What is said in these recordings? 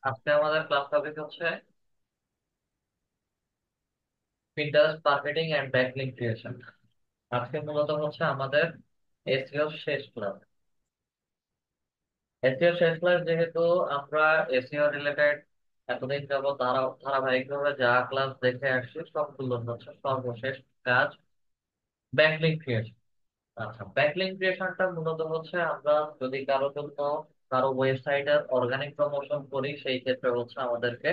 আজকে আমাদের class topic হচ্ছে Pinterest marketing and backlink creation. আজকে মূলত হচ্ছে আমাদের এসইও শেষ ক্লাস। এসইও শেষ ক্লাস যেহেতু আমরা এসইও রিলেটেড এতদিন যাবত ধারাবাহিকভাবে যা ক্লাস দেখে আসছি সবগুলো হচ্ছে সর্বশেষ কাজ ব্যাকলিংক ক্রিয়েশন। আচ্ছা, ব্যাকলিংক ক্রিয়েশনটা মূলত হচ্ছে আমরা যদি কারো জন্য কারো ওয়েবসাইটের অর্গানিক প্রমোশন করি, সেই ক্ষেত্রে হচ্ছে আমাদেরকে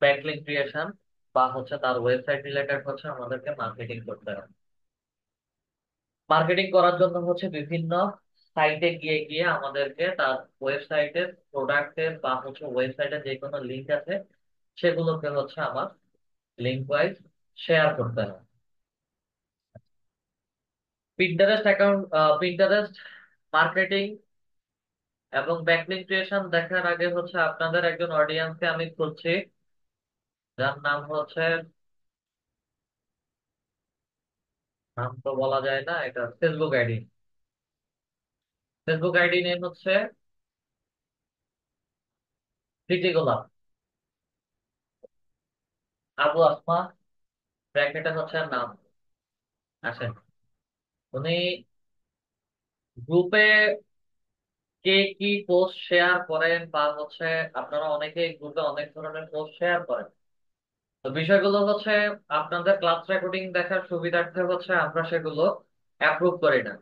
ব্যাকলিংক ক্রিয়েশন বা হচ্ছে তার ওয়েবসাইট রিলেটেড হচ্ছে আমাদেরকে মার্কেটিং করতে হবে। মার্কেটিং করার জন্য হচ্ছে বিভিন্ন সাইটে গিয়ে গিয়ে আমাদেরকে তার ওয়েবসাইটের প্রোডাক্টের বা হচ্ছে ওয়েবসাইটে যে কোনো লিঙ্ক আছে সেগুলোকে হচ্ছে আমার লিঙ্ক ওয়াইজ শেয়ার করতে হবে। পিন্টারেস্ট অ্যাকাউন্ট, পিন্টারেস্ট মার্কেটিং এবং ব্যাকলিংক ক্রিয়েশন দেখার আগে হচ্ছে আপনাদের একজন অডিয়েন্সকে আমি খুঁজছি, যার নাম হচ্ছে, নাম তো বলা যায় না, এটা Facebook ID. Facebook ID name হচ্ছে প্রীতি গোলাপ, আবু আসমা ব্র্যাকেটে হচ্ছে নাম। আসেন, উনি গ্রুপে কে কি পোস্ট শেয়ার করেন বা হচ্ছে আপনারা অনেকে গ্রুপে অনেক ধরনের পোস্ট শেয়ার করেন। তো বিষয়গুলো হচ্ছে আপনাদের ক্লাস রেকর্ডিং দেখার সুবিধার্থে হচ্ছে আমরা সেগুলো অ্যাপ্রুভ করি না।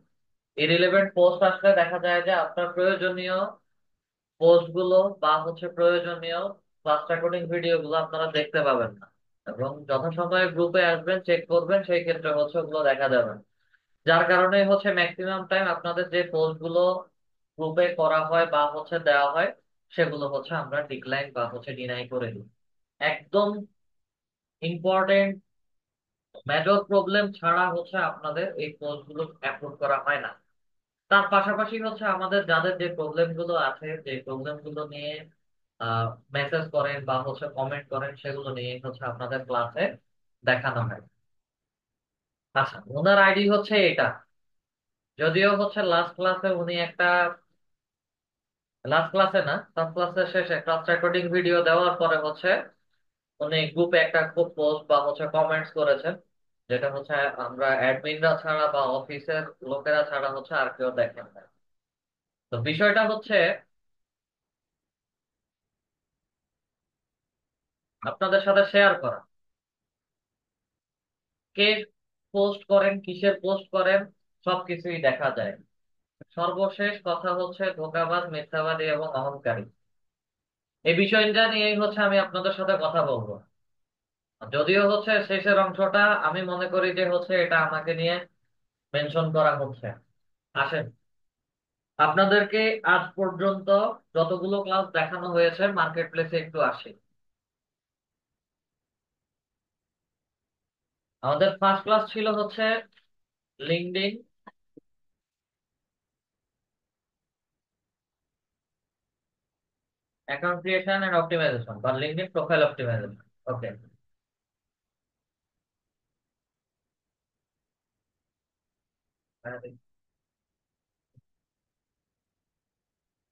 ইরিলেভেন্ট পোস্ট আসলে দেখা যায় যে আপনার প্রয়োজনীয় পোস্ট গুলো বা হচ্ছে প্রয়োজনীয় ক্লাস রেকর্ডিং ভিডিও গুলো আপনারা দেখতে পাবেন না, এবং যথাসময়ে গ্রুপে আসবেন, চেক করবেন, সেই ক্ষেত্রে হচ্ছে ওগুলো দেখা যাবে না। যার কারণে হচ্ছে ম্যাক্সিমাম টাইম আপনাদের যে পোস্ট গুলো গ্রুপে করা হয় বা হচ্ছে দেওয়া হয় সেগুলো হচ্ছে আমরা ডিক্লাইন বা হচ্ছে ডিনাই করে দিই। একদম ইম্পর্টেন্ট মেজর প্রবলেম ছাড়া হচ্ছে আপনাদের এই পোস্ট গুলো অ্যাপ্রুভ করা হয় না। তার পাশাপাশি হচ্ছে আমাদের যাদের যে প্রবলেম গুলো আছে, যে প্রবলেম গুলো নিয়ে মেসেজ করেন বা হচ্ছে কমেন্ট করেন, সেগুলো নিয়ে হচ্ছে আপনাদের ক্লাসে দেখানো হয়। আচ্ছা, ওনার আইডি হচ্ছে এটা। যদিও হচ্ছে লাস্ট ক্লাসে না, ফার্স্ট ক্লাসের শেষে ক্লাস রেকর্ডিং ভিডিও দেওয়ার পরে হচ্ছে উনি গ্রুপে একটা খুব পোস্ট বা হচ্ছে কমেন্টস করেছেন, যেটা হচ্ছে আমরা অ্যাডমিনরা ছাড়া বা অফিসের লোকেরা ছাড়া হচ্ছে আর কেউ দেখেন না। তো বিষয়টা হচ্ছে আপনাদের সাথে শেয়ার করা, কে পোস্ট করেন, কিসের পোস্ট করেন, সবকিছুই দেখা যায়। সর্বশেষ কথা হচ্ছে ধোঁকাবাজ, মিথ্যাবাদী এবং অহংকারী। এই বিষয়টা নিয়েই হচ্ছে আমি আপনাদের সাথে কথা বলবো। যদিও হচ্ছে শেষের অংশটা আমি মনে করি যে হচ্ছে এটা আমাকে নিয়ে মেনশন করা হচ্ছে। আসেন, আপনাদেরকে আজ পর্যন্ত যতগুলো ক্লাস দেখানো হয়েছে মার্কেট প্লেসে একটু আসি। আমাদের ফার্স্ট ক্লাস ছিল হচ্ছে LinkedIn account creation and optimization বা লিঙ্কডইন প্রোফাইল অপটিমাইজেশন। ওকে,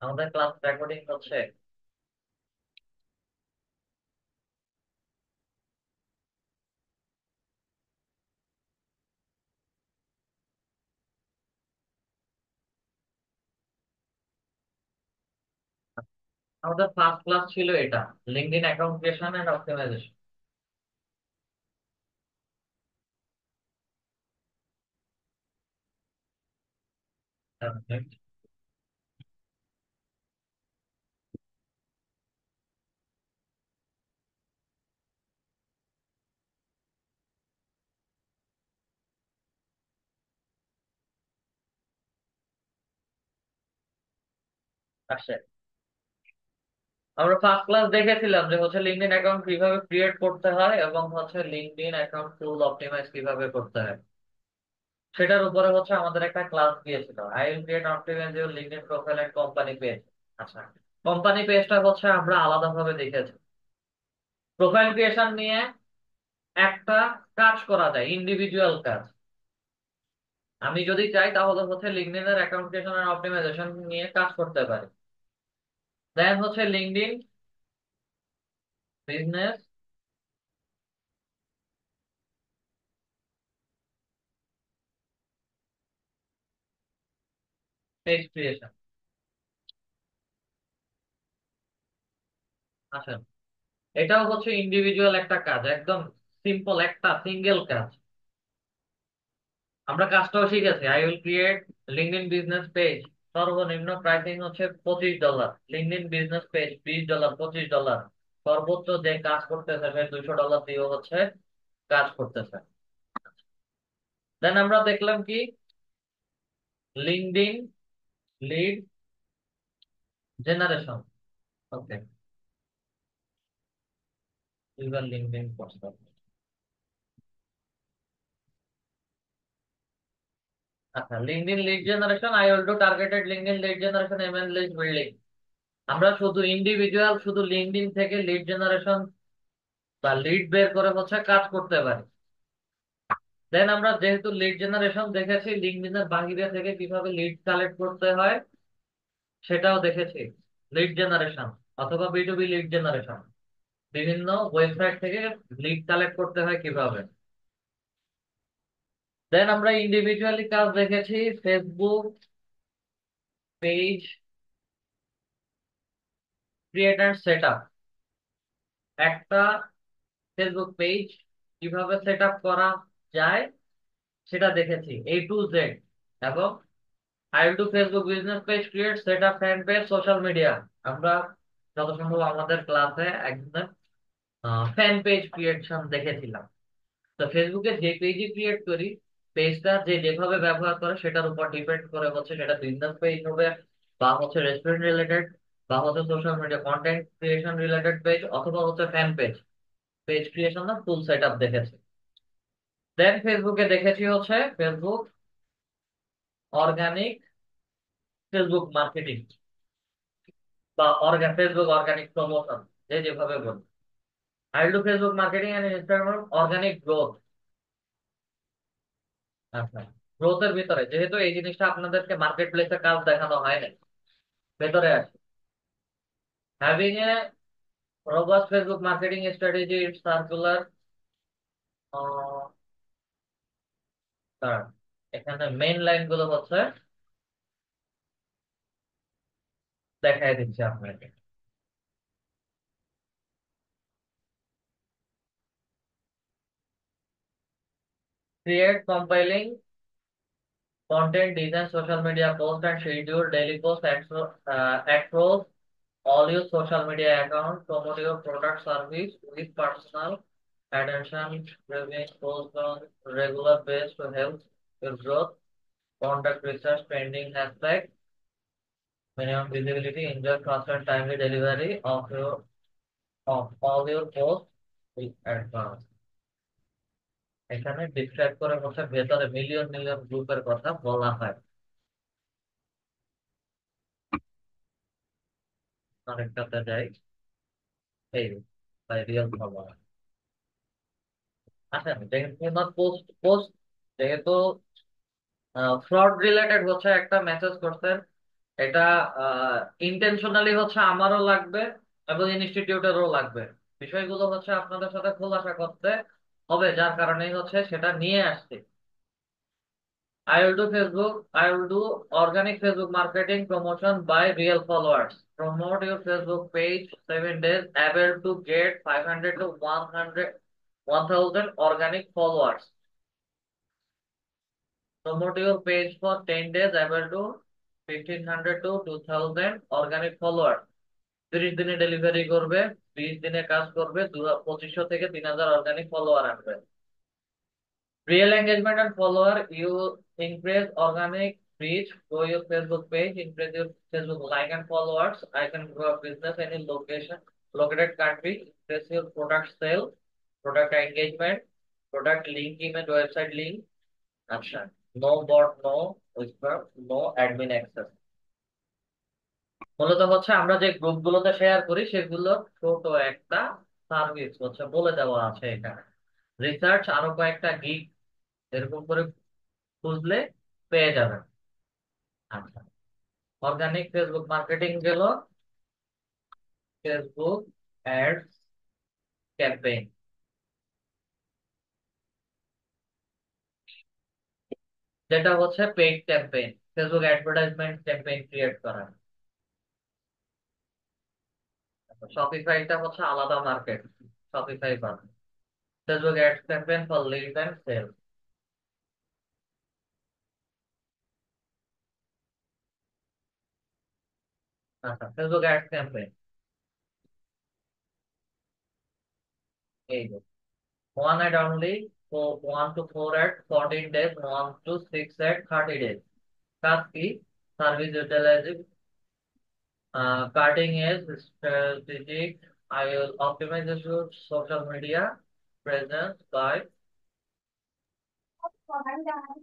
আমাদের ক্লাস রেকর্ডিং হচ্ছে। আমাদের ফার্স্ট ক্লাস ছিল এটা, LinkedIn account creation and optimization. আসে, আমরা ফার্স্ট ক্লাস দেখেছিলাম যে হচ্ছে লিঙ্কডইন অ্যাকাউন্ট কিভাবে ক্রিয়েট করতে হয় এবং হচ্ছে লিঙ্কডইন অ্যাকাউন্ট টুল অপটিমাইজ কিভাবে করতে হয়, সেটার উপরে হচ্ছে আমাদের একটা ক্লাস দিয়েছিল, I will create optimize your LinkedIn profile and company page. আচ্ছা, কোম্পানি পেজটা হচ্ছে আমরা আলাদাভাবে দেখেছি। প্রোফাইল ক্রিয়েশন নিয়ে একটা কাজ করা যায়, ইন্ডিভিজুয়াল কাজ। আমি যদি চাই তাহলে হচ্ছে লিঙ্কডইনের অ্যাকাউন্ট ক্রিয়েশন এন্ড অপটিমাইজেশন নিয়ে কাজ করতে পারি। দেন হচ্ছে লিঙ্কডইন বিজনেস পেজ ক্রিয়েশন। আচ্ছা, এটাও হচ্ছে ইন্ডিভিজুয়াল একটা কাজ, একদম সিম্পল একটা সিঙ্গেল কাজ। আমরা কাজটাও শিখেছি। I will create LinkedIn business page. সর্বনিম্ন প্রাইসিং হচ্ছে $25। LinkedIn business page $20, $25। সর্বোচ্চ যে কাজ করতেছে সে $200 দিয়েও হচ্ছে কাজ করতেছে। দেন আমরা দেখলাম কি, লিঙ্কডইন লিড জেনারেশন। ওকে, এবার লিঙ্কডইন পোস্ট। আচ্ছা, LinkedIn lead generation, I will do targeted LinkedIn lead generation email list building. আমরা শুধু ইন্ডিভিজুয়াল শুধু লিঙ্কডইন থেকে লিড জেনারেশন বা লিড বের করে হচ্ছে কাজ করতে পারি। দেন আমরা যেহেতু লিড জেনারেশন দেখেছি, লিঙ্কডইনের বাহিরে থেকে কিভাবে লিড কালেক্ট করতে হয় সেটাও দেখেছি। লিড জেনারেশন অথবা বিটুবি লিড জেনারেশন, বিভিন্ন ওয়েবসাইট থেকে লিড কালেক্ট করতে হয় কিভাবে। দেন আমরা ইন্ডিভিজুয়ালি কাজ দেখেছি, Facebook page create and set up. একটা ফেসবুক পেজ কিভাবে সেট আপ করা যায় সেটা দেখেছি A to Z। এবং I to Facebook business page create set up fan page social media. আমরা যত সম্ভব আমাদের ক্লাসে একদম ফ্যান পেজ ক্রিয়েশন দেখেছিলাম। তো ফেসবুকে যে পেজই ক্রিয়েট করি, পেজটা যে যেভাবে ব্যবহার করে সেটার উপর ডিপেন্ড করে হচ্ছে সেটা বিজনেস পেজ হবে, বা হচ্ছে রেস্টুরেন্ট রিলেটেড, বা হচ্ছে social media content creation related page, অথবা হচ্ছে ফ্যান পেজ। পেজ ক্রিয়েশন না ফুল সেট আপ দেখেছি। দেন ফেসবুকে দেখেছি হচ্ছে ফেসবুক অর্গানিক ফেসবুক মার্কেটিং, বা ফেসবুক অর্গানিক প্রমোশন, যে যেভাবে বলি। I do Facebook marketing and Instagram organic growth. আচ্ছা, গ্রোথের ভিতরে যেহেতু এই জিনিসটা আপনাদেরকে মার্কেট প্লেসে কাজ দেখানো হয় না, ভেতরে আসে। Having a robust Facebook marketing strategy it's circular. এখানে মেইন লাইন গুলো হচ্ছে দেখাই দিচ্ছি আপনাকে। Create compiling content, design social media post and schedule daily post across all your social media accounts. Promote your product service with personal attention. Reviewing post on regular basis to help your growth. Contact research pending hashtag. Minimum visibility. Enjoy fast and timely delivery of all your posts with advance. এখানে describe করে হচ্ছে ভেতরে million million গ্রুপের কথা বলা হয়। অনেকটাতে যাই, এই বাই রিয়েল খবর। আচ্ছা, যেহেতু আমার পোস্ট পোস্ট যেহেতু ফ্রড রিলেটেড হচ্ছে একটা মেসেজ করছেন, এটা ইন্টেনশনালি হচ্ছে আমারও লাগবে এবং ইনস্টিটিউটেরও লাগবে। বিষয়গুলো হচ্ছে আপনাদের সাথে খোলাসা করতে হবে, যার কারণেই হচ্ছে সেটা নিয়ে আসছি। I will do Facebook. I will do organic Facebook marketing promotion by real followers. Promote your Facebook page 7 days, able to get 500 to 100, 1000 organic followers. Promote your page for 10 days, able to 1500 to 2000 organic followers. 30 দিনে delivery করবে, 20 দিনে কাজ করবে, 2500 থেকে 3000 organic follower আনবে। Real engagement and follower, you increase organic reach, grow your Facebook page, increase your Facebook like and followers. I can grow a business any location, located country, increase your product sale, product engagement, product link, image, website link. আচ্ছা, no bot, no whisper, no admin access। মূলত হচ্ছে আমরা যে গ্রুপগুলোতে share করি সেগুলো ছোট একটা service হচ্ছে বলে দেওয়া আছে এখানে। রিসার্চ আরো কয়েকটা গিগ এরকম করে খুঁজলে পেয়ে যাবেন। আচ্ছা, অর্গানিক ফেসবুক মার্কেটিং গেল, ফেসবুক অ্যাডস ক্যাম্পেইন, যেটা হচ্ছে paid campaign, Facebook advertisement campaign create করা। শপিফাইটা হচ্ছে আলাদা মার্কেট, শপিফাই বাদ। Facebook ad campaign for lead and sale. আচ্ছা, ফেসবুক অ্যাড ক্যাম্পেইন এই যে 1 ad only, 1 to 4 ad 14 days, 1 to 6 ad 30 days। কাজ কি? Service utilising, cutting edge strategic, I will optimize your social media presence by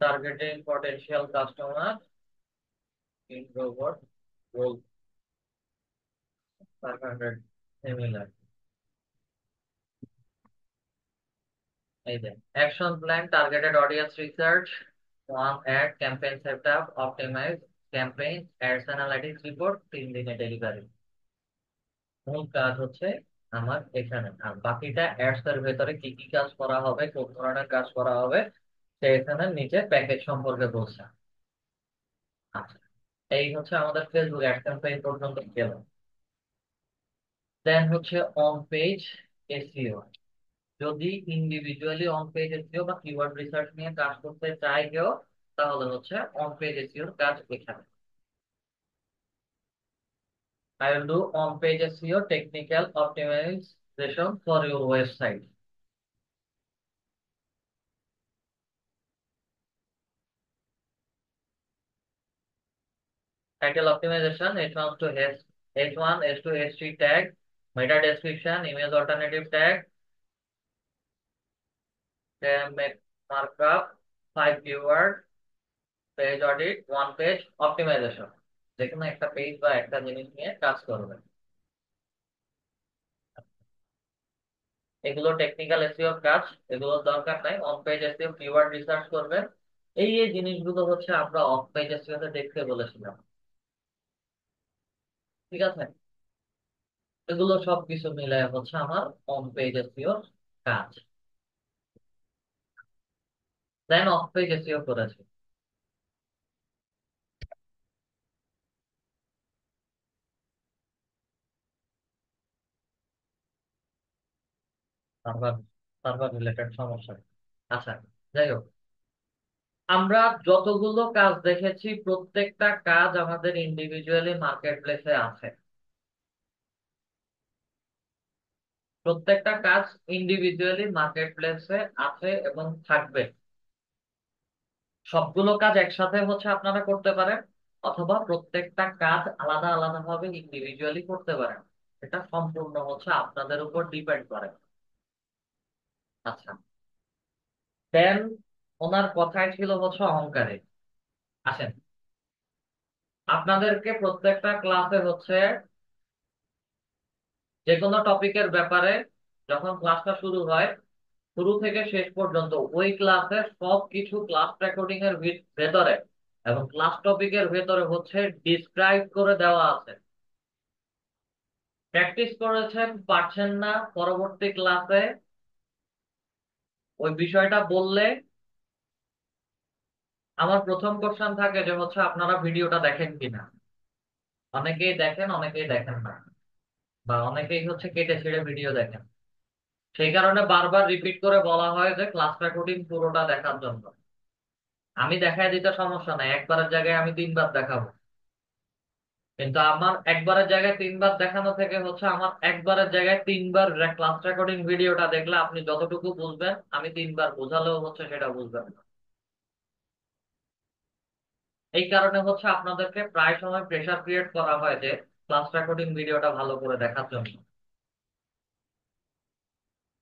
targeting potential customers, introvert, role 500 similar। এই যে action plan, targeted audience research, one ad campaign setup, optimize campaign, ads analytics report, 3 দিনে delivery. মূল কাজ হচ্ছে আমার এখানে, আর বাকিটা ads এর ভেতরে কি কি কাজ করা হবে, কোন ধরনের কাজ করা হবে, সে এখানে নিচে প্যাকেজ সম্পর্কে বলছে। আচ্ছা, এই হচ্ছে আমাদের ফেসবুক অ্যাড ক্যাম্পেইন পর্যন্ত গেল। দেন হচ্ছে অন পেজ এসইও। যদি ইন্ডিভিজুয়ালি অন পেজ এসইও বা কিওয়ার্ড রিসার্চ নিয়ে কাজ করতে চায় কেউ, তাহলে হচ্ছে অন পেজ এসইও কাজ এখানে। I will do on page SEO technical optimization for your website. Title optimization, H1 to H1, H to H3 tag, meta description, image alternative tag, then make markup, 5 keyword, page audit, one page optimization। যেখানে একটা page বা একটা জিনিস নিয়ে কাজ করবেন। এগুলো technical SEO কাজ, এগুলোর দরকার নাই। On page SEO keyword research করবেন। এই জিনিসগুলো হচ্ছে আমরা অফ পেজ এসইও তে দেখতে বলেছিলাম। ঠিক আছে, এগুলো সবকিছু মিলে হচ্ছে আমার অন পেজ এসইও কাজ। দেন অফ পেজ এসইও করেছি। সার্ভার সার্ভার রিলেটেড সমস্যা। আচ্ছা, যাই হোক, আমরা যতগুলো কাজ দেখেছি প্রত্যেকটা কাজ আমাদের ইন্ডিভিজুয়ালি মার্কেট প্লেসে আছে। প্রত্যেকটা কাজ ইন্ডিভিজুয়ালি মার্কেট প্লেসে আছে এবং থাকবে। সবগুলো কাজ একসাথে হচ্ছে আপনারা করতে পারেন, অথবা প্রত্যেকটা কাজ আলাদা আলাদা ভাবে ইন্ডিভিজুয়ালি করতে পারেন। এটা সম্পূর্ণ হচ্ছে আপনাদের উপর ডিপেন্ড করে। আচ্ছা, দেন ওনার কথাই ছিল হচ্ছে অহংকারে। আসেন, আপনাদেরকে প্রত্যেকটা ক্লাসে হচ্ছে যে কোনো টপিকের ব্যাপারে যখন ক্লাসটা শুরু হয়, শুরু থেকে শেষ পর্যন্ত ওই ক্লাসে সব কিছু ক্লাস রেকর্ডিং এর ভেতরে এবং ক্লাস টপিকের ভেতরে হচ্ছে ডিসক্রাইব করে দেওয়া আছে। প্র্যাকটিস করেছেন, পারছেন না, পরবর্তী ক্লাসে ওই বিষয়টা বললে আমার প্রথম কোশ্চেন থাকে যে হচ্ছে আপনারা ভিডিওটা দেখেন কিনা। অনেকেই দেখেন, অনেকেই দেখেন না, বা অনেকেই হচ্ছে কেটে ছেড়ে ভিডিও দেখেন। সেই কারণে বারবার রিপিট করে বলা হয় যে ক্লাস রেকর্ডিং পুরোটা দেখার জন্য। আমি দেখায় দিতে সমস্যা নাই, একবারের জায়গায় আমি 3 বার দেখাবো। কিন্তু আমার একবারের জায়গায় 3 বার দেখানো থেকে হচ্ছে আমার একবারের জায়গায় 3 বার ক্লাস রেকর্ডিং ভিডিওটা দেখলে আপনি যতটুকু বুঝবেন আমি 3 বার বোঝালেও হচ্ছে সেটা বুঝবেন না। এই কারণে হচ্ছে আপনাদেরকে প্রায় সময় প্রেসার ক্রিয়েট করা হয় যে ক্লাস রেকর্ডিং ভিডিওটা ভালো করে দেখার জন্য।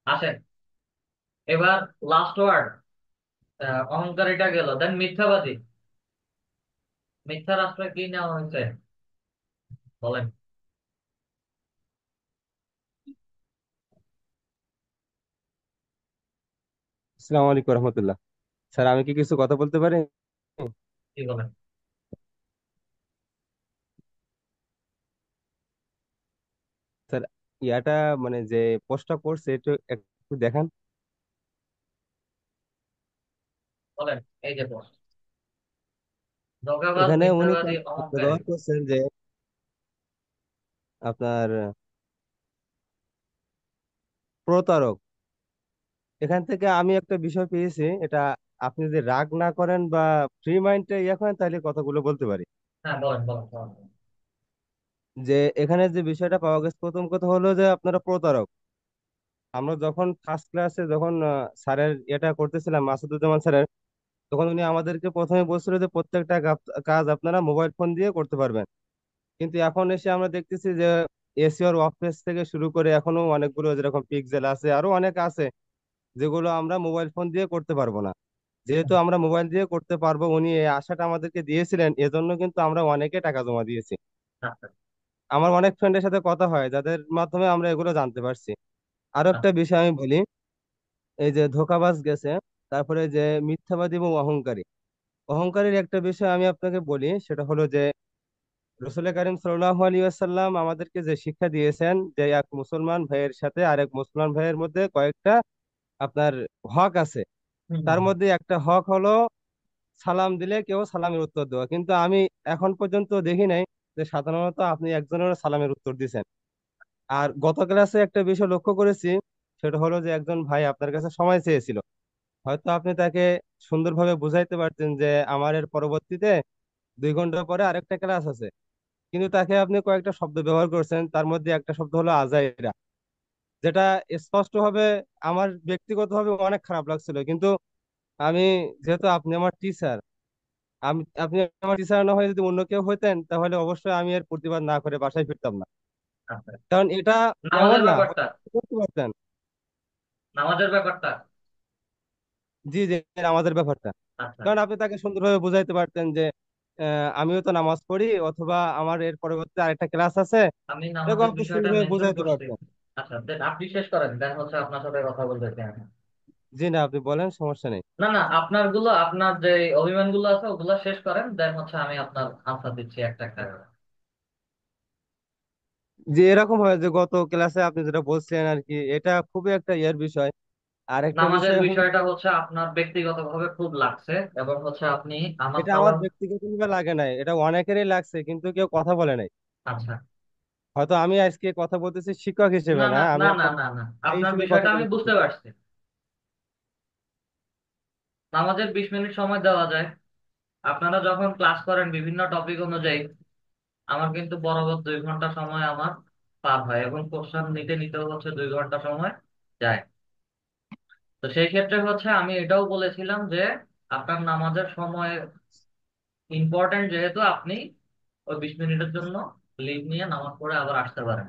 আসেন, এবার লাস্ট ওয়ার্ড, অহংকারীটা গেল, দেন মিথ্যাবাদী। মিথ্যার আশ্রয় কি নেওয়া হয়েছে বলেন? আসসালামু আলাইকুম রহমতুল্লাহ। স্যার, আমি কি কিছু কথা বলতে পারি? কি বলেন? স্যার, ইয়াটা মানে যে পোস্টটা করছে একটু একটু দেখান। বলেন। এই যে পোস্ট, ধোঁকাবাজ এখানে উনি মিথ্যাবাদী কয়েকটা শব্দ অহংকারী। ব্যবহার করছেন যে আপনার প্রতারক। এখান থেকে আমি একটা বিষয় পেয়েছি, এটা আপনি যদি রাগ না করেন বা ফ্রি মাইন্ডে ইয়ে করেন তাহলে কথাগুলো বলতে পারি। হ্যাঁ, বলেন বলেন বলেন। যে এখানে যে বিষয়টা পাওয়া গেছে, প্রথম কথা হলো যে আপনারা প্রতারক। আমরা যখন ফার্স্ট ক্লাসে যখন স্যারের এটা করতেছিলাম মাসুদুজ্জামান স্যারের, তখন উনি আমাদেরকে প্রথমে বলছিল যে প্রত্যেকটা কাজ আপনারা মোবাইল ফোন দিয়ে করতে পারবেন। কিন্তু এখন এসে আমরা দেখতেছি যে এসিওর অফিস থেকে শুরু করে এখনো অনেকগুলো যেরকম পিক্সেল আছে আরো অনেক আছে যেগুলো আমরা মোবাইল ফোন দিয়ে করতে পারবো না। যেহেতু হুম, আমরা মোবাইল দিয়ে করতে পারবো, উনি এই আশাটা আমাদেরকে দিয়েছিলেন, এজন্য কিন্তু আমরা অনেকে টাকা জমা দিয়েছি। আচ্ছা আমার অনেক ফ্রেন্ডের সাথে কথা হয় যাদের মাধ্যমে আমরা এগুলো জানতে পারছি। আরো একটা আচ্ছা। বিষয় আমি বলি, এই যে ধোঁকাবাজ গেছে, তারপরে যে মিথ্যাবাদী এবং অহংকারী। অহংকারীর একটা বিষয় আমি আপনাকে বলি, সেটা হলো যে রসুল করিম সাল্লাল্লাহু আলাইহি ওয়াসাল্লাম আমাদেরকে যে শিক্ষা দিয়েছেন যে এক মুসলমান ভাইয়ের সাথে আরেক মুসলমান ভাইয়ের মধ্যে কয়েকটা আপনার হক আছে। হুম হুম তার হুম। মধ্যে একটা হক হলো সালাম দিলে কেউ সালামের উত্তর দেওয়া। কিন্তু আমি এখন পর্যন্ত দেখি নাই যে সাধারণত আপনি একজনের সালামের উত্তর দিছেন। আর গত ক্লাসে একটা বিষয় লক্ষ্য করেছি, সেটা হলো যে একজন ভাই আপনার কাছে সময় চেয়েছিল। হয়তো আপনি তাকে সুন্দরভাবে বুঝাইতে পারতেন যে আমার এর পরবর্তীতে 2 ঘন্টা পরে আরেকটা ক্লাস আছে, কিন্তু তাকে আপনি কয়েকটা শব্দ ব্যবহার করছেন, তার মধ্যে একটা শব্দ হলো আজাইরা, যেটা স্পষ্টভাবে আমার ব্যক্তিগতভাবে অনেক খারাপ লাগছিল। কিন্তু আমি, যেহেতু আপনি আমার টিচার, আপনি আমার টিচার না হয়ে যদি অন্য কেউ হইতেন তাহলে অবশ্যই আমি এর প্রতিবাদ না করে বাসায় ফিরতাম না। আচ্ছা, কারণ এটা এমন নামাজের না ব্যাপারটা, করতে পারতেন। নামাজের ব্যাপারটা। জি জি, আমাদের ব্যাপারটা। আচ্ছা, কারণ আপনি তাকে সুন্দরভাবে বুঝাইতে পারতেন যে আমিও তো নামাজ পড়ি, অথবা আমার এর পরবর্তী আরেকটা ক্লাস আছে, আমি এরকম নামাজের আপনি বিষয়টা সুন্দরভাবে মেনশন বুঝাইতে করছি। পারতেন। আচ্ছা, দেন আপনি শেষ করেন, দেন হচ্ছে আপনার সাথে কথা বলতেছি আমি। জি না, আপনি বলেন, সমস্যা নেই। না না, আপনার গুলো, আপনার যে অভিমান গুলো আছে ওগুলো শেষ করেন, দেন হচ্ছে আমি আপনার আনসার দিচ্ছি একটা একটা করে। যে এরকম হয় যে গত ক্লাসে আপনি যেটা বলছিলেন আর কি, এটা খুবই একটা ইয়ের বিষয়। আর একটা নামাজের বিষয় হলো বিষয়টা যে, হচ্ছে আপনার ব্যক্তিগতভাবে খুব লাগছে, এবং হচ্ছে আপনি আমার এটা আমার সালাম। ব্যক্তিগতভাবে লাগে নাই, এটা অনেকেরই লাগছে কিন্তু কেউ কথা বলে নাই। আচ্ছা। হয়তো আমি আজকে কথা বলতেছি শিক্ষক হিসেবে না না, না আমি না না একটা না না, এই আপনার হিসেবে কথা বিষয়টা আমি বলতেছি। বুঝতে পারছি। নামাজের 20 মিনিট সময় দেওয়া যায়। আপনারা যখন ক্লাস করেন বিভিন্ন টপিক অনুযায়ী, আমার কিন্তু বরাবর 2 ঘন্টা সময় আমার পার হয়, এবং কোশ্চেন নিতে নিতেও হচ্ছে 2 ঘন্টা সময় যায়। তো সেই ক্ষেত্রে হচ্ছে আমি এটাও বলেছিলাম যে আপনার নামাজের সময় ইম্পর্টেন্ট, যেহেতু আপনি ওই 20 মিনিটের জন্য লিভ নিয়ে নামাজ পড়ে আবার আসতে পারেন।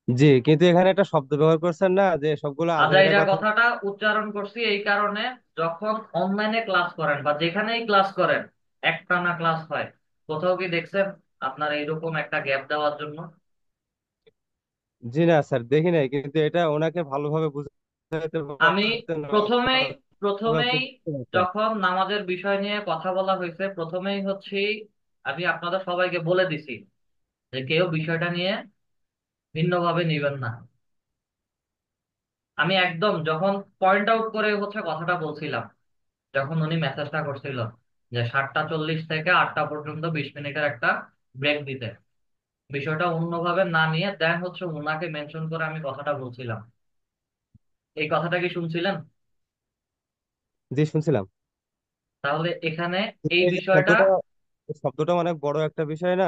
জি, কিন্তু এখানে একটা শব্দ ব্যবহার করছেন না যে সবগুলো আজাইরা আজাইরা কথা। কথাটা উচ্চারণ করছি এই কারণে, যখন অনলাইনে ক্লাস করেন বা যেখানেই ক্লাস করেন একটানা ক্লাস হয়, কোথাও কি দেখছেন আপনার এইরকম একটা গ্যাপ দেওয়ার জন্য? জি না স্যার, দেখি নাই, কিন্তু এটা ওনাকে ভালোভাবে বুঝাতে আমি পারতেন, প্রথমেই অথবা আপনি প্রথমেই বুঝতে পারতেন। যখন নামাজের বিষয় নিয়ে কথা বলা হয়েছে, প্রথমেই হচ্ছে আমি আপনাদের সবাইকে বলে দিছি যে কেউ বিষয়টা নিয়ে ভিন্নভাবে নিবেন না। আমি একদম যখন পয়েন্ট আউট করে হচ্ছে কথাটা বলছিলাম, যখন উনি মেসেজটা করছিল যে 7টা 40 থেকে 8টা পর্যন্ত 20 মিনিটের একটা ব্রেক দিতে, বিষয়টা অন্যভাবে না নিয়ে দেন হচ্ছে উনাকে মেনশন করে আমি কথাটা বলছিলাম। এই কথাটা কি শুনছিলেন? জি শুনছিলাম। তাহলে এখানে এই এই যে বিষয়টা শব্দটা, এই শব্দটা অনেক বড় একটা বিষয় না।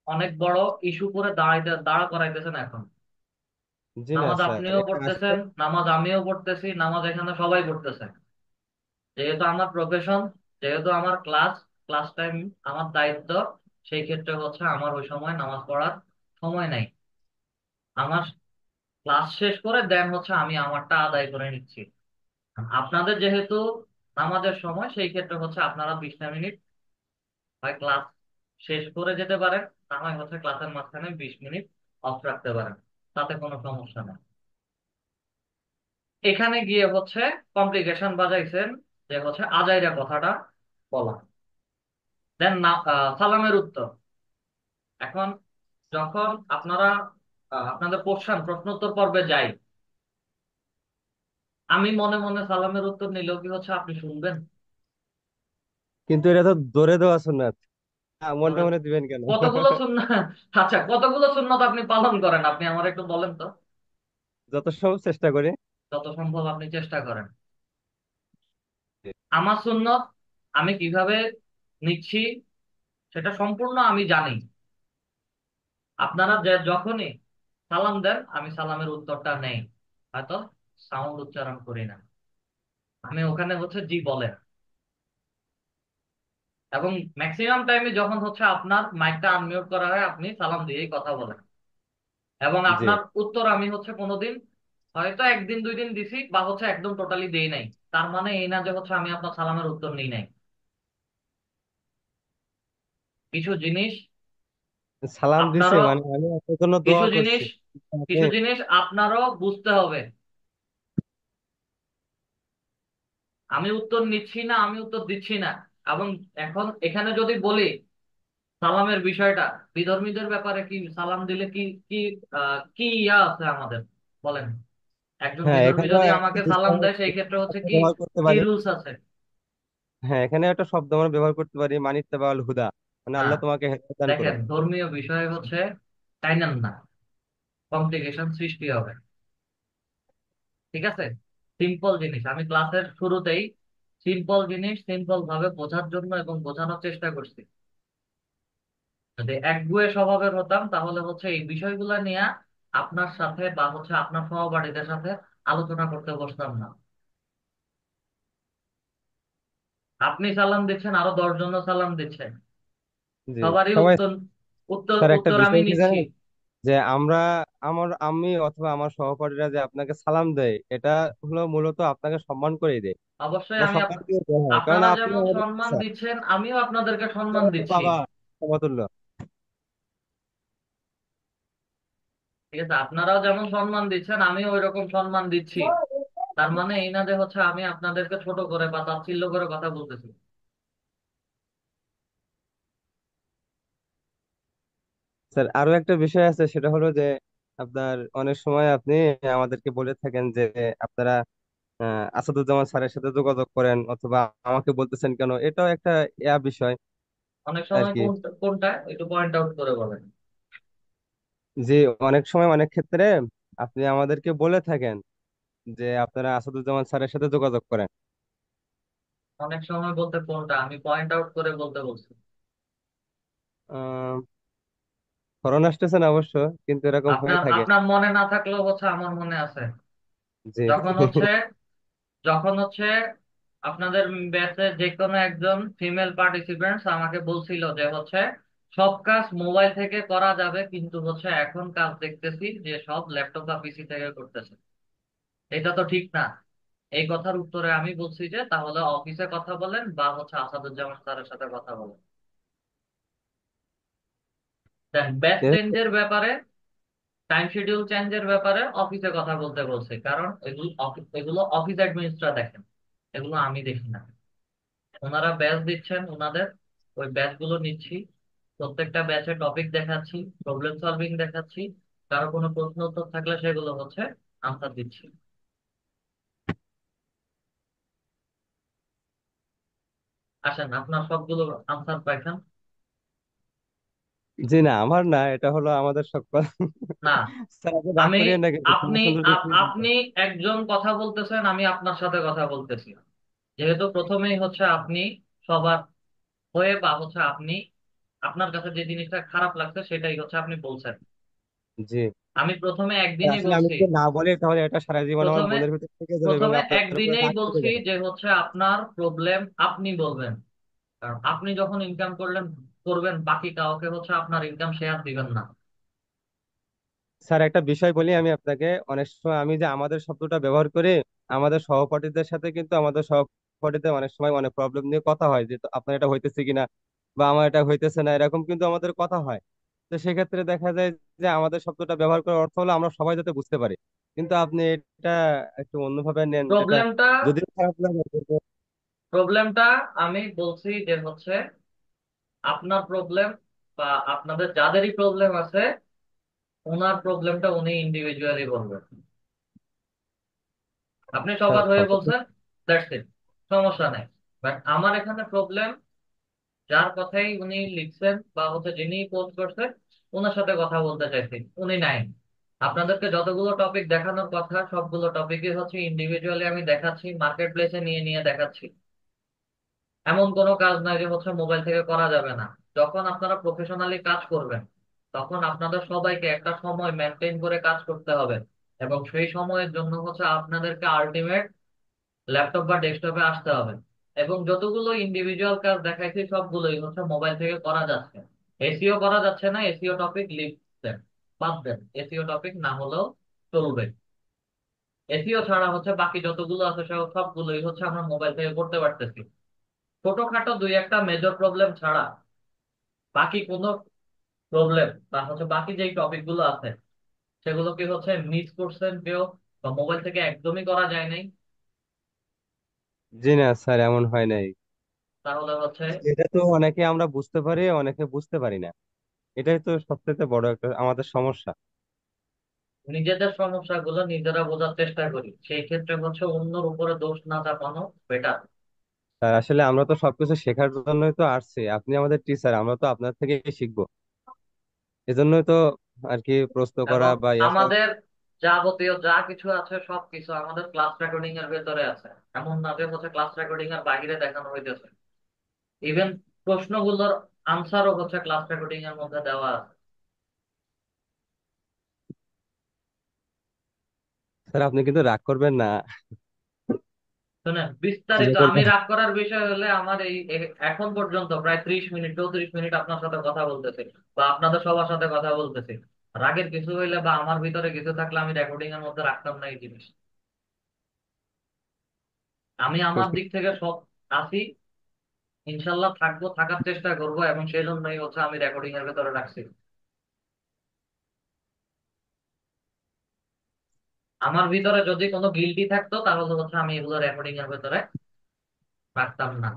অনেক বড় ইস্যু করে দাঁড়া করাইতেছেন এখন। জি না নামাজ স্যার, আপনিও এটা আসলে পড়তেছেন, নামাজ আমিও পড়তেছি, নামাজ এখানে সবাই পড়তেছে। যেহেতু আমার প্রফেশন, যেহেতু আমার ক্লাস, ক্লাস টাইম আমার দায়িত্ব, সেই ক্ষেত্রে হচ্ছে আমার ওই সময় নামাজ পড়ার সময় নাই। আমার ক্লাস শেষ করে দেন হচ্ছে আমি আমারটা আদায় করে নিচ্ছি। আপনাদের যেহেতু নামাজের সময়, সেই ক্ষেত্রে হচ্ছে আপনারা 20টা মিনিট হয় ক্লাস শেষ করে যেতে পারেন, না হয় হচ্ছে ক্লাসের মাঝখানে 20 মিনিট অফ রাখতে পারেন, তাতে কোনো সমস্যা নেই। এখানে গিয়ে হচ্ছে কমপ্লিকেশন বাজাইছেন যে হচ্ছে আজাইরা কথাটা বলা, দেন না সালামের উত্তর। এখন যখন আপনারা আপনাদের কোশ্চেন প্রশ্নোত্তর পর্বে যাই, আমি মনে মনে সালামের উত্তর নিলেও কি হচ্ছে আপনি শুনবেন? কিন্তু এটা তো ধরে দেওয়া সুন্নাত। মনে ধরেন মনে দিবেন কেন? কতগুলো সুন্নাত, আচ্ছা কতগুলো সুন্নাত আপনি পালন করেন, আপনি আমার একটু বলেন তো। যত সব চেষ্টা করি। যত সম্ভব আপনি চেষ্টা করেন। আমার সুন্নত আমি কিভাবে নিচ্ছি সেটা সম্পূর্ণ আমি জানি। আপনারা যে যখনই সালাম দেন আমি সালামের উত্তরটা নেই, হয়তো সাউন্ড উচ্চারণ করি না, আমি ওখানে হচ্ছে জি বলেন। এবং ম্যাক্সিমাম টাইমে যখন হচ্ছে আপনার মাইকটা আনমিউট করা হয় আপনি সালাম দিয়েই কথা বলেন। এবং জি। আপনার উত্তর আমি হচ্ছে কোনোদিন হয়তো একদিন দুই দিন দিছি বা হচ্ছে একদম টোটালি দেই নাই, তার মানে এই না যে হচ্ছে আমি আপনার সালামের উত্তর নিই নাই। কিছু জিনিস সালাম দিছি আপনারও, মানে আমি আপনার জন্য কিছু দোয়া করছি। জিনিস আপনি কিছু জিনিস আপনারও বুঝতে হবে। আমি উত্তর নিচ্ছি না, আমি উত্তর দিচ্ছি না। এবং এখন এখানে যদি বলি সালামের বিষয়টা, বিধর্মীদের ব্যাপারে কি সালাম দিলে কি কি কি ইয়া আছে আমাদের, বলেন। একজন হ্যাঁ, বিধর্মী এখানে যদি একটা আমাকে সালাম বিষয় দেয় সেই ক্ষেত্রে হচ্ছে শব্দ কি, ব্যবহার করতে কি পারি। রুলস আছে? হ্যাঁ, এখানে একটা শব্দ আমরা ব্যবহার করতে পারি, মানিত্তাবাল হুদা, মানে হ্যাঁ, আল্লাহ তোমাকে হেদায়েত দান দেখেন করুন। ধর্মীয় বিষয় হচ্ছে টাইনান না, কমপ্লিকেশন সৃষ্টি হবে। ঠিক আছে, সিম্পল জিনিস আমি ক্লাসের শুরুতেই সিম্পল জিনিস সিম্পল ভাবে বোঝার জন্য এবং বোঝানোর চেষ্টা করছি। যদি একগুঁয়ে স্বভাবের হতাম তাহলে হচ্ছে এই বিষয়গুলো নিয়ে আপনার সাথে বা হচ্ছে আপনার সহপাঠীদের সাথে আলোচনা করতে বসতাম না। আপনি সালাম দিচ্ছেন, আরো 10 জনও সালাম দিচ্ছেন, জি। সবারই সবাই। উত্তর উত্তর স্যার, একটা উত্তর আমি বিষয় কি নিচ্ছি। জানেন, যে আমি অথবা আমার সহপাঠীরা যে আপনাকে সালাম দেয়, এটা হলো মূলত আপনাকে সম্মান করে দেয়। অবশ্যই বা আমি সম্মান দিয়ে দেওয়া হয়, কারণ আপনারা আপনি যেমন আমাদের সম্মান স্যার, দিচ্ছেন আমিও আপনাদেরকে আপনি সম্মান আমাদের দিচ্ছি। বাবা সমতুল্য। ঠিক আছে, আপনারাও যেমন সম্মান দিচ্ছেন আমিও ওই রকম সম্মান দিচ্ছি। তার মানে এই না যে হচ্ছে আমি আপনাদেরকে ছোট করে বা তাচ্ছিল্য করে কথা বলতেছি। স্যার, আরো একটা বিষয় আছে, সেটা হলো যে আপনার অনেক সময় আপনি আমাদেরকে বলে থাকেন যে আপনারা আসাদুজ্জামান স্যারের সাথে যোগাযোগ করেন, অথবা আমাকে বলতেছেন কেন, এটাও একটা বিষয় অনেক আর সময় কি। কোনটা কোনটা একটু পয়েন্ট আউট করে বলেন। যে অনেক সময় অনেক ক্ষেত্রে আপনি আমাদেরকে বলে থাকেন যে আপনারা আসাদুজ্জামান স্যারের সাথে যোগাযোগ করেন। অনেক সময় বলতে কোনটা, আমি পয়েন্ট আউট করে বলতে বলছি। আহ করোনা আসতেছেন অবশ্য, কিন্তু এরকম হয়ে আপনার থাকে। আপনার মনে না থাকলেও হচ্ছে আমার মনে আছে। জি। যখন হচ্ছে যখন হচ্ছে আপনাদের ব্যাচে যে কোনো একজন ফিমেল পার্টিসিপেন্টস আমাকে বলছিল যে হচ্ছে সব কাজ মোবাইল থেকে করা যাবে, কিন্তু হচ্ছে এখন কাজ দেখতেছি যে সব ল্যাপটপ বা পিসি থেকে করতেছে। এটা তো ঠিক না। এই কথার উত্তরে আমি বলছি যে তাহলে অফিসে কথা বলেন বা হচ্ছে আসাদুজ্জামান স্যারের সাথে কথা বলেন। দেন ব্যাচ চেঞ্জের ব্যাপারে, টাইম শিডিউল চেঞ্জের ব্যাপারে অফিসে কথা বলতে বলছে, কারণ এগুলো অফিস অ্যাডমিনিস্ট্রেটর দেখেন, এগুলো আমি দেখি না। ওনারা ব্যাচ দিচ্ছেন, ওনাদের ওই ব্যাচ গুলো নিচ্ছি, প্রত্যেকটা ব্যাচে টপিক দেখাচ্ছি, প্রবলেম সলভিং দেখাচ্ছি, কারো কোনো প্রশ্ন উত্তর থাকলে সেগুলো হচ্ছে আনসার দিচ্ছি। আসেন আপনার সবগুলো আনসার পাইছেন। জি না, আমার না, এটা হলো আমাদের সকল। না, স্যার, আপনি রাগ আমি করিয়েন না কিন্তু, আপনি আসলে সত্যি বলতে। আপনি একজন কথা বলতেছেন, আমি আপনার সাথে কথা বলতেছি। যেহেতু প্রথমেই হচ্ছে আপনি সবার হয়ে বা হচ্ছে আপনি আপনার কাছে যে জিনিসটা খারাপ লাগছে সেটাই হচ্ছে আপনি বলছেন। জি। আমি প্রথমে একদিনই আসলে আমি বলছি, যদি না বলি তাহলে এটা সারা জীবন আমার প্রথমে মনের ভিতর থেকে যাবে এবং প্রথমে আপনার উপরে একদিনেই রাগ থেকে বলছি যাবে। যে হচ্ছে আপনার প্রবলেম আপনি বলবেন। কারণ আপনি যখন ইনকাম করবেন বাকি কাউকে হচ্ছে আপনার ইনকাম শেয়ার দিবেন না। স্যার, একটা বিষয় বলি আমি আপনাকে, অনেক সময় আমি যে আমাদের শব্দটা ব্যবহার করি, আমাদের সহপাঠীদের সাথে কিন্তু আমাদের সহপাঠীদের অনেক সময় অনেক প্রবলেম নিয়ে কথা হয়, যে তো আপনার এটা হইতেছে কিনা বা আমার এটা হইতেছে না, এরকম কিন্তু আমাদের কথা হয়। তো সেক্ষেত্রে দেখা যায় যে আমাদের শব্দটা ব্যবহার করার অর্থ হলো আমরা সবাই যাতে বুঝতে পারি, কিন্তু আপনি এটা একটু অন্যভাবে নেন, যেটা প্রবলেমটা যদিও খারাপ লাগে কিন্তু। প্রবলেমটা আমি বলছি যে হচ্ছে আপনার প্রবলেম বা আপনাদের যাদেরই প্রবলেম আছে ওনার প্রবলেমটা উনি ইন্ডিভিজুয়ালি বলবেন। আপনি স্যার সবার হয়ে কথা তো বলছেন, দ্যাটস ইট, সমস্যা নাই। বাট আমার এখানে প্রবলেম, যার কথাই উনি লিখছেন বা যিনি পোস্ট করছেন ওনার সাথে কথা বলতে চাইছি, উনি নাই। আপনাদেরকে যতগুলো টপিক দেখানোর কথা সবগুলো টপিকই ইন্ডিভিজুয়ালি আমি দেখাচ্ছি, মার্কেট প্লেসে নিয়ে নিয়ে দেখাচ্ছি। এমন কোনো কাজ নাই যে মোবাইল থেকে করা যাবে না। যখন আপনারা প্রফেশনালি কাজ করবেন তখন আপনাদের সবাইকে একটা সময় মেনটেন করে কাজ করতে হবে, এবং সেই সময়ের জন্য আপনাদেরকে আলটিমেট ল্যাপটপ বা ডেস্কটপে আসতে হবে। এবং যতগুলো ইন্ডিভিজুয়াল কাজ দেখাইছি সবগুলোই মোবাইল থেকে করা যাচ্ছে। এসিও করা যাচ্ছে না, এসিও টপিক লিখছেন, বাদ দেন, এসিও টপিক না হলেও চলবে। এসিও ছাড়া বাকি যতগুলো আছে সবগুলোই আমরা মোবাইল থেকে করতে পারতেছি। ছোটখাটো দুই একটা মেজর প্রবলেম ছাড়া বাকি কোনো প্রবলেম বা বাকি যেই টপিক গুলো আছে সেগুলো কি মিস করছেন কেউ, বা মোবাইল থেকে একদমই করা যায় নাই? জি না স্যার, এমন হয় নাই। তাহলে এটা তো অনেকে আমরা বুঝতে পারি, অনেকে বুঝতে পারি না। এটাই তো সবচেয়ে বড় একটা আমাদের সমস্যা। নিজেদের সমস্যাগুলো নিজেরা বোঝার চেষ্টা করি, সেই ক্ষেত্রে অন্যর উপরে দোষ না চাপানো বেটার। স্যার আসলে আমরা তো সবকিছু শেখার জন্যই তো আসছি, আপনি আমাদের টিচার, আমরা তো আপনার থেকেই শিখবো। এজন্যই তো আর কি প্রশ্ন করা এবং বা ইয়া করা। আমাদের যাবতীয় যা কিছু আছে সবকিছু আমাদের ক্লাস রেকর্ডিং এর ভেতরে আছে। এমন না যে ক্লাস রেকর্ডিং এর বাইরে দেখানো হইতেছে। ইভেন প্রশ্নগুলোর আনসারও ক্লাস রেকর্ডিং এর মধ্যে দেওয়া আছে। স্যার আপনি কিন্তু রাগ করবেন না। শুনেন, বিস্তারিত যেরকম আমি রাগ করার বিষয় হলে আমার এখন পর্যন্ত প্রায় 30 মিনিট 34 মিনিট আপনার সাথে কথা বলতেছি বা আপনাদের সবার সাথে কথা বলতেছি। রাগের কিছু হইলে বা আমার ভিতরে কিছু থাকলে আমি রেকর্ডিং এর মধ্যে রাখতাম না এই জিনিস। আমি আমার বুঝতে- দিক থেকে সব আছি, ইনশাল্লাহ থাকবো, থাকার চেষ্টা করব, এবং সেই জন্যই আমি রেকর্ডিং এর ভেতরে রাখছি। আমার ভিতরে যদি কোনো গিল্টি থাকতো তাহলে আমি এগুলো রেকর্ডিং এর ভেতরে রাখতাম না।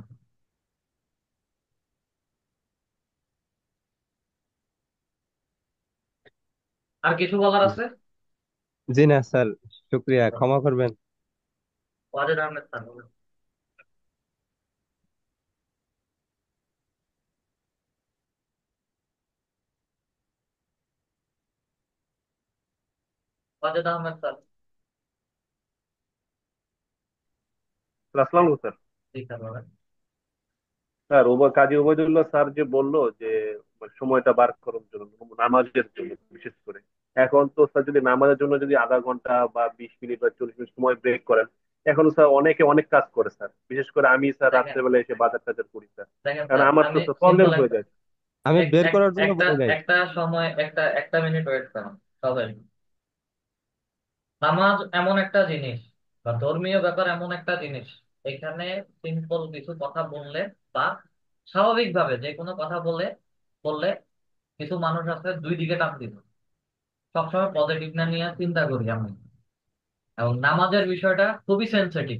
আর কিছু বলার আছে? জি না স্যার, শুক্রিয়া, ক্ষমা করবেন। ওয়াজেদ আহমেদ স্যার বলেন। ওয়াজেদ আহমেদ স্যার। আসসালামু আলাইকুম স্যার। জি স্যার বলেন। স্যার কাজী ওবায়দুল্লাহ স্যার যে বললো যে সময়টা বার করার জন্য নামাজের জন্য বিশেষ করে, এখন তো স্যার যদি নামাজের জন্য যদি আধা ঘন্টা বা 20 মিনিট বা 40 মিনিট সময় ব্রেক করেন, এখন স্যার অনেকে অনেক কাজ করে স্যার, বিশেষ করে আমি স্যার দেখেন, রাত্রেবেলা এসে বাজার টাজার করি স্যার। দেখেন কারণ স্যার, আমার তো আমি প্রবলেম সিম্পল হয়ে একটা যায়। আমি বের করার জন্য একটা বলি নাই। একটা সময় একটা একটা মিনিট ওয়েট করুন সবাই। নামাজ এমন একটা জিনিস বা ধর্মীয় ব্যাপার এমন একটা জিনিস, এখানে সিম্পল কিছু কথা বললে বা স্বাভাবিকভাবে যে কোনো কথা বললে কিছু মানুষ আছে দুই দিকে টান দিবে। সবসময় পজিটিভ না নিয়ে চিন্তা করি আমি। এবং নামাজের বিষয়টা খুবই সেন্সিটিভ।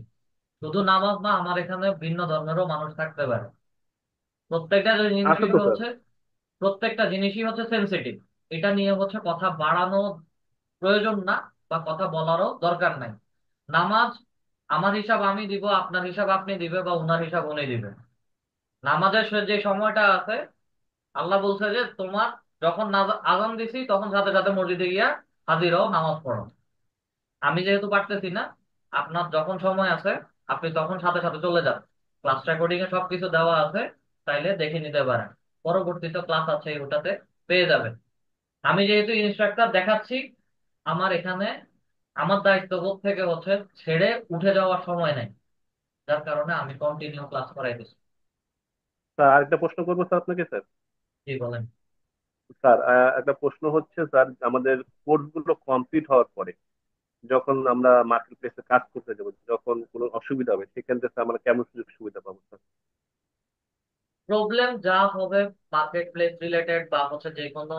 শুধু নামাজ না, আমার এখানে ভিন্ন ধর্মেরও মানুষ থাকতে পারে। প্রত্যেকটা আছে জিনিসই তো স্যার। প্রত্যেকটা জিনিসই সেন্সিটিভ। এটা নিয়ে কথা বাড়ানো প্রয়োজন না, বা কথা বলারও দরকার নাই। নামাজ আমার হিসাব আমি দিব, আপনার হিসাব আপনি দিবে, বা উনার হিসাব উনি দিবে। নামাজের যে সময়টা আছে, আল্লাহ বলছে যে তোমার যখন আজান দিছি তখন সাথে সাথে মসজিদে গিয়া হাজির হও, নামাজ পড়ো। আমি যেহেতু পারতেছি না, আপনার যখন সময় আছে আপনি তখন সাথে সাথে চলে যান। ক্লাস রেকর্ডিং এ সবকিছু দেওয়া আছে, তাইলে দেখে নিতে পারেন। পরবর্তীতে ক্লাস আছে ওটাতে পেয়ে যাবেন। আমি যেহেতু ইনস্ট্রাক্টর দেখাচ্ছি, আমার এখানে আমার দায়িত্ববোধ থেকে ছেড়ে উঠে যাওয়ার সময় নাই, যার কারণে আমি কন্টিনিউ ক্লাস করাইতেছি। স্যার আরেকটা প্রশ্ন করবো স্যার আপনাকে স্যার। জি বলেন। স্যার একটা প্রশ্ন হচ্ছে স্যার, আমাদের কোর্স গুলো কমপ্লিট হওয়ার পরে যখন আমরা মার্কেট প্লেসে কাজ করতে যাবো, যখন কোনো অসুবিধা হবে সেক্ষেত্রে স্যার আমরা কেমন সুযোগ সুবিধা পাবো স্যার? প্রবলেম যা হবে মার্কেট প্লেস রিলেটেড বা যে কোনো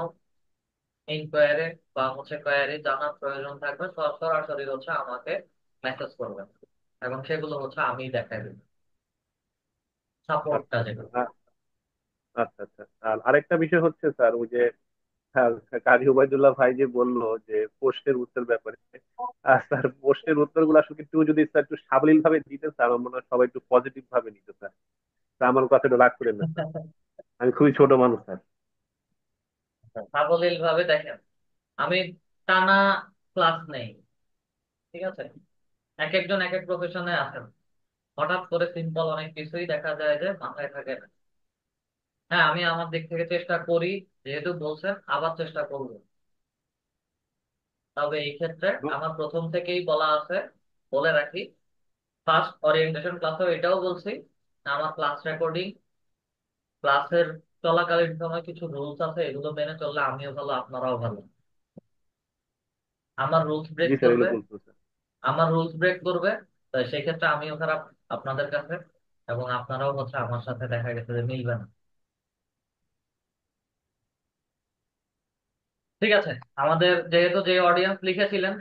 ইনকোয়ারি বা কোয়ারি জানার প্রয়োজন থাকবে, সরাসরি আমাকে মেসেজ করবেন, এবং সেগুলো আমি দেখাই দেবো, সাপোর্টটা যেগুলো। আচ্ছা আচ্ছা। আর আরেকটা বিষয় হচ্ছে স্যার, ওই যে হ্যাঁ, কাজী ওবায়দুল্লাহ ভাই যে বললো যে প্রশ্নের উত্তর ব্যাপারে, স্যার প্রশ্নের উত্তর গুলো আসলে একটু যদি স্যার একটু সাবলীল ভাবে দিতেন স্যার, আমার মনে হয় সবাই একটু পজিটিভ ভাবে নিত স্যার। তা আমার কথা একটু রাগ করেন না স্যার, আমি খুবই ছোট মানুষ স্যার। সাবলীল ভাবে দেখেন, আমি টানা ক্লাস নেই, ঠিক আছে? এক একজন এক এক প্রফেশনে আছেন, হঠাৎ করে সিম্পল অনেক কিছুই দেখা যায় যে মাথায় থাকে না। হ্যাঁ, আমি আমার দিক থেকে চেষ্টা করি, যেহেতু বলছেন আবার চেষ্টা করব। তবে এই ক্ষেত্রে আমার প্রথম থেকেই বলা আছে, বলে রাখি, ফার্স্ট ওরিয়েন্টেশন ক্লাসেও এটাও বলছি, আমার ক্লাস রেকর্ডিং, ক্লাসের চলাকালীন সময় কিছু রুলস আছে, এগুলো মেনে চললে আমিও ভালো, আপনারাও ভালো। আমার রুলস ব্রেক জি স্যার, এগুলো করবে, বলতো স্যার। আমার রুলস ব্রেক করবে, তো সেই ক্ষেত্রে আমিও খারাপ আপনাদের কাছে, এবং আপনারাও হচ্ছে আমার সাথে দেখা গেছে যে মিলবে না। ঠিক আছে, আমাদের যেহেতু যে অডিয়েন্স লিখেছিলেন,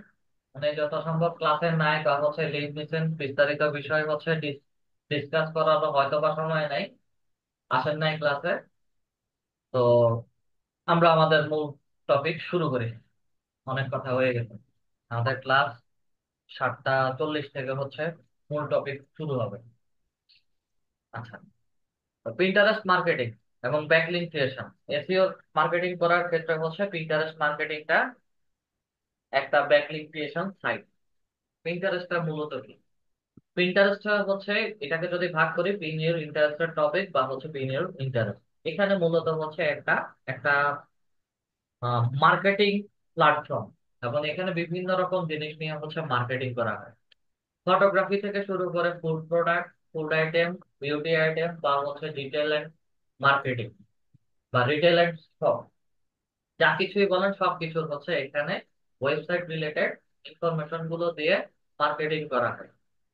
মানে যথাসম্ভব ক্লাসের নাই বা হচ্ছে লিভ নিচ্ছেন, বিস্তারিত বিষয় হচ্ছে ডিসকাস করার হয়তো বা সময় নাই, আসেন নাই ক্লাসে, তো আমরা আমাদের মূল টপিক শুরু করি। অনেক কথা হয়ে গেছে, আমাদের ক্লাস 7:40 থেকে হচ্ছে মূল টপিক শুরু হবে। আচ্ছা, পিন্টারেস্ট মার্কেটিং এবং ব্যাকলিঙ্ক ক্রিয়েশন। এসইও মার্কেটিং করার ক্ষেত্রে হচ্ছে পিন্টারেস্ট মার্কেটিংটা একটা ব্যাকলিঙ্ক ক্রিয়েশন সাইট। পিন্টারেস্টটা মূলত কি? পিন্টারেস্ট হচ্ছে, এটাকে যদি ভাগ করি, পিন ইউর ইন্টারেস্টেড টপিক বা হচ্ছে পিন ইউর ইন্টারেস্ট, এখানে মূলত হচ্ছে একটা একটা মার্কেটিং প্ল্যাটফর্ম, এবং এখানে বিভিন্ন রকম জিনিস নিয়ে হচ্ছে মার্কেটিং করা হয়। ফটোগ্রাফি থেকে শুরু করে food product, food item, beauty item, বা হচ্ছে ডিটেল এন্ড মার্কেটিং বা রিটেল এন্ড শপ, যা কিছুই বলেন সবকিছুর হচ্ছে এখানে ওয়েবসাইট রিলেটেড ইনফরমেশন গুলো দিয়ে মার্কেটিং করা হয়।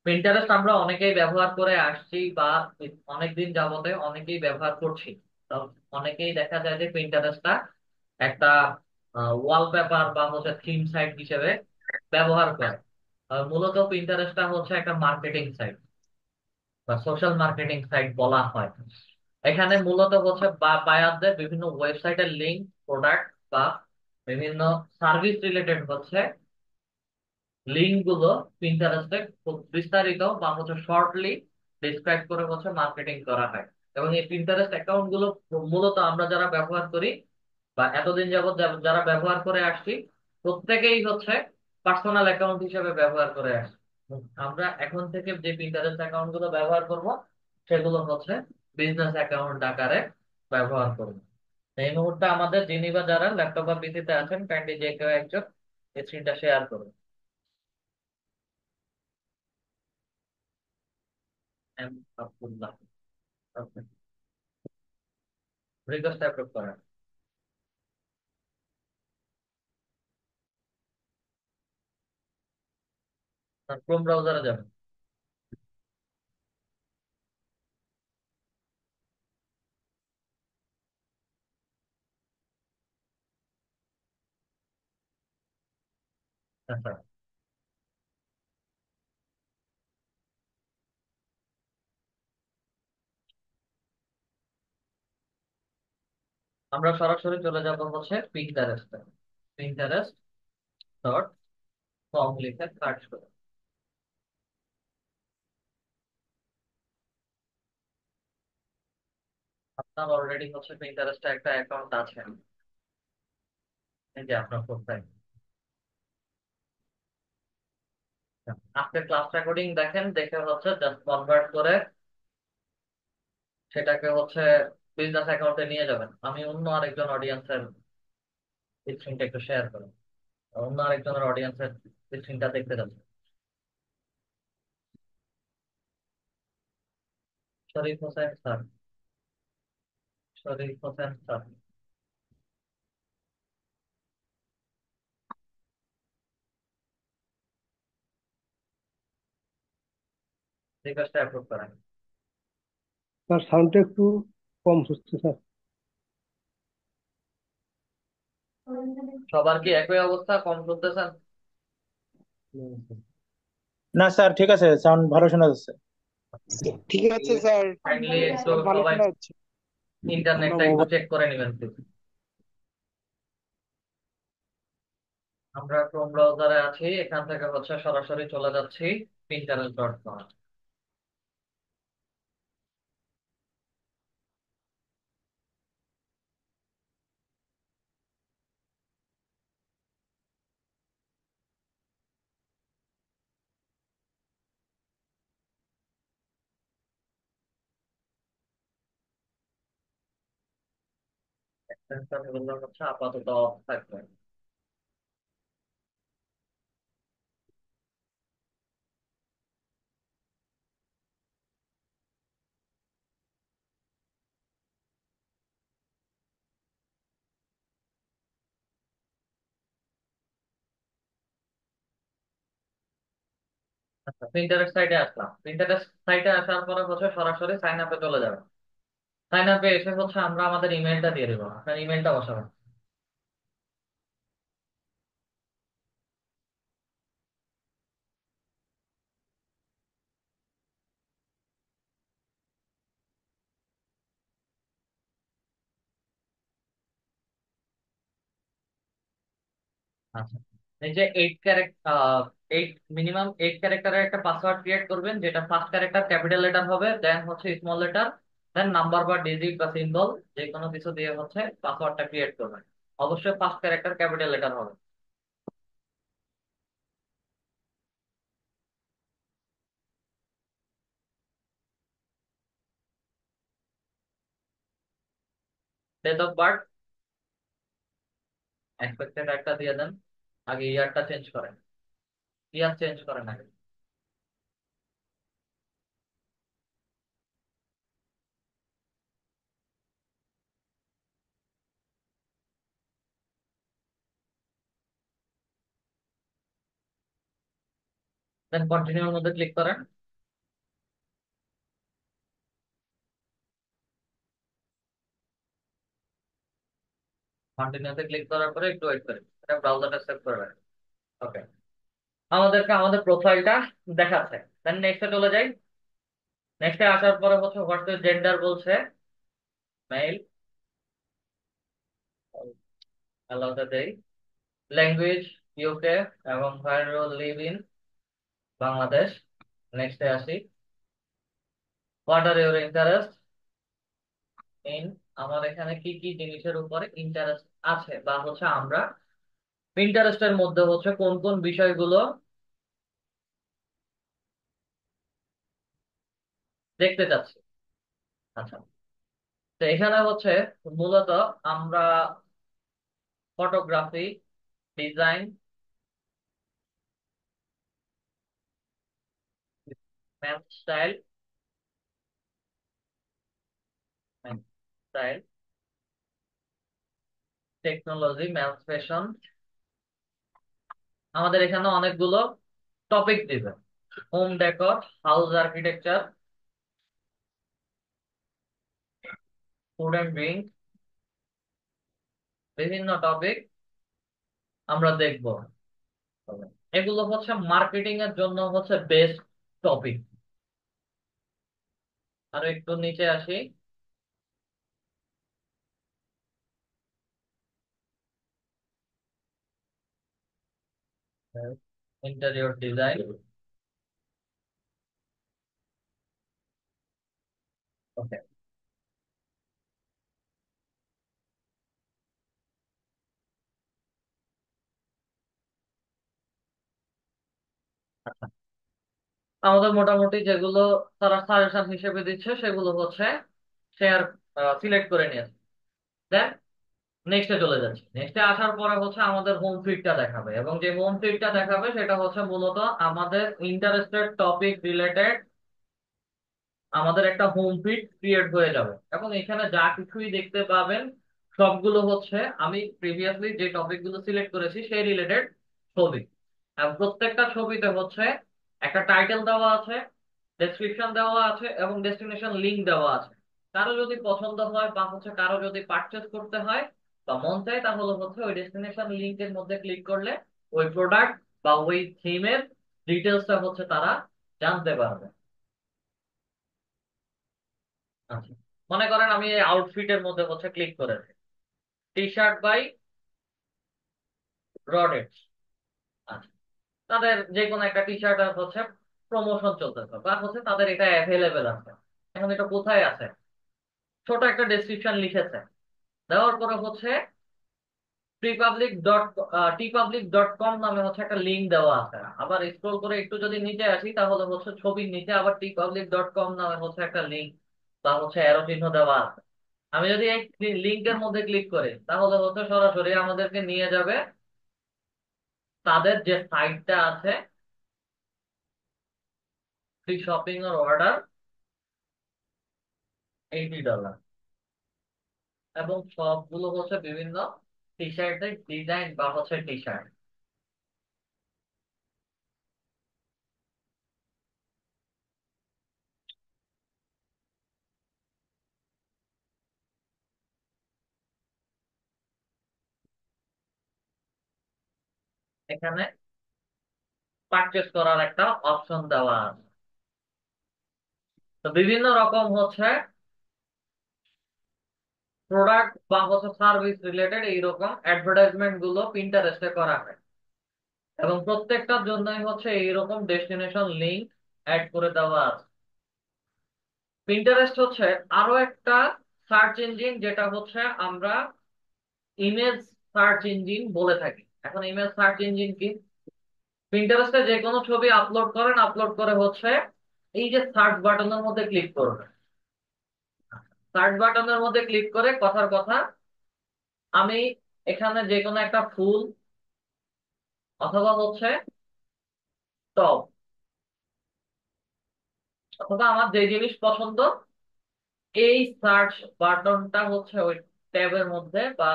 পিন্টারেস্ট আমরা অনেকেই ব্যবহার করে আসছি, বা অনেকদিন যাবতে অনেকেই ব্যবহার করছি। তো অনেকেই দেখা যায় যে পিন্টারেস্টটা একটা ওয়ালপেপার বা হচ্ছে থিম সাইট হিসেবে ব্যবহার করে। মূলত পিন্টারেস্টটা হচ্ছে একটা মার্কেটিং সাইট বা সোশ্যাল মার্কেটিং সাইট বলা হয়। এখানে মূলত হচ্ছে বায়ারদের বিভিন্ন ওয়েবসাইটের লিঙ্ক, প্রোডাক্ট বা বিভিন্ন সার্ভিস রিলেটেড হচ্ছে লিঙ্ক গুলো পিন্টারেস্টে খুব বিস্তারিত বা হচ্ছে শর্টলি ডিসক্রাইব করে হচ্ছে মার্কেটিং করা হয়। এবং এই পিন্টারেস্ট অ্যাকাউন্ট গুলো মূলত আমরা যারা ব্যবহার করি বা এতদিন যাবত যারা ব্যবহার করে আসছি, প্রত্যেকেই হচ্ছে পার্সোনাল অ্যাকাউন্ট হিসেবে ব্যবহার করে আসছি। আমরা এখন থেকে যে পিন্টারেস্ট অ্যাকাউন্ট গুলো ব্যবহার করব, সেগুলো হচ্ছে বিজনেস অ্যাকাউন্ট আকারে ব্যবহার করব। এই মুহূর্তে আমাদের যিনি বা যারা ল্যাপটপ বা পিসিতে আছেন, কাইন্ডলি যে কেউ একজন এই স্ক্রিনটা শেয়ার করুন। এম আব্দুল্লাহ, রিকোয়েস্ট অ্যাপ্রুভ করেন। ক্রোম ব্রাউজারে যাবেন। আচ্ছা, আমরা সরাসরি চলে যাব হচ্ছে পিন্টারেস্টে। পিন্টারেস্ট ডট কম লিখে সার্চ করে, আপনার অলরেডি হচ্ছে পিন্টারেস্টে একটা অ্যাকাউন্ট আছে, এই যে আপনার প্রোফাইল। আজকে ক্লাস রেকর্ডিং দেখেন, দেখে হচ্ছে জাস্ট কনভার্ট করে সেটাকে হচ্ছে বিজনেস অ্যাকাউন্টে নিয়ে যাবেন। আমি অন্য আরেকজন অডিয়েন্সের স্ক্রিনটা একটু শেয়ার করেন, অন্য আরেকজনের অডিয়েন্সের স্ক্রিনটা দেখতে যাবেন। Sharif Hossain sir, Sharif Hossain sir, request approve করেন। তার সাউন্ডটা একটু কম হচ্ছে স্যার। সবার কি একই অবস্থা, কম শুনতেছেন? না স্যার, ঠিক আছে, সাউন্ড ভালো শোনা যাচ্ছে। ঠিক আছে স্যার, কাইন্ডলি একটু সাউন্ড ভালো সবাই শোনা যাচ্ছে। আমরা ইন্টারনেটটা একটু মোবাইল চেক করে নেবেন প্লিজ। আমরা ক্রোম ব্রাউজারে আছি, এখান থেকে হচ্ছে সরাসরি চলে যাচ্ছি pinterest.com। এক্সটেনশন গুলো হচ্ছে আপাতত অফ থাকবে। আচ্ছা, প্রিন্টারেস্ট সাইটে আসলাম। প্রিন্টারেস্ট সাইটে আসার পরে হচ্ছে সরাসরি সাইন আপে চলে যাবে। সাইন আপে এসে হচ্ছে আমরা আমাদের ইমেলটা দিয়ে দেবো, আপনার ইমেলটা বসাবেন। আচ্ছা, এই যে 8 মিনিমাম 8 ক্যারেক্টারের একটা পাসওয়ার্ড ক্রিয়েট করবেন, যেটা ফার্স্ট ক্যারেক্টার ক্যাপিটাল লেটার হবে, দেন হচ্ছে স্মল লেটার, দেন নাম্বার বা ডিজিট বা সিম্বল যে কোনো কিছু দিয়ে হচ্ছে পাসওয়ার্ডটা ক্রিয়েট করবেন। অবশ্যই ফার্স্ট ক্যারেক্টার ক্যাপিটাল লেটার হবে। ডেট অফ বার্থ এক্সপেক্টেড একটা দিয়ে দেন। আগে ইয়ারটা চেঞ্জ করেন, ইয়ার চেঞ্জ করেন আগে। দেন কন্টিনিউর মধ্যে ক্লিক করেন। কন্টিনিউতে ক্লিক করার পরে একটু ওয়েট করেন, এটা ব্রাউজারটা সেভ করে রাখেন। ওকে, আমাদেরকে আমাদের প্রোফাইলটা দেখাচ্ছে। দেন নেক্সটে চলে যাই। নেক্সটে আসার পরে হচ্ছে হোয়াটস জেন্ডার বলছে, মেল, আলাদা দেই। ল্যাঙ্গুয়েজ ইউকে, এবং ভার লিভ ইন বাংলাদেশ। নেক্সটে আসি। What are your interest in, আমার এখানে কি কি জিনিসের উপরে ইন্টারেস্ট আছে, বা হচ্ছে আমরা ইন্টারেস্টের মধ্যে হচ্ছে কোন কোন বিষয়গুলো দেখতে চাচ্ছি। আচ্ছা, তো এখানে হচ্ছে মূলত আমরা photography, design, math style, style, technology, math fashion, আমাদের এখানে অনেকগুলো টপিক দিবে। Home decor, house architecture, food and drink, বিভিন্ন টপিক আমরা দেখব। এগুলো হচ্ছে মার্কেটিং এর জন্য হচ্ছে বেস্ট টপিক। আরো একটু নিচে আসি। Interior design. ওকে, আমাদের মোটামুটি যেগুলো তারা সাজেশন হিসেবে দিচ্ছে সেগুলো হচ্ছে শেয়ার, সিলেক্ট করে নিয়েছে। দেন নেক্সটে চলে যাচ্ছে। নেক্সটে আসার পরে হচ্ছে আমাদের হোম ফিডটা দেখাবে, এবং যে হোম ফিডটা দেখাবে সেটা হচ্ছে মূলত আমাদের ইন্টারেস্টেড টপিক রিলেটেড আমাদের একটা হোম ফিড ক্রিয়েট হয়ে যাবে, এবং এখানে যা কিছুই দেখতে পাবেন সবগুলো হচ্ছে আমি প্রিভিয়াসলি যে টপিক গুলো সিলেক্ট করেছি সেই রিলেটেড ছবি। এবং প্রত্যেকটা ছবিতে হচ্ছে একটা টাইটেল দেওয়া আছে, ডেসক্রিপশন দেওয়া আছে, এবং ডেস্টিনেশন লিংক দেওয়া আছে। কারো যদি পছন্দ হয় বা হচ্ছে কারো যদি পারচেস করতে হয় বা মন চায়, তাহলে হচ্ছে ওই ডেস্টিনেশন লিংকের মধ্যে ক্লিক করলে ওই প্রোডাক্ট বা ওই থিমের ডিটেলসটা হচ্ছে তারা জানতে পারবে। আচ্ছা, মনে করেন আমি এই আউটফিটের মধ্যে হচ্ছে ক্লিক করেছি, টি শার্ট বাই রডেটস। আচ্ছা, তাদের যে কোনো একটা টি শার্ট হচ্ছে প্রমোশন চলতেছে বা হচ্ছে তাদের এটা অ্যাভেলেবেল আছে। এখন এটা কোথায় আছে, ছোট একটা ডেসক্রিপশন লিখেছে, দেওয়ার পরে হচ্ছে tpublic.com নামে হচ্ছে একটা লিঙ্ক দেওয়া আছে। আবার স্ক্রল করে একটু যদি নিচে আসি তাহলে হচ্ছে ছবির নিচে আবার tpublic.com নামে হচ্ছে একটা লিঙ্ক বা হচ্ছে অ্যারো চিহ্ন দেওয়া আছে। আমি যদি এই লিঙ্কের মধ্যে ক্লিক করি তাহলে হচ্ছে সরাসরি আমাদেরকে নিয়ে যাবে তাদের যে সাইটটা আছে, ফ্রি শপিং এর অর্ডার $80, এবং সবগুলো হচ্ছে বিভিন্ন টি শার্টের ডিজাইন বা হচ্ছে টি শার্ট। এখানে পারচেস করার একটা অপশন দেওয়া আছে। তো বিভিন্ন রকম হচ্ছে প্রোডাক্ট বা হচ্ছে সার্ভিস রিলেটেড এইরকম অ্যাডভার্টাইজমেন্ট গুলো পিন্টারেস্টে করা হয়, এবং প্রত্যেকটার জন্যই হচ্ছে এইরকম ডেস্টিনেশন লিংক অ্যাড করে দেওয়া আছে। পিন্টারেস্ট হচ্ছে আরো একটা সার্চ ইঞ্জিন, যেটা হচ্ছে আমরা ইমেজ সার্চ ইঞ্জিন বলে থাকি। এখন ইমেজ সার্চ ইঞ্জিন কি, পিন্টারেস্টে যে কোনো ছবি আপলোড করেন, আপলোড করে হচ্ছে এই যে সার্চ বাটনের মধ্যে ক্লিক করবেন। সার্চ বাটনের মধ্যে ক্লিক করে কথার কথা আমি এখানে যে কোনো একটা ফুল অথবা হচ্ছে টপ অথবা আমার যে জিনিস পছন্দ, এই সার্চ বাটনটা হচ্ছে ওই ট্যাবের মধ্যে বা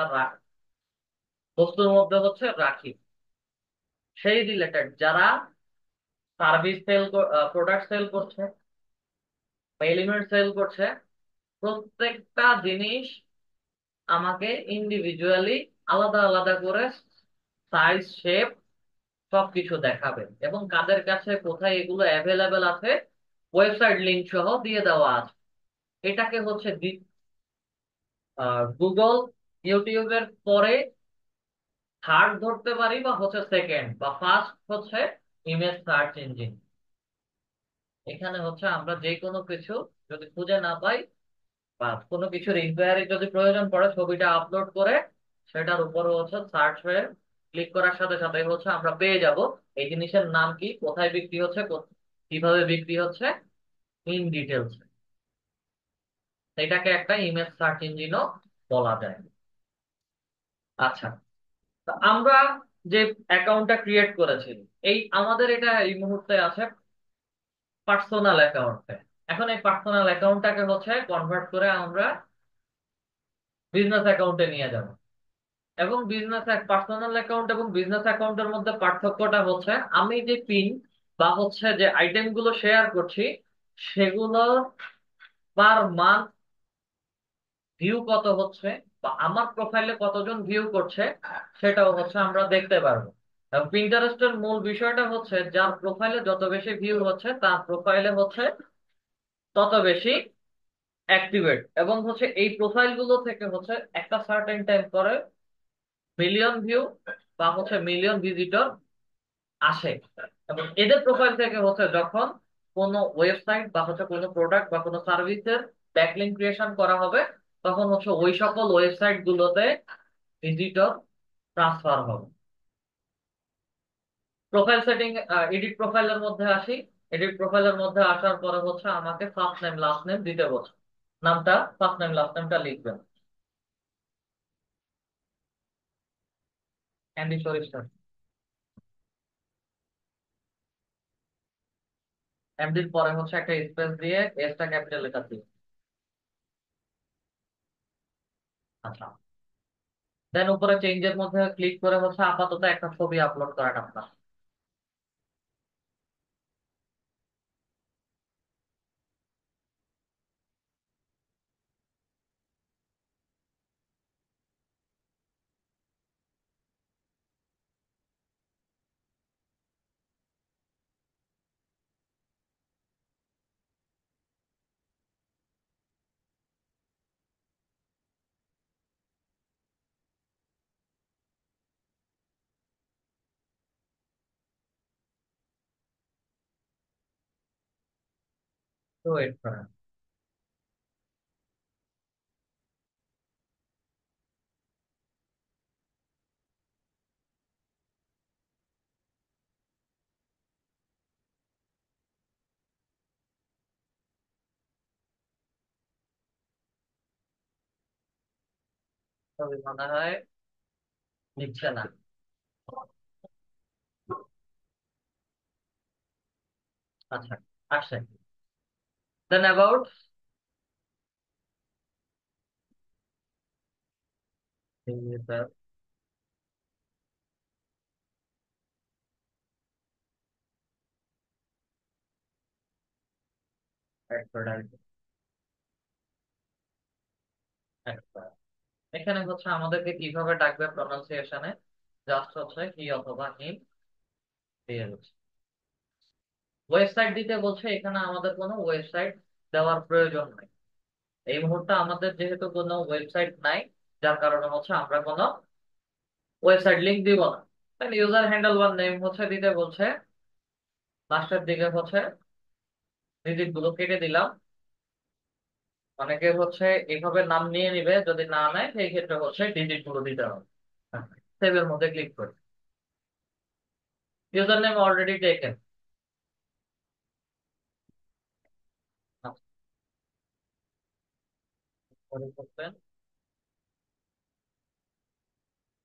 বস্তুর মধ্যে হচ্ছে রাখি। সেই রিলেটেড যারা সার্ভিস সেল, প্রোডাক্ট সেল করছে বা এলিমেন্ট সেল করছে, প্রত্যেকটা জিনিস আমাকে ইন্ডিভিজুয়ালি আলাদা আলাদা করে সাইজ, শেপ সবকিছু দেখাবে, এবং কাদের কাছে কোথায় এগুলো অ্যাভেলেবেল আছে ওয়েবসাইট লিংক সহ দিয়ে দেওয়া আছে। এটাকে হচ্ছে গুগল, ইউটিউবের পরে থার্ড ধরতে পারি বা হচ্ছে সেকেন্ড বা ফার্স্ট হচ্ছে ইমেজ সার্চ ইঞ্জিন। এখানে হচ্ছে আমরা যে কোনো কিছু যদি খুঁজে না পাই বা কোনো কিছুর ইনকোয়ারি যদি প্রয়োজন পড়ে, ছবিটা আপলোড করে সেটার উপরে হচ্ছে সার্চ হয়ে ক্লিক করার সাথে সাথে হচ্ছে আমরা পেয়ে যাব এই জিনিসের নাম কি, কোথায় বিক্রি হচ্ছে, কিভাবে বিক্রি হচ্ছে, ইন ডিটেলস। এটাকে একটা ইমেজ সার্চ ইঞ্জিনও বলা যায়। আচ্ছা, তা আমরা যে অ্যাকাউন্টটা ক্রিয়েট করেছি, এই আমাদের এটা এই মুহূর্তে আছে পার্সোনাল অ্যাকাউন্টে। এখন এই পার্সোনাল অ্যাকাউন্টটাকে হচ্ছে কনভার্ট করে আমরা বিজনেস অ্যাকাউন্টে নিয়ে যাব। এবং বিজনেস পার্সোনাল অ্যাকাউন্ট এবং বিজনেস অ্যাকাউন্টের মধ্যে পার্থক্যটা হচ্ছে আমি যে পিন বা হচ্ছে যে আইটেম গুলো শেয়ার করছি সেগুলো পার মান্থ ভিউ কত হচ্ছে বা আমার প্রোফাইলে কতজন ভিউ করছে সেটাও হচ্ছে আমরা দেখতে পারবো। এবং পিন্টারেস্টের মূল বিষয়টা হচ্ছে যার প্রোফাইলে যত বেশি ভিউ হচ্ছে তার প্রোফাইলে হচ্ছে তত বেশি অ্যাক্টিভেট, এবং হচ্ছে এই প্রোফাইল গুলো থেকে হচ্ছে একটা সার্টেন টাইম পরে মিলিয়ন ভিউ বা হচ্ছে মিলিয়ন ভিজিটর আসে। এবং এদের প্রোফাইল থেকে হচ্ছে যখন কোনো ওয়েবসাইট বা হচ্ছে কোনো প্রোডাক্ট বা কোনো সার্ভিসের ব্যাকলিংক ক্রিয়েশন করা হবে, তখন হচ্ছে ওই সকল ওয়েবসাইট গুলোতে ভিজিটর ট্রান্সফার হবে। প্রোফাইল সেটিং, এডিট প্রোফাইলের মধ্যে আসি। এডিট প্রোফাইলের মধ্যে আসার পরে হচ্ছে আমাকে ফার্স্ট নেম লাস্ট নেম দিতে বলছে। নামটা, ফার্স্ট নেম লাস্ট নেমটা লিখবেন। অ্যান্ডি সরিস্টার, এমডির পরে হচ্ছে একটা স্পেস দিয়ে এসটা ক্যাপিটাল লেখা দিই। আচ্ছা, দেন উপরে চেঞ্জের মধ্যে ক্লিক করে হচ্ছে আপাতত একটা ছবি আপলোড করেন আপনার। ওয়েট করেন। তবে মনে হয় নিচ্ছে না। আচ্ছা, আসছে। দেন অ্যাবাউট এখানে হচ্ছে আমাদেরকে কিভাবে ডাকবে প্রনাউন্সিয়েশনে, জাস্ট হচ্ছে হি অথবা হিম দিয়ে দিচ্ছে। ওয়েবসাইট দিতে বলছে, এখানে আমাদের কোনো ওয়েবসাইট দেওয়ার প্রয়োজন নাই। এই মুহূর্তে আমাদের যেহেতু কোনো ওয়েবসাইট নাই, যার কারণে হচ্ছে আমরা কোনো ওয়েবসাইট লিংক দিব না। ইউজার হ্যান্ডেল বা নেম হচ্ছে দিতে বলছে, লাস্টের দিকে হচ্ছে ডিজিট গুলো কেটে দিলাম। অনেকে হচ্ছে এইভাবে নাম নিয়ে নিবে, যদি না নেয় সেই ক্ষেত্রে হচ্ছে ডিজিট গুলো দিতে হবে। সেভের মধ্যে ক্লিক করি। User name already taken.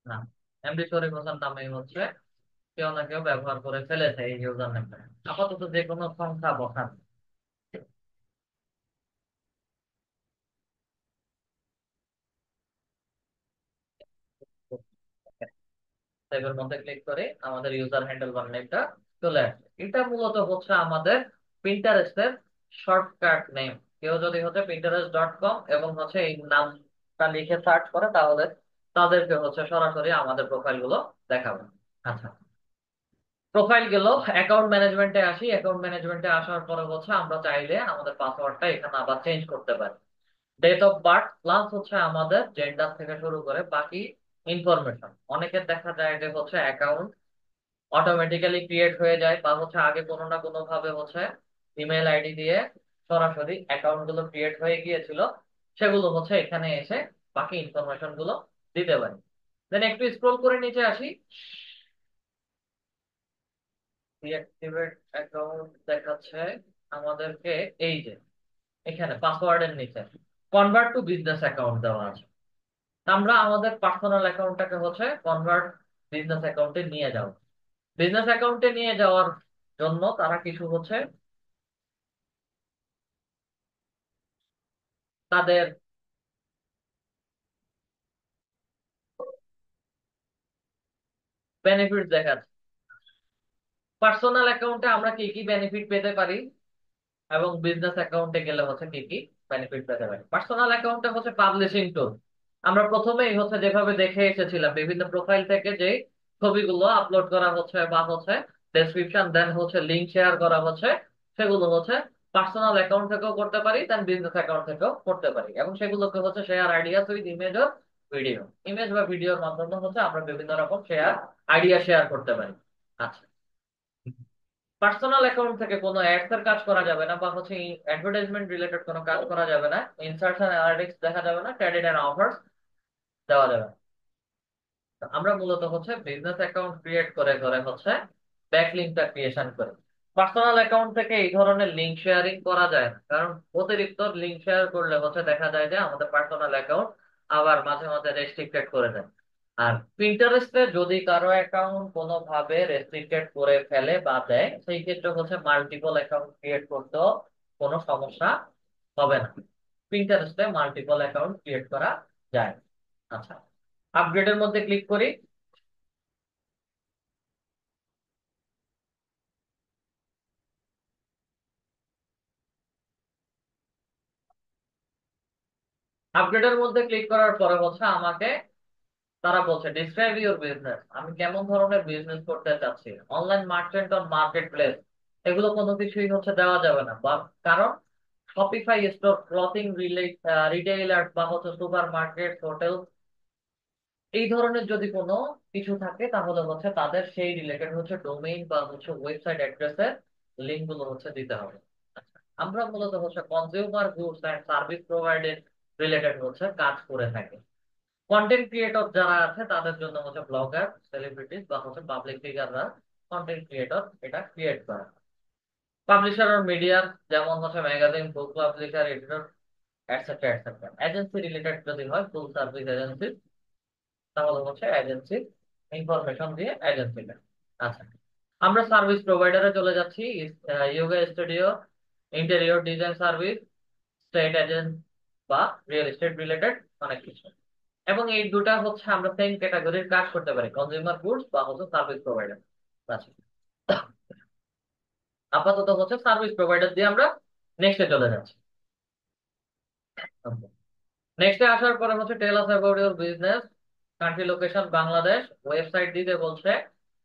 না, এমডি শরীফ হোসেন নামে হচ্ছে কেউ না কেউ ব্যবহার করে ফেলেছে এই ইউজার নেমটা। আপাতত যে কোনো সংখ্যা বসান। সেভের মধ্যে ক্লিক করে আমাদের ইউজার হ্যান্ডেল বা নেমটা চলে আসবে। এটা মূলত হচ্ছে আমাদের পিন্টারেস্টের শর্টকাট নেম। কেউ যদি হচ্ছে pinterest.com এবং হচ্ছে এই নামটা লিখে সার্চ করে, তাহলে তাদেরকে হচ্ছে সরাসরি আমাদের প্রোফাইল গুলো দেখাবে। আচ্ছা, প্রোফাইল গেল। অ্যাকাউন্ট ম্যানেজমেন্টে আসি। অ্যাকাউন্ট ম্যানেজমেন্টে আসার পরে হচ্ছে আমরা চাইলে আমাদের পাসওয়ার্ডটা এখানে আবার চেঞ্জ করতে পারি। ডেট অফ বার্থ প্লাস হচ্ছে আমাদের জেন্ডার থেকে শুরু করে বাকি ইনফরমেশন। অনেকের দেখা যায় যে হচ্ছে অ্যাকাউন্ট অটোমেটিক্যালি ক্রিয়েট হয়ে যায়, বা হচ্ছে আগে কোনো না কোনো ভাবে হচ্ছে ইমেল আইডি দিয়ে সরাসরি অ্যাকাউন্ট গুলো ক্রিয়েট হয়ে গিয়েছিল, সেগুলো হচ্ছে এখানে এসে বাকি ইনফরমেশন গুলো দিতে পারি। দেন একটু স্ক্রল করে নিচে আসি। ডিঅ্যাক্টিভেট অ্যাকাউন্ট দেখাচ্ছে আমাদেরকে এই যে এখানে পাসওয়ার্ডের নিচে কনভার্ট টু বিজনেস অ্যাকাউন্ট দেওয়া আছে। আমরা আমাদের পার্সোনাল অ্যাকাউন্টটাকে হচ্ছে কনভার্ট বিজনেস অ্যাকাউন্টে নিয়ে যাব। বিজনেস অ্যাকাউন্টে নিয়ে যাওয়ার জন্য তারা কিছু হচ্ছে তাদের বেনিফিট দেখাচ্ছে। পার্সোনাল অ্যাকাউন্টে আমরা কি কি বেনিফিট পেতে পারি এবং বিজনেস অ্যাকাউন্টে গেলে হচ্ছে কি কি বেনিফিট পেতে পারি। পার্সোনাল অ্যাকাউন্টে হচ্ছে পাবলিশিং টুল। আমরা প্রথমেই হচ্ছে যেভাবে দেখে এসেছিলাম, বিভিন্ন প্রোফাইল থেকে যে ছবিগুলো আপলোড করা হচ্ছে বা হচ্ছে ডেসক্রিপশন দেন হচ্ছে লিংক শেয়ার করা হচ্ছে, সেগুলো হচ্ছে পার্সোনাল অ্যাকাউন্ট থেকেও করতে পারি, দেন বিজনেস অ্যাকাউন্ট থেকেও করতে পারি। এবং সেগুলোকে হচ্ছে share ideas with image or video. Image বা ভিডিওর মাধ্যমে হচ্ছে আমরা বিভিন্ন রকম শেয়ার আইডিয়া শেয়ার করতে পারি। আচ্ছা, পার্সোনাল অ্যাকাউন্ট থেকে কোনো অ্যাডস এর কাজ করা যাবে না, বা হচ্ছে অ্যাডভার্টাইজমেন্ট রিলেটেড কোনো কাজ করা যাবে না। ইনসার্শন অ্যানালিটিক্স দেখা যাবে না, ক্রেডিট এন্ড অফার্স দেওয়া যাবে না। তো আমরা মূলত হচ্ছে বিজনেস অ্যাকাউন্ট ক্রিয়েট করে করে হচ্ছে ব্যাকলিংকটা ক্রিয়েশন করি। পার্সোনাল অ্যাকাউন্ট থেকে এই ধরনের লিংক শেয়ারিং করা যায় না, কারণ অতিরিক্ত লিংক শেয়ার করলে হচ্ছে দেখা যায় যে আমাদের পার্সোনাল অ্যাকাউন্ট আবার মাঝে মাঝে রেস্ট্রিক্টেড করে দেয়। আর পিন্টারেস্টে যদি কারো অ্যাকাউন্ট কোনোভাবে রেস্ট্রিক্টেড করে ফেলে বা দেয়, সেই ক্ষেত্রে হচ্ছে মাল্টিপল অ্যাকাউন্ট ক্রিয়েট করতেও কোনো সমস্যা হবে না। পিন্টারেস্টে মাল্টিপল অ্যাকাউন্ট ক্রিয়েট করা যায়। আচ্ছা, আপগ্রেডের মধ্যে ক্লিক করি। আপগ্রেডের মধ্যে ক্লিক করার পরে হচ্ছে আমাকে তারা বলছে ডিসক্রাইব ইউর বিজনেস। আমি কেমন ধরনের বিজনেস করতে চাচ্ছি, online merchant or market place, এগুলো কোনো কিছুই হচ্ছে দেওয়া যাবে না। বা কারণ শপিফাই স্টোর, ক্লথিং রিটেইলার বা হচ্ছে সুপার মার্কেট, হোটেল, এই ধরনের যদি কোনো কিছু থাকে, তাহলে হচ্ছে তাদের সেই রিলেটেড হচ্ছে ডোমেইন বা হচ্ছে ওয়েবসাইট অ্যাড্রেসের লিঙ্ক গুলো হচ্ছে দিতে হবে। আমরা মূলত হচ্ছে consumer goods and service provided related হচ্ছে কাজ করে থাকি। কন্টেন্ট ক্রিয়েটর যারা আছে তাদের জন্য হচ্ছে ব্লগার, সেলিব্রিটিজ বা হচ্ছে পাবলিক ফিগাররা কন্টেন্ট ক্রিয়েটর এটা ক্রিয়েট করে। পাবলিশার আর মিডিয়ার যেমন হচ্ছে magazine, book publisher, editor, etcetera etcetera. Agency related যদি হয়, ফুল সার্ভিস এজেন্সি, তাহলে হচ্ছে এজেন্সি ইনফরমেশন দিয়ে এজেন্সিটা। আচ্ছা, আমরা সার্ভিস প্রোভাইডারে চলে যাচ্ছি। Yoga studio, interior design service, state agent বা রিয়েল এস্টেট রিলেটেড অনেক কিছু। এবং এই দুটা হচ্ছে আমরা সেম ক্যাটাগরির কাজ করতে পারি, কনজিউমার গুডস বা হচ্ছে সার্ভিস প্রোভাইডার। আচ্ছা, আপাতত হচ্ছে সার্ভিস প্রোভাইডার দিয়ে আমরা নেক্সটে চলে যাচ্ছি। নেক্সটে আসার পরে হচ্ছে tell us about your business, country location Bangladesh, website দিতে বলছে।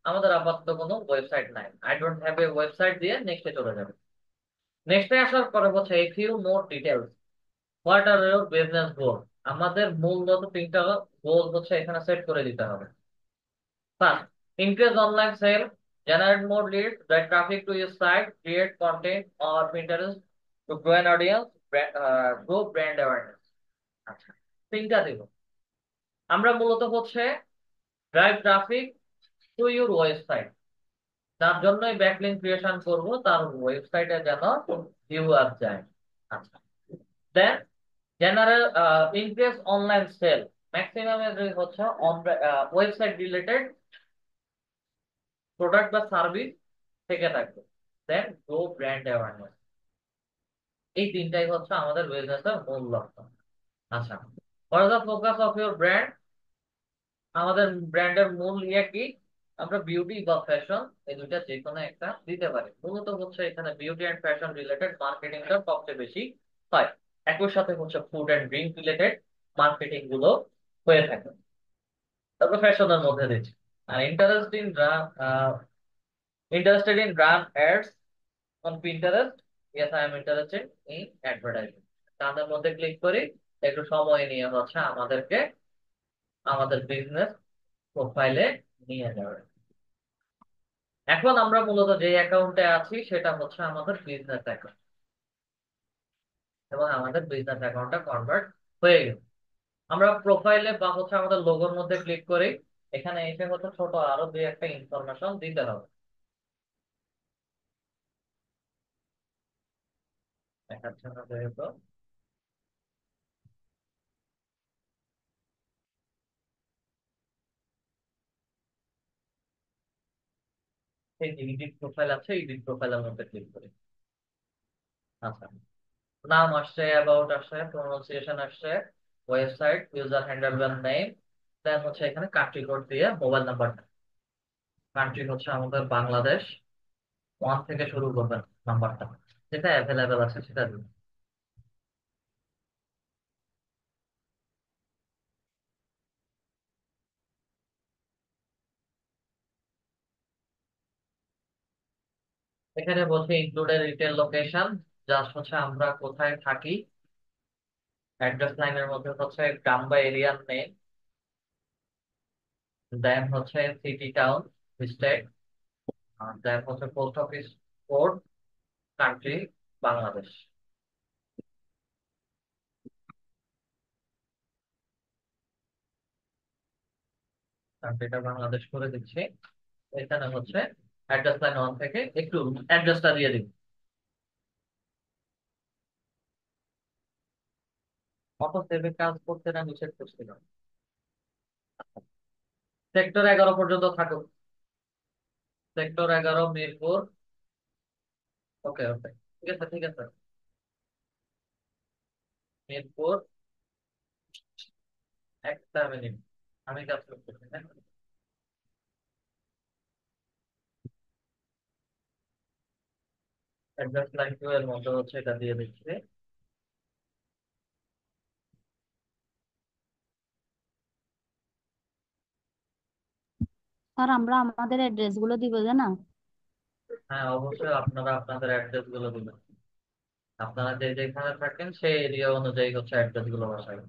আমাদের আপাতত কোনো ওয়েবসাইট নাই, I don't have a website দিয়ে নেক্সটে চলে যাবে। নেক্সটে আসার পরে হচ্ছে a few more details, what are your business goal. আমাদের মূলত তিনটা গোল হচ্ছে এখানে সেট করে দিতে হবে। First, increase online sale, generate more leads, drive traffic to your site, create content or Pinterest to grow an audience, grow brand awareness. আচ্ছা, তিনটা দিব। আমরা মূলত হচ্ছে drive traffic to your website, তার জন্যই ব্যাকলিঙ্ক ক্রিয়েশন করব, তার ওয়েবসাইটে যেন ভিউয়ার যায়। আচ্ছা, then general increase online sale, maximum হচ্ছে ওয়েবসাইট রিলেটেড প্রোডাক্ট বা সার্ভিস থেকে থাকবে। Then grow brand awareness. এই তিনটাই হচ্ছে আমাদের বিজনেসের মূল লক্ষ্য। আচ্ছা, for the focus of your brand, আমাদের ব্র্যান্ডের মূল ইয়ে কি? আমরা বিউটি বা ফ্যাশন, এই দুইটা যে কোনো একটা দিতে পারি। মূলত হচ্ছে এখানে বিউটি অ্যান্ড ফ্যাশন রিলেটেড মার্কেটিংটা সবচেয়ে বেশি হয়। একই সাথে হচ্ছে food and drink related marketing গুলো হয়ে থাকে। তারপর ফ্যাশনের মধ্যে দিচ্ছি। আর interested in brand ads on Pinterest. Yes, I am interested in advertising. তাদের মধ্যে ক্লিক করি, একটু সময় নিয়ে হচ্ছে আমাদেরকে আমাদের বিজনেস প্রোফাইলে নিয়ে যাবে। এখন আমরা মূলত যে অ্যাকাউন্টে আছি সেটা হচ্ছে আমাদের বিজনেস অ্যাকাউন্ট, এবং আমাদের বিজনেস অ্যাকাউন্টটা কনভার্ট হয়ে গেল। আমরা প্রোফাইলে বা হচ্ছে আমাদের লোগোর মধ্যে ক্লিক করি। এখানে এসে হচ্ছে ছোট আরো দুই একটা ইনফরমেশন দিতে হবে। দেখাচ্ছে না যেহেতু, এই যে এডিট প্রোফাইল আছে, এডিট প্রোফাইলের মধ্যে ক্লিক করি। আচ্ছা, নাম আসছে, অ্যাবাউট আসছে, প্রোনাউন্সিয়েশন আসছে, ওয়েবসাইট, ইউজার হ্যান্ডেল নেম, দেন হচ্ছে এখানে কান্ট্রি কোড দিয়ে মোবাইল নাম্বার। কান্ট্রি হচ্ছে আমাদের বাংলাদেশ, 1 থেকে শুরু করবেন নাম্বারটা, যেটা অ্যাভেলেবেল আছে সেটা দিন। এখানে বলছে ইনক্লুডেড রিটেল লোকেশন, জাস্ট হচ্ছে আমরা কোথায় থাকি। অ্যাড্রেস লাইনের মধ্যে হচ্ছে গ্রাম বা এরিয়ার নেম, দেন হচ্ছে সিটি, টাউন, স্টেট, দেন হচ্ছে post office code, country Bangladesh. কান্ট্রিটা বাংলাদেশ করে দিচ্ছি। এখানে হচ্ছে অ্যাড্রেস লাইন 1 থেকে একটু অ্যাড্রেসটা দিয়ে দিন। অটো সেভে কাজ করতে না নিষেধ করছিল। সেক্টর 11 পর্যন্ত থাকুক। সেক্টর 11, মিরপুর। ওকে ওকে, ঠিক আছে ঠিক আছে। মিরপুর, একটা মিনিট, আমি কাজ করতেছি, হ্যাঁ। অ্যাড্রেস লাইন 2 এর মধ্যে হচ্ছে এটা দিয়ে দিচ্ছি। স্যার আমরা আমাদের অ্যাড্রেস গুলো দিব যে না? হ্যাঁ, অবশ্যই আপনারা আপনাদের অ্যাড্রেস গুলো দিবেন। আপনারা যে যেখানে থাকেন সেই এরিয়া অনুযায়ী হচ্ছে অ্যাড্রেস গুলো বসাবেন।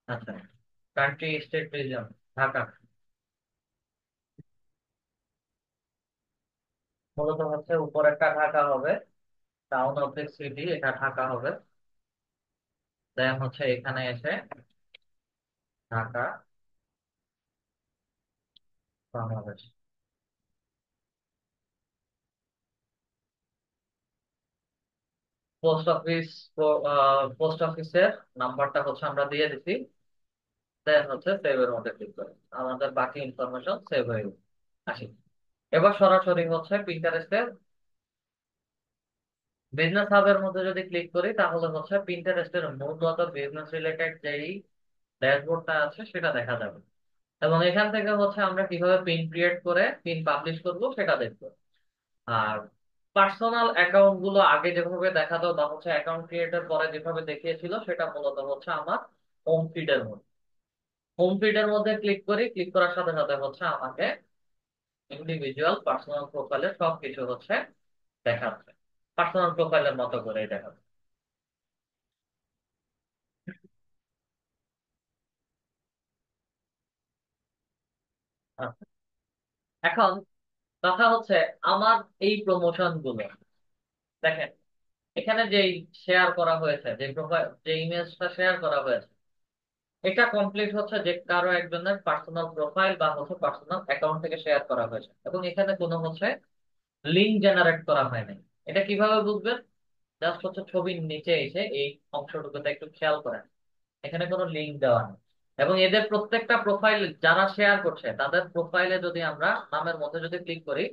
আচ্ছা, কান্ট্রি, স্টেট, রিজন, ঢাকা। মূলত হচ্ছে উপর একটা ঢাকা হবে, টাউন অফ দ্য সিটি, এটা ঢাকা হবে। দেন হচ্ছে এখানে এসে Dhaka, Bangladesh. Post office, post অফিসের নাম্বারটা হচ্ছে আমরা দিয়ে দিছি। দেন হচ্ছে সেভ এর মধ্যে ক্লিক করি, আমাদের বাকি ইনফরমেশন সেভ হয়ে গেছে। আসি এবার সরাসরি হচ্ছে পিন্টারেস্টের বিজনেস হাবের মধ্যে যদি ক্লিক করি, তাহলে হচ্ছে পিন্টারেস্টের মূলত বিজনেস রিলেটেড যেই ড্যাশবোর্ডটা আছে সেটা দেখা যাবে। এবং এখান থেকে হচ্ছে আমরা কিভাবে পিন ক্রিয়েট করে পিন পাবলিশ করব সেটা দেখবো। আর পার্সোনাল অ্যাকাউন্ট গুলো আগে যেভাবে দেখাতো বা হচ্ছে অ্যাকাউন্ট ক্রিয়েটের পরে যেভাবে দেখিয়েছিল, সেটা মূলত হচ্ছে আমার হোম ফিডের মধ্যে। হোম ফিডের মধ্যে ক্লিক করি, ক্লিক করার সাথে সাথে হচ্ছে আমাকে ইন্ডিভিজুয়াল পার্সোনাল প্রোফাইলে সবকিছু হচ্ছে দেখাচ্ছে, পার্সোনাল প্রোফাইলের মতো করে দেখাচ্ছে। আচ্ছা, এখন কথা হচ্ছে আমার এই প্রমোশন গুলো দেখেন, এখানে যে শেয়ার করা হয়েছে, যে প্রোফাইল, যে ইমেজটা শেয়ার করা হয়েছে, এটা কমপ্লিট হচ্ছে যে কারো একজনের পার্সোনাল প্রোফাইল বা হচ্ছে পার্সোনাল অ্যাকাউন্ট থেকে শেয়ার করা হয়েছে, এবং এখানে কোনো হচ্ছে লিঙ্ক জেনারেট করা হয় নাই। এটা কিভাবে বুঝবেন? জাস্ট হচ্ছে ছবির নিচে এসে এই অংশটুকুতে একটু খেয়াল করেন, এখানে কোনো লিঙ্ক দেওয়া নেই। এবং এদের প্রত্যেকটা প্রোফাইল যারা শেয়ার করছে, তাদের প্রোফাইলে যদি আমরা নামের মধ্যে যদি ক্লিক করি,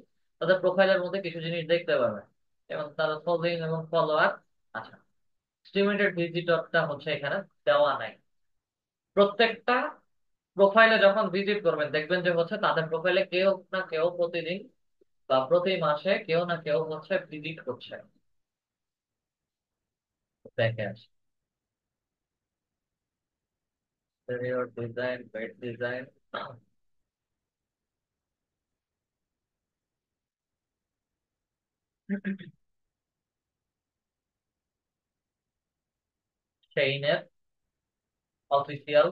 তাদের প্রোফাইলের মধ্যে কিছু জিনিস দেখতে পাবেন, এবং তাদের ফলোইং এবং ফলোয়ার। আচ্ছা, এস্টিমেটেড ভিজিটরটা হচ্ছে এখানে দেওয়া নাই। প্রত্যেকটা প্রোফাইলে যখন ভিজিট করবেন, দেখবেন যে হচ্ছে তাদের প্রোফাইলে কেউ না কেউ প্রতিদিন বা প্রতি মাসে কেউ না কেউ হচ্ছে ভিজিট করছে। দেখে আসি ডিজাইন, বেড ডিজাইন, সেইনের official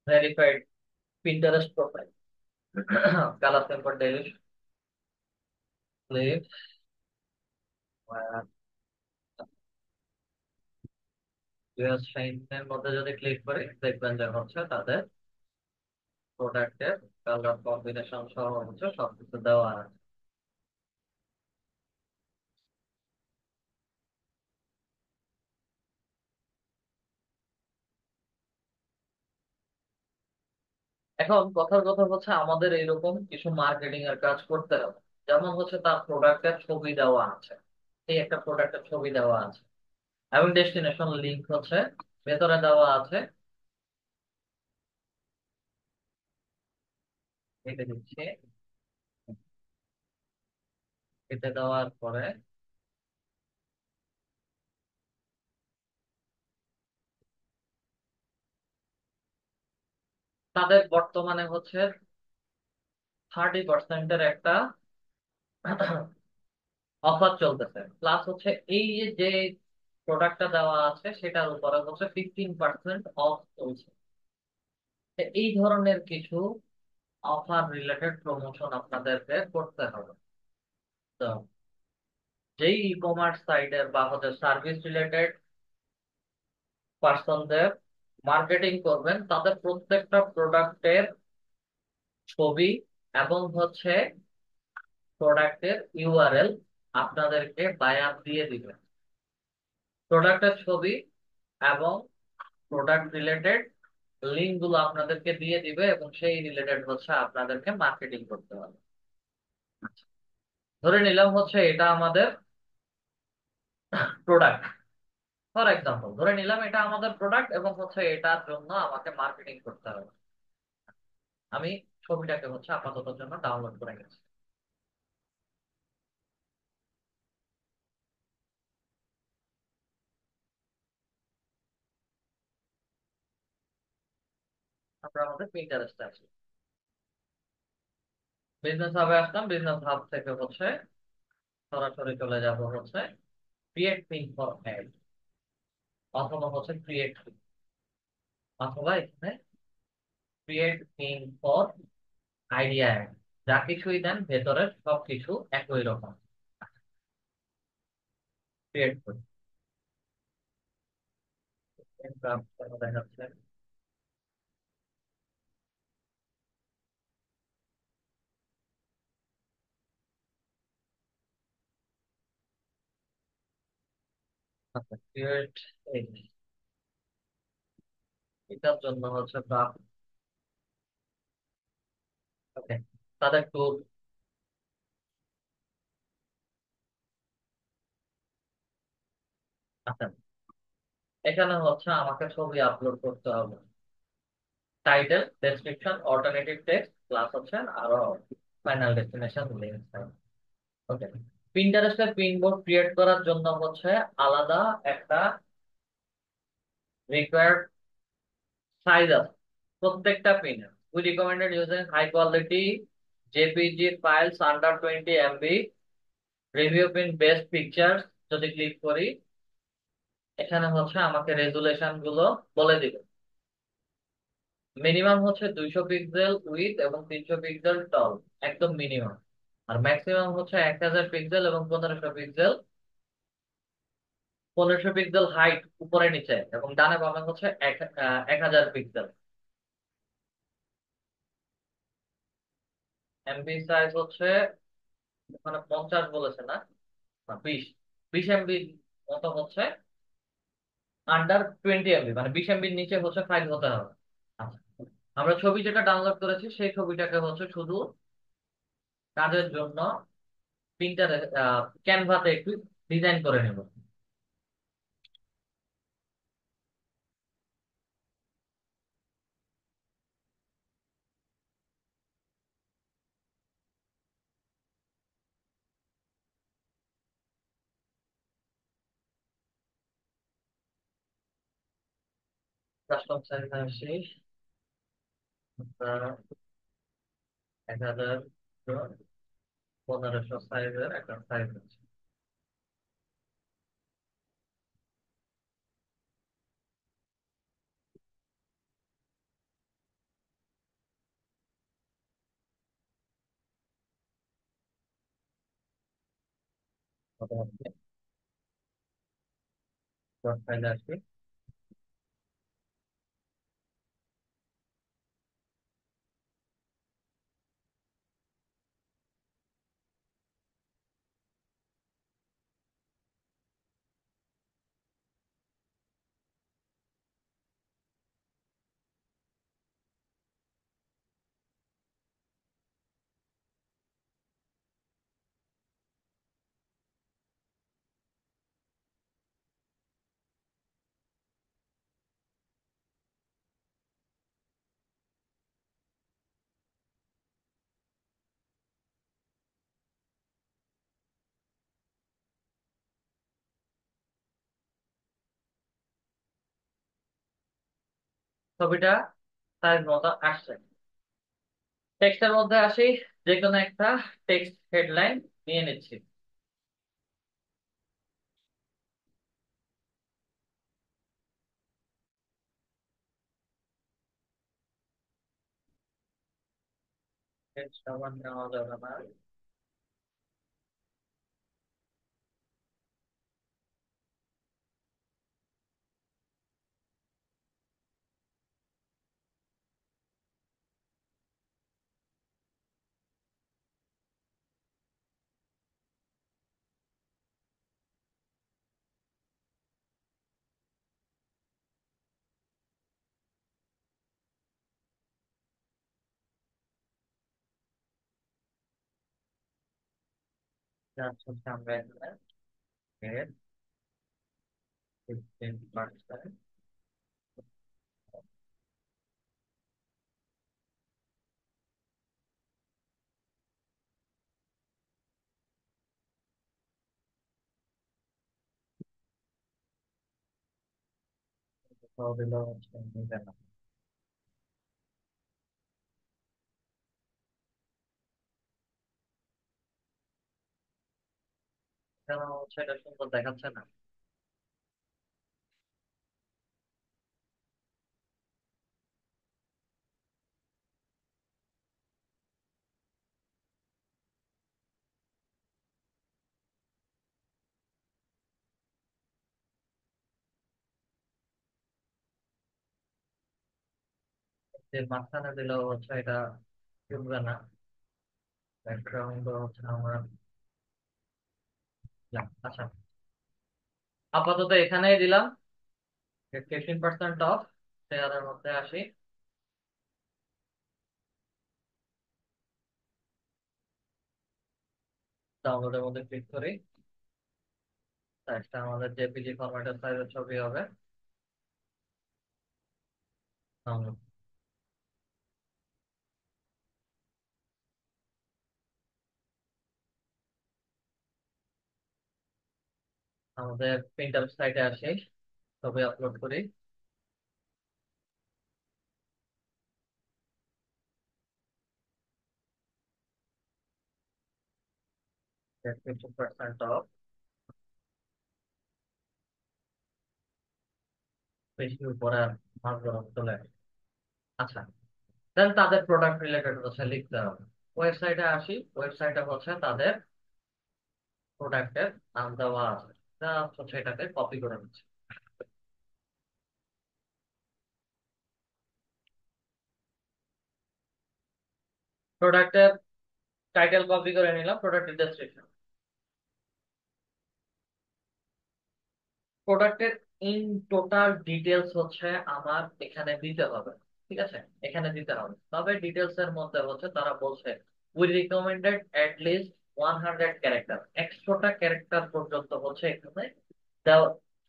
verified Pinterest profile, colour temper daily sleep. সেইনের মধ্যে যদি ক্লিক করি, দেখবেন যে হচ্ছে তাদের প্রোডাক্টের কালার কম্বিনেশন সহ হচ্ছে সবকিছু দেওয়া আছে। এখন কথার কথা হচ্ছে আমাদের এরকম কিছু মার্কেটিং এর কাজ করতে হবে। যেমন হচ্ছে তার প্রোডাক্টের ছবি দেওয়া আছে, এই একটা প্রোডাক্টের ছবি দেওয়া আছে, এবং ডেস্টিনেশন লিংক হচ্ছে ভেতরে দেওয়া আছে। এটা দিচ্ছি, এটা দেওয়ার পরে তাদের বর্তমানে হচ্ছে 30% একটা অফার চলতেছে, প্লাস হচ্ছে এই যে প্রোডাক্টটা দেওয়া আছে সেটার উপরে হচ্ছে 15% অফ চলছে। তো এই ধরনের কিছু অফার রিলেটেড প্রমোশন আপনাদেরকে করতে হবে। তো যেই ই কমার্স সাইটের বা হচ্ছে সার্ভিস রিলেটেড পার্সনদের মার্কেটিং করবেন, তাদের প্রত্যেকটা প্রোডাক্টের ছবি এবং হচ্ছে প্রোডাক্টের ইউআরএল আপনাদেরকে বায়ার দিয়ে দিবে। প্রোডাক্টের ছবি এবং প্রোডাক্ট রিলেটেড লিঙ্ক গুলো আপনাদেরকে দিয়ে দিবে, এবং সেই রিলেটেড হচ্ছে আপনাদেরকে মার্কেটিং করতে হবে। ধরে নিলাম হচ্ছে এটা আমাদের প্রোডাক্ট, ফর এক্সাম্পল ধরে নিলাম এটা আমাদের প্রোডাক্ট, এবং হচ্ছে এটার জন্য আমাকে মার্কেটিং করতে হবে। আমি ছবিটাকে হচ্ছে আপাতত জন্য ডাউনলোড করে গেছি। আমরা আমাদের পিন্টারেস্টে আছি, বিজনেস হাবে আসলাম, বিজনেস হাব থেকে হচ্ছে সরাসরি চলে যাব হচ্ছে ক্রিয়েট পিন ফর অ্যাড, অথবা হচ্ছে ক্রিয়েট, অথবা এখানে create pin for idea ad. যা কিছুই দেন ভেতরের সবকিছু একই রকম। ক্রিয়েট করি। দেখাচ্ছে। আচ্ছা, ক্রিয়েট, এটার জন্য হচ্ছে গ্রাফ। ওকে, তাদের টুল। আচ্ছা, এখানে হচ্ছে আমাকে ছবি আপলোড করতে হবে, title, description, alternative text, plus হচ্ছে আরো ফাইনাল ডেস্টিনেশন লিংক। ওকে, পিন্টারেস্টে পিন বোর্ড ক্রিয়েট করার জন্য হচ্ছে আলাদা একটা রিকোয়ার্ড সাইজ আছে প্রত্যেকটা পিনের। We recommended using high quality JPG files under 20 MB, review pin best pictures. যদি ক্লিক করি, এখানে হচ্ছে আমাকে রেজুলেশন গুলো বলে দিবে। মিনিমাম হচ্ছে 200 পিক্সেল উইথ এবং 300 পিক্সেল টল, একদম মিনিমাম। আর ম্যাক্সিমাম হচ্ছে 1000 পিক্সেল এবং 1500 পিক্সেল। 1500 পিক্সেল হাইট উপরে নিচে, এবং ডানে বামে হচ্ছে 1000 পিক্সেল। এমবি সাইজ হচ্ছে ওখানে 50 বলেছে না, না, 20 20 MB মতো হচ্ছে। আন্ডার 20 MB মানে 20 MBর নিচে হচ্ছে ফাইল হতে হবে। আচ্ছা, আমরা ছবি যেটা ডাউনলোড করেছি সেই ছবিটাকে হচ্ছে শুধু কাজের জন্য প্রিন্টারে, ক্যানভাতে একটু ডিজাইন করে নেব। কাস্টম সাইজ আসি, 1000, 1500 সাইজের একটা সাইজ আছে। ফাইলে আসি, ছবিটা সাইজ মতো আসছে। টেক্সটের মধ্যে আসি, যে কোনো একটা টেক্সট হেডলাইন নিয়ে নিচ্ছি। টেক্সট আবার নেওয়া যাবে না। জাস্ট হচ্ছে আমরা এখানে এর 15% দিল হচ্ছে নিবে না। কেন হচ্ছে এটা সুন্দর দেখাচ্ছে না? যে মাঝখানে দিলেও হচ্ছে এটা চলবে না। ব্যাকগ্রাউন্ড হচ্ছে আমার আচ্ছা, আপাতত এখানেই দিলাম 15% অফ। শেয়ারের মধ্যে আসি, ডাউনলোডের মধ্যে ক্লিক করি। সাইজটা আমাদের জেপিজি ফরম্যাটের সাইজের ছবি হবে। download। আমাদের প্রিন্টার সাইটে আসি, ছবি আপলোড করি। 15% অফ, বেশি উপরে আর মার্ক করা চলে আসে। আচ্ছা, দেন তাদের প্রোডাক্ট রিলেটেড হচ্ছে লিখতে হবে। ওয়েবসাইটে আসি, ওয়েবসাইটে হচ্ছে তাদের প্রোডাক্টের নাম দেওয়া আছে, যা হচ্ছে এটাকে কপি করে নিচ্ছি। প্রোডাক্টের টাইটেল কপি করে নিলাম, প্রোডাক্টের ডেসক্রিপশন। প্রোডাক্টের ইন টোটাল ডিটেলস হচ্ছে আমার এখানে দিতে হবে। ঠিক আছে, এখানে দিতে হবে, তবে ডিটেলস এর মধ্যে হচ্ছে তারা বলছে we recommended at least 100 character, 100টা ক্যারেক্টার পর্যন্ত হচ্ছে এখানে দেওয়া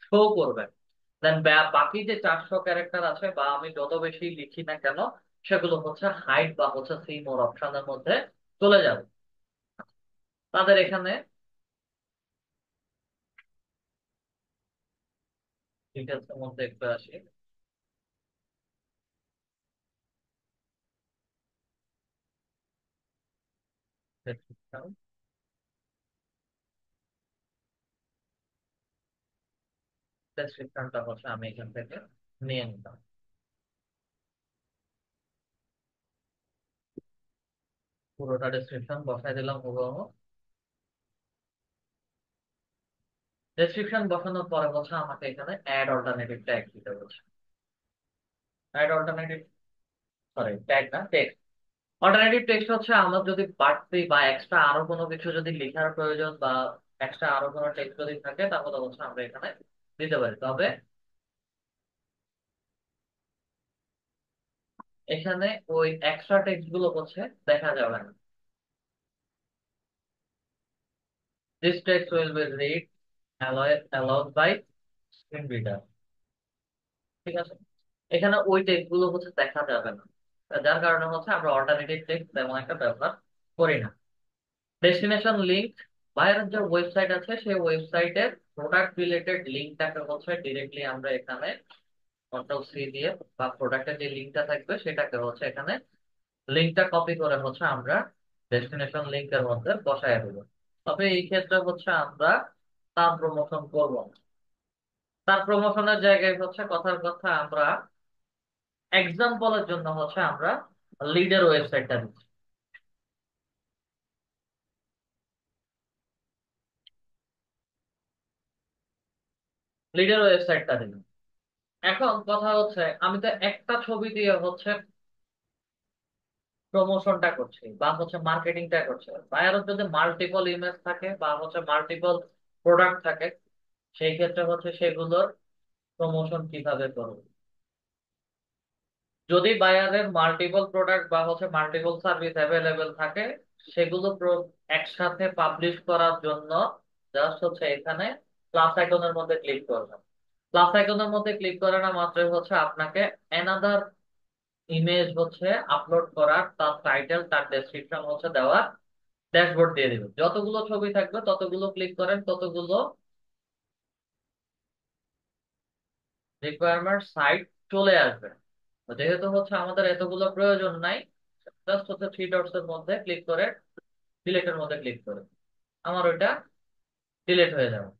শো করবে। দেন বাকি যে 400 ক্যারেক্টার আছে বা আমি যত বেশি লিখি না কেন, সেগুলো হচ্ছে হাইড বা হচ্ছে সি মোর অপশনের মধ্যে চলে যাবে। তাদের এখানে ডিটেলস এর মধ্যে একটু আসি। ডেসক্রিপশন, ডেসক্রিপশনটা হচ্ছে আমি এখান থেকে নিয়ে নিলাম। পুরোটা ডেসক্রিপশন বসাই দিলাম হুবহু। ডেসক্রিপশন বসানোর পরে বলছে আমাকে এখানে অ্যাড অল্টারনেটিভ ট্যাগ দিতে বলছে। অ্যাড অল্টারনেটিভ, সরি ট্যাগ না, টেক্সট। অল্টারনেটিভ টেক্সট হচ্ছে আমার যদি বাড়তি বা এক্সট্রা আরো কোনো কিছু যদি লেখার প্রয়োজন বা এক্সট্রা আরো কোনো টেক্সট যদি থাকে তাহলে হচ্ছে আমরা এখানে দিতে পারি, তবে এখানে ওই এক্সট্রা টেক্সট গুলো হচ্ছে দেখা যাবে না। This text will be read aloud by screen reader. ঠিক আছে, এখানে ওই টেক্সট গুলো হচ্ছে দেখা যাবে না, যার কারণে হচ্ছে আমরা অল্টারনেটিভ টেক্সট তেমন একটা ব্যবহার করি না। ডেস্টিনেশন লিংক, বাইরের যে ওয়েবসাইট আছে সেই ওয়েবসাইটের প্রোডাক্ট রিলেটেড লিঙ্কটাকে হচ্ছে ডিরেক্টলি আমরা এখানে কন্ট্রোল সি দিয়ে বা প্রোডাক্টের যে লিঙ্কটা থাকবে সেটাকে হচ্ছে এখানে লিঙ্কটা কপি করে হচ্ছে আমরা ডেস্টিনেশন লিঙ্কের মধ্যে বসায় দেবো। তবে এই ক্ষেত্রে হচ্ছে আমরা তার প্রমোশন করব না। তার প্রমোশনের জায়গায় হচ্ছে কথার কথা আমরা এক্সাম্পলের জন্য হচ্ছে আমরা লিডের ওয়েবসাইটটা দিচ্ছি। লিডের ওয়েবসাইটটা দিলাম। এখন কথা হচ্ছে আমি তো একটা ছবি দিয়ে হচ্ছে প্রমোশনটা করছি বা হচ্ছে মার্কেটিংটা করছি, বাইরের যদি মাল্টিপল ইমেজ থাকে বা হচ্ছে মাল্টিপল প্রোডাক্ট থাকে, সেই ক্ষেত্রে হচ্ছে সেগুলোর প্রমোশন কিভাবে করবো? যদি বায়ারের মাল্টিপল প্রোডাক্ট বা হচ্ছে মাল্টিপল সার্ভিস অ্যাভেলেবেল থাকে, সেগুলো একসাথে পাবলিশ করার জন্য জাস্ট হচ্ছে এখানে প্লাস আইকনের মধ্যে ক্লিক করবেন। প্লাস আইকনের মধ্যে ক্লিক করে না মাত্রই হচ্ছে আপনাকে অ্যানাদার ইমেজ হচ্ছে আপলোড করার, তার টাইটেল তার ডেসক্রিপশন হচ্ছে দেওয়ার ড্যাশবোর্ড দিয়ে দিবে। যতগুলো ছবি থাকবে ততগুলো ক্লিক করেন, ততগুলো রিকোয়ারমেন্ট সাইট চলে আসবে। তো যেহেতু হচ্ছে আমাদের এতগুলো প্রয়োজন নাই, জাস্ট হচ্ছে থ্রি ডটস এর মধ্যে ক্লিক করে ডিলিটের মধ্যে ক্লিক করে আমার ওইটা ডিলিট হয়ে যাবে।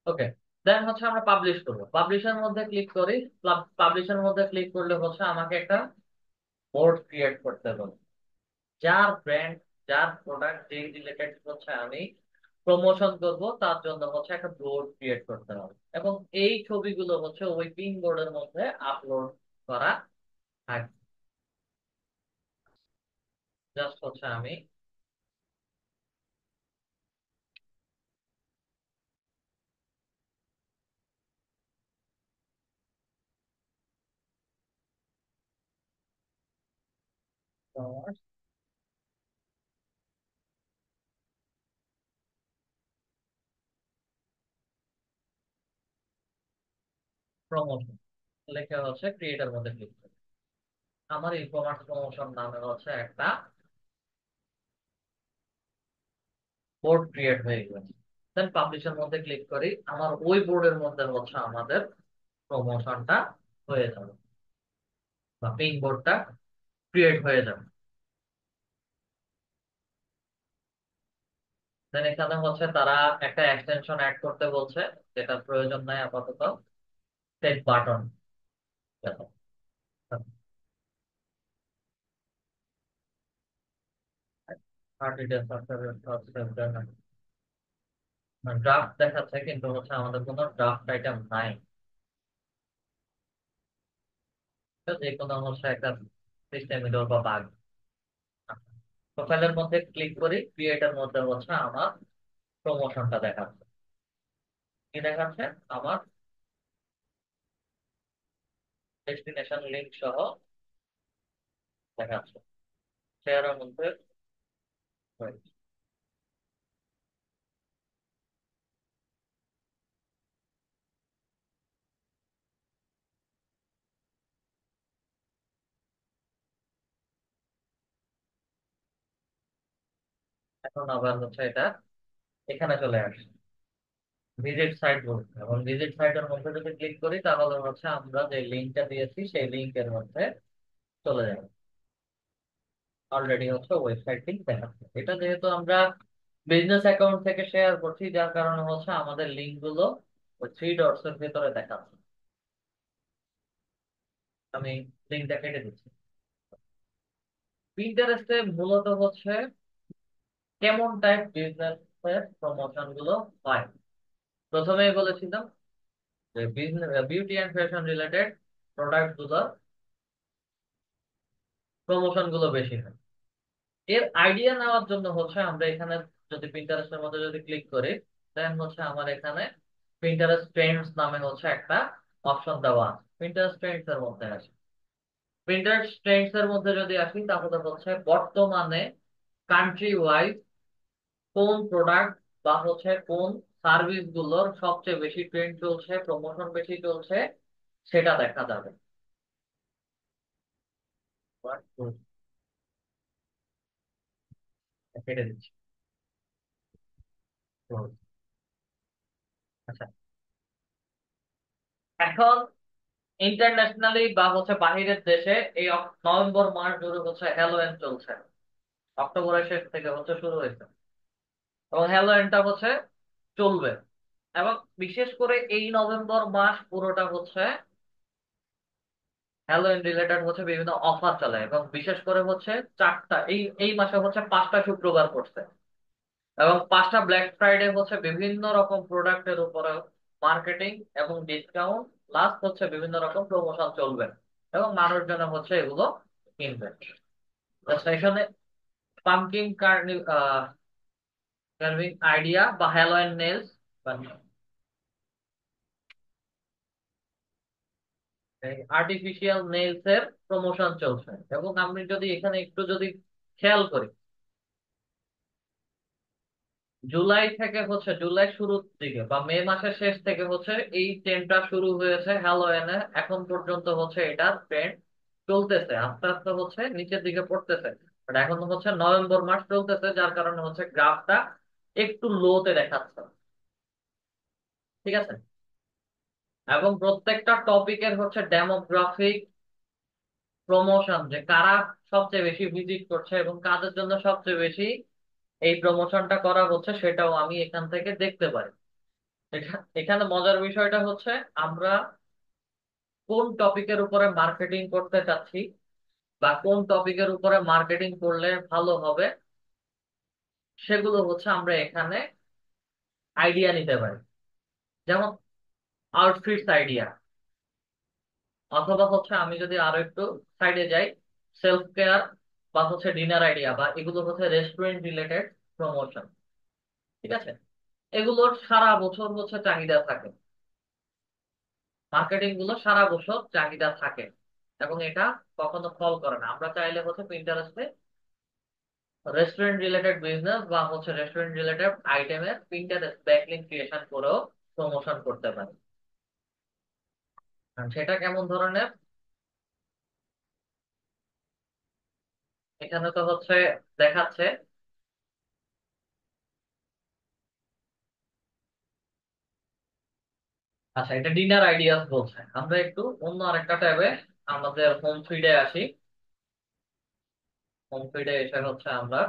ওকে, দেন হচ্ছে আমরা পাবলিশ করবো। পাবলিশের মধ্যে ক্লিক করি। পাবলিশের মধ্যে ক্লিক করলে হচ্ছে আমাকে একটা বোর্ড ক্রিয়েট করতে হবে, যার ব্র্যান্ড যার প্রোডাক্ট যেই রিলেটেড হচ্ছে আমি প্রমোশন করব, তার জন্য হচ্ছে একটা বোর্ড ক্রিয়েট করতে হবে, এবং এই ছবিগুলো হচ্ছে ওই পিন বোর্ডের মধ্যে আপলোড করা থাকবে। জাস্ট হচ্ছে আমি প্রমোশন লিখে হচ্ছে ক্রিয়েটার মধ্যে ক্লিক করি। আমার ই কমার্স প্রমোশন নামে হচ্ছে একটা বোর্ড ক্রিয়েট হয়ে গেছে। দেন পাবলিশের মধ্যে ক্লিক করি, আমার ওই বোর্ডের মধ্যে হচ্ছে আমাদের প্রমোশনটা হয়ে যাবে, বা পিন বোর্ডটা ক্রিয়েট হয়ে যাবে। দেন এখানে হচ্ছে তারা একটা এক্সটেনশন অ্যাড করতে বলছে, যেটা প্রয়োজন নাই আপাতত। সেট বাটন, ড্রাফট দেখাচ্ছে কিন্তু হচ্ছে আমাদের কোনো ড্রাফট আইটেম নাই। তো যে কোনো হচ্ছে একটা সিস্টেম এরর বা বাগ। প্রোফাইলের মধ্যে ক্লিক করি, ক্রিয়েটের মধ্যে হচ্ছে আমার প্রমোশনটা দেখাচ্ছে। কি দেখাচ্ছে? আমার ডেস্টিনেশন লিংক সহ দেখাচ্ছে। শেয়ারের মধ্যে হয়েছে। এখন আবার হচ্ছে এটা এখানে চলে আসছে ভিজিট সাইট বলতে, এবং ভিজিট সাইটের মধ্যে যদি ক্লিক করি তাহলে হচ্ছে আমরা যে লিঙ্কটা দিয়েছি সেই লিঙ্কের মধ্যে চলে যাবে। অলরেডি হচ্ছে ওয়েবসাইট লিঙ্ক দেখাচ্ছে। এটা যেহেতু আমরা বিজনেস অ্যাকাউন্ট থেকে শেয়ার করছি, যার কারণে হচ্ছে আমাদের লিঙ্ক গুলো ওই থ্রি ডটস এর ভিতরে দেখাচ্ছে। আমি লিঙ্কটা কেটে দিচ্ছি। পিন্টারেস্টে মূলত হচ্ছে কেমন টাইপ বিজনেস এর প্রমোশন গুলো হয়। প্রথমেই বলেছিলাম যে beauty and fashion related product গুলো প্রমোশন গুলো বেশি হয়। এর আইডিয়া নেওয়ার জন্য হচ্ছে আমরা এখানে যদি পিন্টারেস্টের মধ্যে যদি ক্লিক করি, দেন হচ্ছে আমার এখানে পিন্টারেস্ট ট্রেন্ডস নামে হচ্ছে একটা অপশন দেওয়া আছে। পিন্টারেস্ট ট্রেন্ডস এর মধ্যে আছে, পিন্টারেস্ট ট্রেন্ডস এর মধ্যে যদি আসি তাহলে হচ্ছে বর্তমানে কান্ট্রি ওয়াইজ কোন প্রোডাক্ট বা হচ্ছে কোন সার্ভিস গুলোর সবচেয়ে বেশি ট্রেন্ড চলছে, প্রমোশন বেশি চলছে, সেটা দেখা যাবে। কেটে দিচ্ছি। আচ্ছা, এখন ইন্টারন্যাশনালি বা হচ্ছে বাহিরের দেশে এই নভেম্বর মাস জুড়ে হচ্ছে হ্যালোয়েন চলছে। অক্টোবরের শেষ থেকে হচ্ছে শুরু হয়েছে, এবং হ্যালোয়েনটা হচ্ছে চলবে। এবং বিশেষ করে এই নভেম্বর মাস পুরোটা হচ্ছে হ্যালোইন রিলেটেড হচ্ছে বিভিন্ন অফার চলে, এবং বিশেষ করে হচ্ছে চারটা এই এই মাসে হচ্ছে 5টা শুক্রবার পড়ছে, এবং 5টা ব্ল্যাক ফ্রাইডে হচ্ছে বিভিন্ন রকম প্রোডাক্টের উপরে মার্কেটিং এবং ডিসকাউন্ট প্লাস হচ্ছে বিভিন্ন রকম প্রমোশন চলবে, এবং মানুষজন হচ্ছে এগুলো কিনবে। এখানে পামকিন কার্ভিং আইডিয়া বা হ্যালোইন নেলস আর্টিফিশিয়াল নেলস এর প্রমোশন চলছে। এবং আমি যদি এখানে একটু যদি খেয়াল করি, জুলাই থেকে হচ্ছে জুলাই শুরুর দিকে বা মে মাসের শেষ থেকে হচ্ছে এই ট্রেন্ডটা শুরু হয়েছে হ্যালোয়েনে। এখন পর্যন্ত হচ্ছে এটা ট্রেন্ড চলতেছে, আস্তে আস্তে হচ্ছে নিচের দিকে পড়তেছে। বাট এখন হচ্ছে নভেম্বর মাস চলতেছে, যার কারণে হচ্ছে গ্রাফটা একটু লোতে দেখাচ্ছে। ঠিক আছে, এবং প্রত্যেকটা টপিকের হচ্ছে ডেমোগ্রাফিক প্রমোশন, যে কারা সবচেয়ে বেশি ভিজিট করছে এবং কাদের জন্য সবচেয়ে বেশি এই প্রমোশনটা করা হচ্ছে, সেটাও আমি এখান থেকে দেখতে পারি। এখানে মজার বিষয়টা হচ্ছে আমরা কোন টপিকের উপরে মার্কেটিং করতে চাচ্ছি বা কোন টপিকের উপরে মার্কেটিং করলে ভালো হবে, সেগুলো হচ্ছে আমরা এখানে আইডিয়া নিতে পারি। যেমন আউটফিটস আইডিয়া, অথবা হচ্ছে আমি যদি আরো একটু সাইডে যাই, সেলফ কেয়ার বা হচ্ছে ডিনার আইডিয়া, বা এগুলো হচ্ছে রেস্টুরেন্ট রিলেটেড প্রমোশন। ঠিক আছে, এগুলোর সারা বছর হচ্ছে চাহিদা থাকে, মার্কেটিং গুলো সারা বছর চাহিদা থাকে, এবং এটা কখনো ফল করে না। আমরা চাইলে হচ্ছে পিন্টারেস্টে রেস্টুরেন্ট রিলেটেড বিজনেস বা হচ্ছে রেস্টুরেন্ট রিলেটেড আইটেমের পিন্টারেস্ট ব্যাকলিংক ক্রিয়েশন করেও প্রমোশন করতে পারি। আর সেটা কেমন ধরনের, এখানে তো হচ্ছে দেখাচ্ছে। আচ্ছা, এটা ডিনার আইডিয়াস বলছে। আমরা একটু অন্য আরেকটা ট্যাবে আমাদের হোম ফিডে আসি। হোম ফিডে এসে হচ্ছে আমরা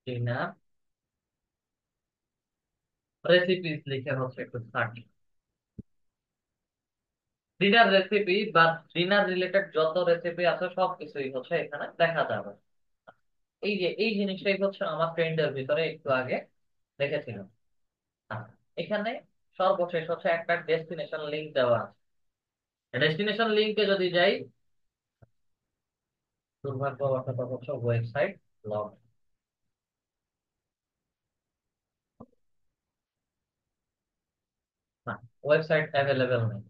ডিনার রেসিপিস লিখে হচ্ছে একটু সার্চ। ডিনার রেসিপি বা ডিনার রিলেটেড যত রেসিপি আছে সব কিছুই হচ্ছে এখানে দেখা যাবে। এই যে এই জিনিসটাই হচ্ছে আমার ট্রেন্ডের ভিতরে একটু আগে দেখেছিলাম। আচ্ছা, এখানে সর্বশেষ হচ্ছে একটা ডেস্টিনেশন লিংক দেওয়া আছে। ডেস্টিনেশন লিংকে যদি যাই, দুর্ভাগ্যবশত হচ্ছে ওয়েবসাইট লগ, না, ওয়েবসাইট অ্যাভেলেবেল নেই।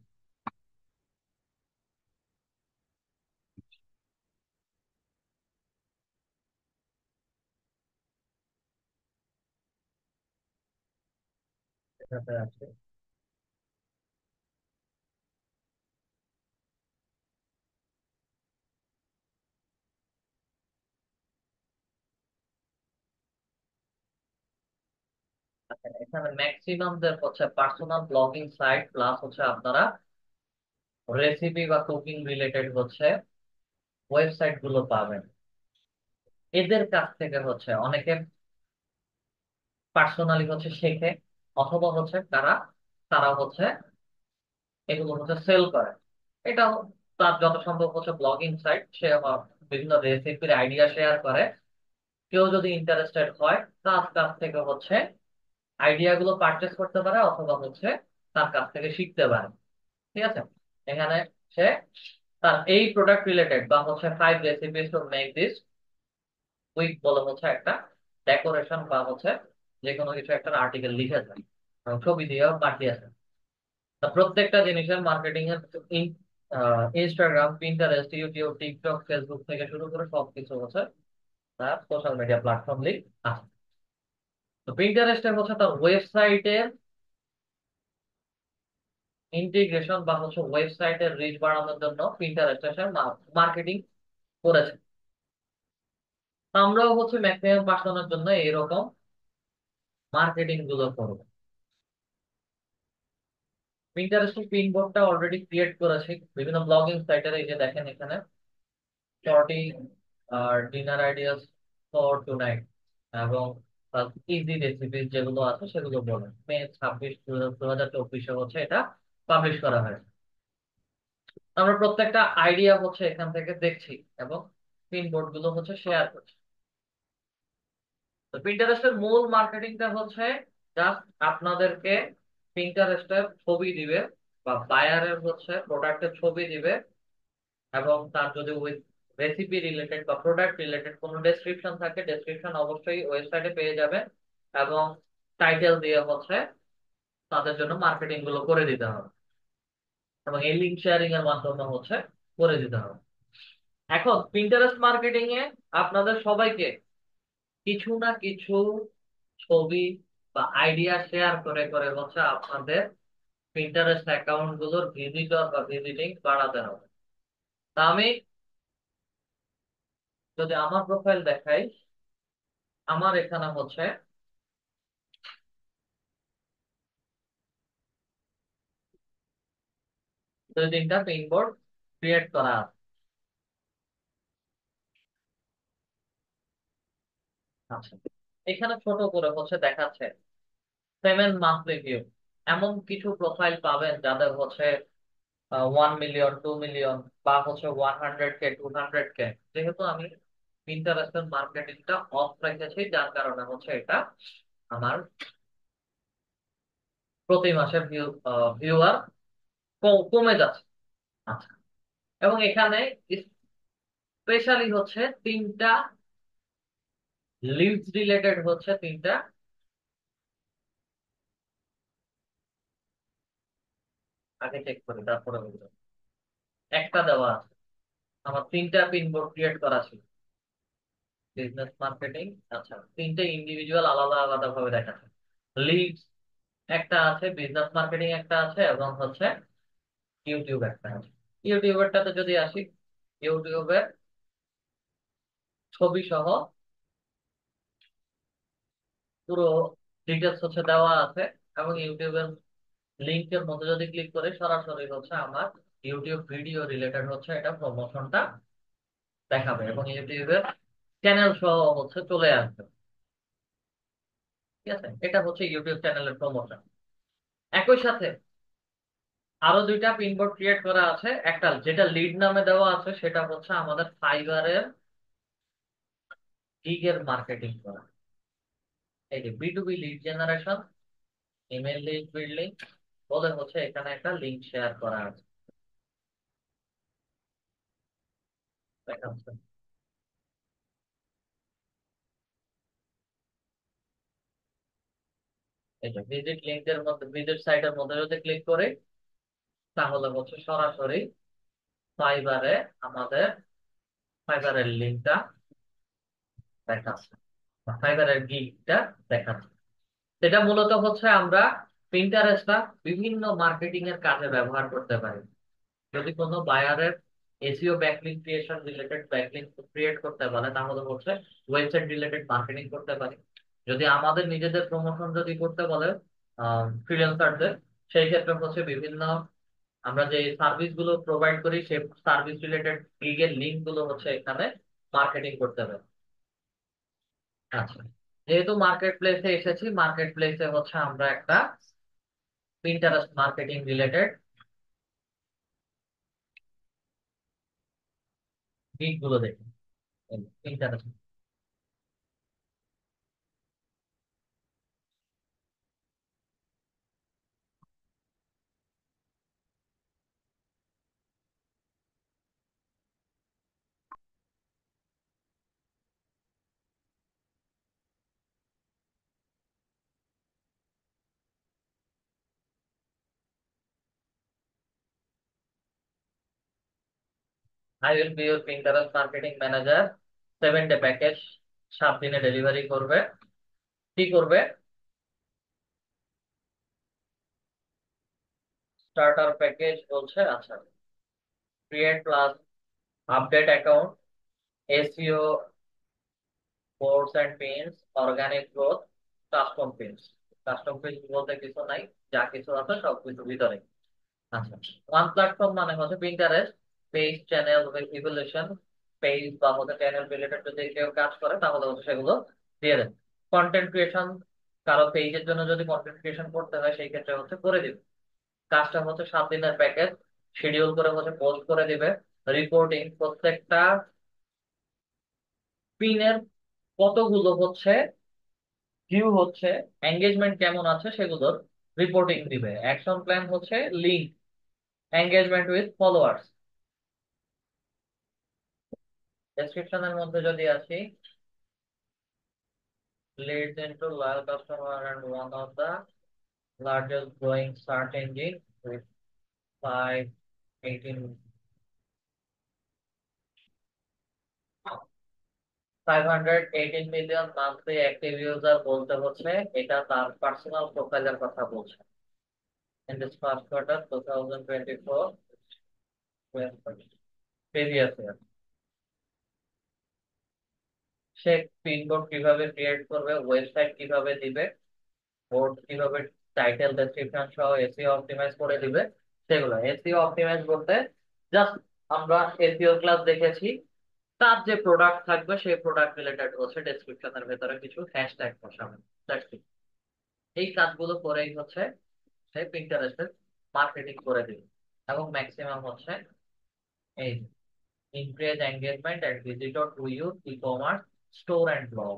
এটাতে আছে। আচ্ছা, এখানে ম্যাক্সিমাম দের হচ্ছে পার্সোনাল ব্লগিং সাইট প্লাস হচ্ছে আপনারা রেসিপি বা কুকিং রিলেটেড হচ্ছে ওয়েবসাইট গুলো পাবেন। এদের কাছ থেকে হচ্ছে অনেকে পার্সোনালি হচ্ছে শেখে, অথবা হচ্ছে তারা তারা হচ্ছে এগুলো হচ্ছে সেল করে। এটা তার যত সম্ভব হচ্ছে ব্লগিং সাইট, সে বিভিন্ন রেসিপির আইডিয়া শেয়ার করে। কেউ যদি ইন্টারেস্টেড হয় তার কাছ থেকে হচ্ছে আইডিয়া গুলো পারচেস করতে পারে, অথবা হচ্ছে তার কাছ থেকে শিখতে পারে। ঠিক আছে, এখানে সে তার এই প্রোডাক্ট রিলেটেড বা হচ্ছে 5 recipes to make this quick বলে হচ্ছে একটা ডেকোরেশন বা হচ্ছে যে কোনো কিছু একটা আর্টিকেল লিখেছে এবং ছবি দিয়েও পাঠিয়েছে। তা প্রত্যেকটা জিনিসের মার্কেটিং এর Instagram, Pinterest, YouTube, TikTok, Facebook থেকে শুরু করে সবকিছু হচ্ছে তার সোশ্যাল মিডিয়া প্ল্যাটফর্ম লিঙ্ক আছে। তো পিন্টারেস্টের হচ্ছে তার ওয়েবসাইটের ইন্টিগ্রেশন বা হচ্ছে ওয়েবসাইটের রিচ বাড়ানোর জন্য পিন্টারেস্ট মার্কেটিং করেছে। আমরাও হচ্ছে ম্যাক্সিমাম পার্সনের জন্য এরকম মার্কেটিং গুলো করবো। পিন্টারেস্টের পিন বোর্ডটা অলরেডি ক্রিয়েট করেছি বিভিন্ন ব্লগিং সাইটের। এই যে দেখেন এখানে শর্টি আর ডিনার আইডিয়াস ফর টুনাইট এবং ইজি রেসিপিস যেগুলো আছে সেগুলো বলেন। মে 26, 2024 হচ্ছে এটা পাবলিশ করা হয়েছে। আমরা প্রত্যেকটা আইডিয়া হচ্ছে এখান থেকে দেখছি এবং পিন বোর্ড গুলো হচ্ছে শেয়ার করছি। তো পিন্টারেস্টের মূল মার্কেটিংটা হচ্ছে জাস্ট আপনাদেরকে পিন্টারেস্টের ছবি দিবে বা বায়ারের হচ্ছে প্রোডাক্টের ছবি দিবে, এবং তার যদি উইথ রেসিপি রিলেটেড বা প্রোডাক্ট রিলেটেড কোনো ডেসক্রিপশন থাকে, ডেসক্রিপশন অবশ্যই ওয়েবসাইটে পেয়ে যাবে, এবং টাইটেল দিয়ে হচ্ছে তাদের জন্য মার্কেটিং গুলো করে দিতে হবে, এবং এই লিঙ্ক শেয়ারিং এর মাধ্যমে হচ্ছে করে দিতে হবে। এখন পিন্টারেস্ট মার্কেটিং এ আপনাদের সবাইকে কিছু না কিছু ছবি বা আইডিয়া শেয়ার করে করে হচ্ছে আপনাদের পিন্টারেস্ট অ্যাকাউন্ট গুলোর ভিজিটর বা ভিজিটিং বাড়াতে হবে। তা আমি যদি আমার প্রোফাইল দেখাই, আমার এখানে হচ্ছে 2-3টা পিন বোর্ড ক্রিয়েট করা আছে। আচ্ছা, এখানে ছোট করে হচ্ছে দেখাচ্ছে 7 মান্থলি ভিউ। এমন কিছু প্রোফাইল পাবেন যাদের হচ্ছে 1 মিলিয়ন, 2 মিলিয়ন, বা হচ্ছে 100K, 200K। যেহেতু আমি ইন্টারেস্টের মার্কেটিংটা অফ রেখেছি, যার কারণে হচ্ছে এটা আমার প্রতি মাসে ভিউয়ার কমে যাচ্ছে। আচ্ছা, এবং এখানে স্পেশালি হচ্ছে তিনটা লিডস রিলেটেড, হচ্ছে তিনটা, আগে চেক করি তারপরে বলবো। একটা দেওয়া আছে, আমার তিনটা পিনবোর্ড ক্রিয়েট করা ছিল বিজনেস মার্কেটিং। আচ্ছা, তিনটে ইন্ডিভিজুয়াল আলাদা আলাদা ভাবে দেখাচ্ছে। লিডস একটা আছে, বিজনেস মার্কেটিং একটা আছে, এবং হচ্ছে ইউটিউব একটা আছে। ইউটিউবেরটাতে যদি আসি, ইউটিউবের ছবি সহ পুরো ডিটেলস হচ্ছে দেওয়া আছে, এবং ইউটিউবের লিঙ্কের মধ্যে যদি ক্লিক করে সরাসরি হচ্ছে আমার ইউটিউব ভিডিও রিলেটেড হচ্ছে এটা প্রমোশনটা দেখাবে, এবং ইউটিউবের চ্যানেল সহ হচ্ছে চলে আসবে। ঠিক আছে, এটা হচ্ছে ইউটিউব চ্যানেলের প্রমোশন। একই সাথে আরো দুইটা পিনবোর্ড ক্রিয়েট করা আছে। একটা যেটা লিড নামে দেওয়া আছে, সেটা হচ্ছে আমাদের ফাইবারের গিগের মার্কেটিং করা। এই যে B2B lead generation, email lead building বলে হচ্ছে এখানে একটা লিঙ্ক শেয়ার করা আছে, দেখাচ্ছে। এই যে ভিজিট লিঙ্কের মধ্যে, ভিজিট সাইটের মধ্যে যদি ক্লিক করি, তাহলে হচ্ছে সরাসরি ফাইবারে আমাদের ফাইবারের লিঙ্কটা দেখাচ্ছে, ফাইবারের গিগটা দেখাচ্ছে। এটা মূলত হচ্ছে আমরা পিন্টারেস্টটা বিভিন্ন মার্কেটিং এর কাজে ব্যবহার করতে পারি। যদি কোনো বায়ারের SEO backlink creation related backlink create করতে পারে, তাহলে হচ্ছে ওয়েবসাইট রিলেটেড মার্কেটিং করতে পারি। যদি আমাদের নিজেদের প্রমোশন যদি করতে বলে ফ্রিল্যান্সারদের, সেই ক্ষেত্রে হচ্ছে বিভিন্ন আমরা যে সার্ভিস গুলো প্রোভাইড করি, সেই সার্ভিস রিলেটেড গিগের লিঙ্ক গুলো হচ্ছে এখানে মার্কেটিং করতে পারি। আচ্ছা, যেহেতু মার্কেট প্লেসে এসেছি, মার্কেট প্লেসে হচ্ছে আমরা একটা পিন্টারেস্ট মার্কেটিং রিলেটেড গিগ গুলো দেখি। Pinterest, I will be your Pinterest marketing manager, 7 day package, 7 দিনে ডেলিভারি করবে। কি করবে? স্টার্টার প্যাকেজ বলছে, আচ্ছা, create plus update account, SEO, course and pins, organic growth, custom pins. Custom pins বলতে কিছু নাই, যা কিছু আছে সবকিছু ভিতরে। আচ্ছা, ওয়ান প্ল্যাটফর্ম মানে হচ্ছে Pinterest page, channel, evolution, page বা হচ্ছে চ্যানেল রিলেটেড যদি কেউ কাজ করে, তাহলে হচ্ছে সেগুলো দিয়ে দেন। কন্টেন্ট ক্রিয়েশন, কারো পেজের জন্য যদি কন্টেন্ট ক্রিয়েশন করতে হয়, সেই ক্ষেত্রে হচ্ছে করে দিবে। কাজটা হচ্ছে 7 দিনের প্যাকেজ, শিডিউল করে হচ্ছে পোস্ট করে দিবে। রিপোর্টিং, প্রত্যেকটা পিনের কতগুলো হচ্ছে ভিউ হচ্ছে, এঙ্গেজমেন্ট কেমন আছে সেগুলোর রিপোর্টিং দিবে। অ্যাকশন প্ল্যান হচ্ছে লিঙ্ক, এঙ্গেজমেন্ট উইথ ফলোয়ার্স। ডেসক্রিপশনের মধ্যে যদি আসি, leads into loyal customer and one of the largest growing search engine with 518 518 million monthly active user বলতে হচ্ছে এটা তার পার্সোনাল প্রোফাইলের কথা বলছে। In this first quarter 2024, previous year, সে পিনবোর্ড কিভাবে ক্রিয়েট করবে, ওয়েবসাইট কিভাবে দিবে, বোর্ড কিভাবে টাইটেল ডেসক্রিপশন সহ এসইও অপটিমাইজ করে দিবে, সেগুলো। এসইও অপটিমাইজ বলতে জাস্ট আমরা এসইও ক্লাস দেখেছি, তার যে প্রোডাক্ট থাকবে সেই প্রোডাক্ট রিলেটেড হচ্ছে ডেসক্রিপশনের ভেতরে কিছু হ্যাশট্যাগ বসাবে। That's it। এই কাজগুলো করেই হচ্ছে সে পিন্টারেস্টের মার্কেটিং করে দিবে। এবং ম্যাক্সিমাম হচ্ছে এই increase engagement and visitor to your e-commerce store and blog।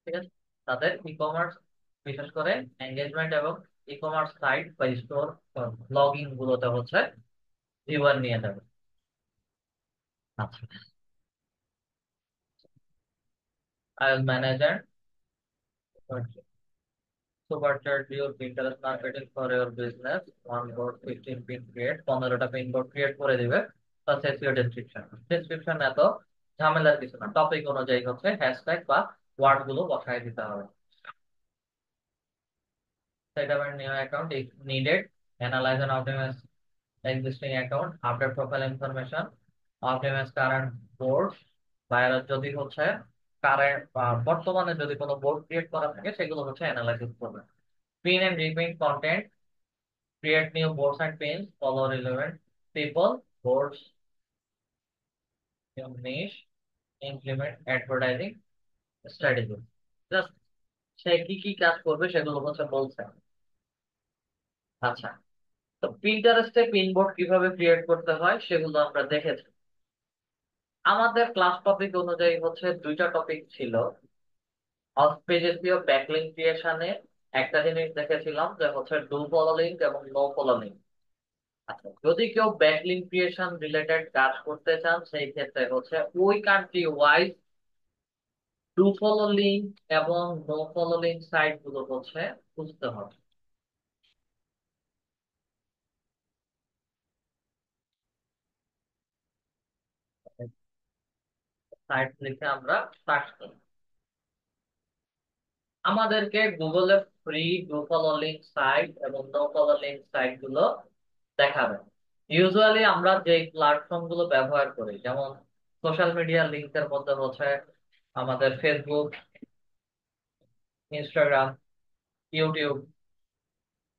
ঠিক আছে, তাদের ই কমার্স, বিশেষ করে এঙ্গেজমেন্ট এবং ই কমার্স সাইট বা স্টোর ব্লগিং গুলোতে হচ্ছে ভিউয়ার নিয়ে যাবে। আচ্ছা, I will manage and supercharge your Pinterest marketing for your business। one board 15 pin create, 15টা পিন বোর্ড ক্রিয়েট করে দিবে। প্লাস এসইও ডেসক্রিপশন, ডেসক্রিপশন এত ঝামেলার কিছু না, টপিক অনুযায়ী হচ্ছে হ্যাশট্যাগ বা ওয়ার্ড গুলো বসায় দিতে হবে। Set up a new account if needed, analyze and optimize existing account, update profile information, optimize current boards। বাইরে যদি হচ্ছে কারেন্ট বর্তমানে যদি কোনো বোর্ড ক্রিয়েট করা থাকে সেগুলো হচ্ছে অ্যানালাইসিস করবে। Pin and reprint content, create new boards and pins, follow relevant people, boards, new niche, implement advertising strategy। Just সে কি কি কাজ করবে সেগুলো হচ্ছে বলছে। আচ্ছা, তো প্রিন্টারেস্টে পিনবোর্ড কিভাবে ক্রিয়েট করতে হয় সেগুলো আমরা দেখেছি। আমাদের ক্লাস টপিক অনুযায়ী হচ্ছে দুইটা টপিক ছিল। অস্পেজেসীয় ব্যাকলিংক ক্রিয়েশনে একটা জিনিস দেখেছিলাম যে হচ্ছে ডু ফলো লিঙ্ক এবং নো ফলো লিঙ্ক। আচ্ছা, যদি কেউ ব্যাকলিংক ক্রিয়েশন রিলেটেড কাজ করতে চান সেই ক্ষেত্রে হচ্ছে ওই country wise do follow link এবং নো ফলো লিঙ্ক সাইট গুলো হচ্ছে খুঁজতে হবে। সাইট লিখে আমরা সার্চ করি, আমাদেরকে গুগলে free do follow link site এবং নো ফলো লিঙ্ক সাইট গুলো দেখাবে। ইউজুয়ালি আমরা যে প্ল্যাটফর্ম গুলো ব্যবহার করি, যেমন সোশ্যাল মিডিয়া লিঙ্কের মধ্যে হচ্ছে আমাদের Facebook, Instagram, YouTube,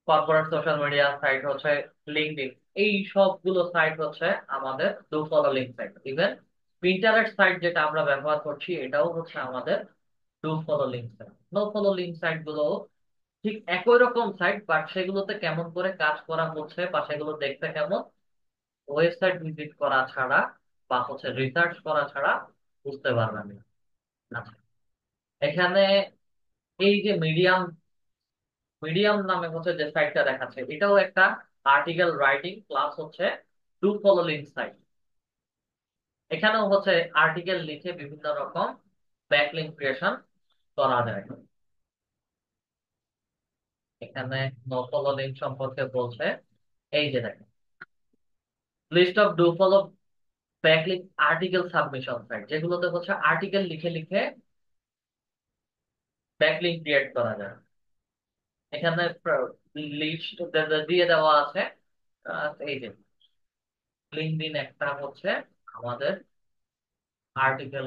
corporate social media site হচ্ছে লিঙ্কডইন। এই সবগুলো সাইট হচ্ছে আমাদের do follow link site. Even Pinterest site যেটা আমরা ব্যবহার করছি এটাও হচ্ছে আমাদের do follow link site. No follow link site গুলো ঠিক একই রকম সাইট, বাট সেগুলোতে কেমন করে কাজ করা হচ্ছে বা সেগুলো দেখতে কেমন, ওয়েবসাইট ভিজিট করা ছাড়া বা হচ্ছে রিসার্চ করা ছাড়া বুঝতে পারবেন না। আচ্ছা, এখানে এই যে মিডিয়াম, মিডিয়াম নামে হচ্ছে যে সাইটটা দেখাচ্ছে এটাও একটা আর্টিকেল রাইটিং প্লাস হচ্ছে টু ফলো লিঙ্ক সাইট। এখানেও হচ্ছে আর্টিকেল লিখে বিভিন্ন রকম ব্যাকলিঙ্ক ক্রিয়েশন করা যায়। এখানে নো ফলো লিঙ্ক সম্পর্কে বলছে, এই যে দেখেন list of do follow backlink article submission site, যেগুলোতে হচ্ছে আর্টিকেল লিখে লিখে ব্যাকলিঙ্ক ক্রিয়েট করা যায়। এখানে লিস্ট দিয়ে দেওয়া আছে। এই যে লিঙ্কডইন একটা হচ্ছে আমাদের আর্টিকেল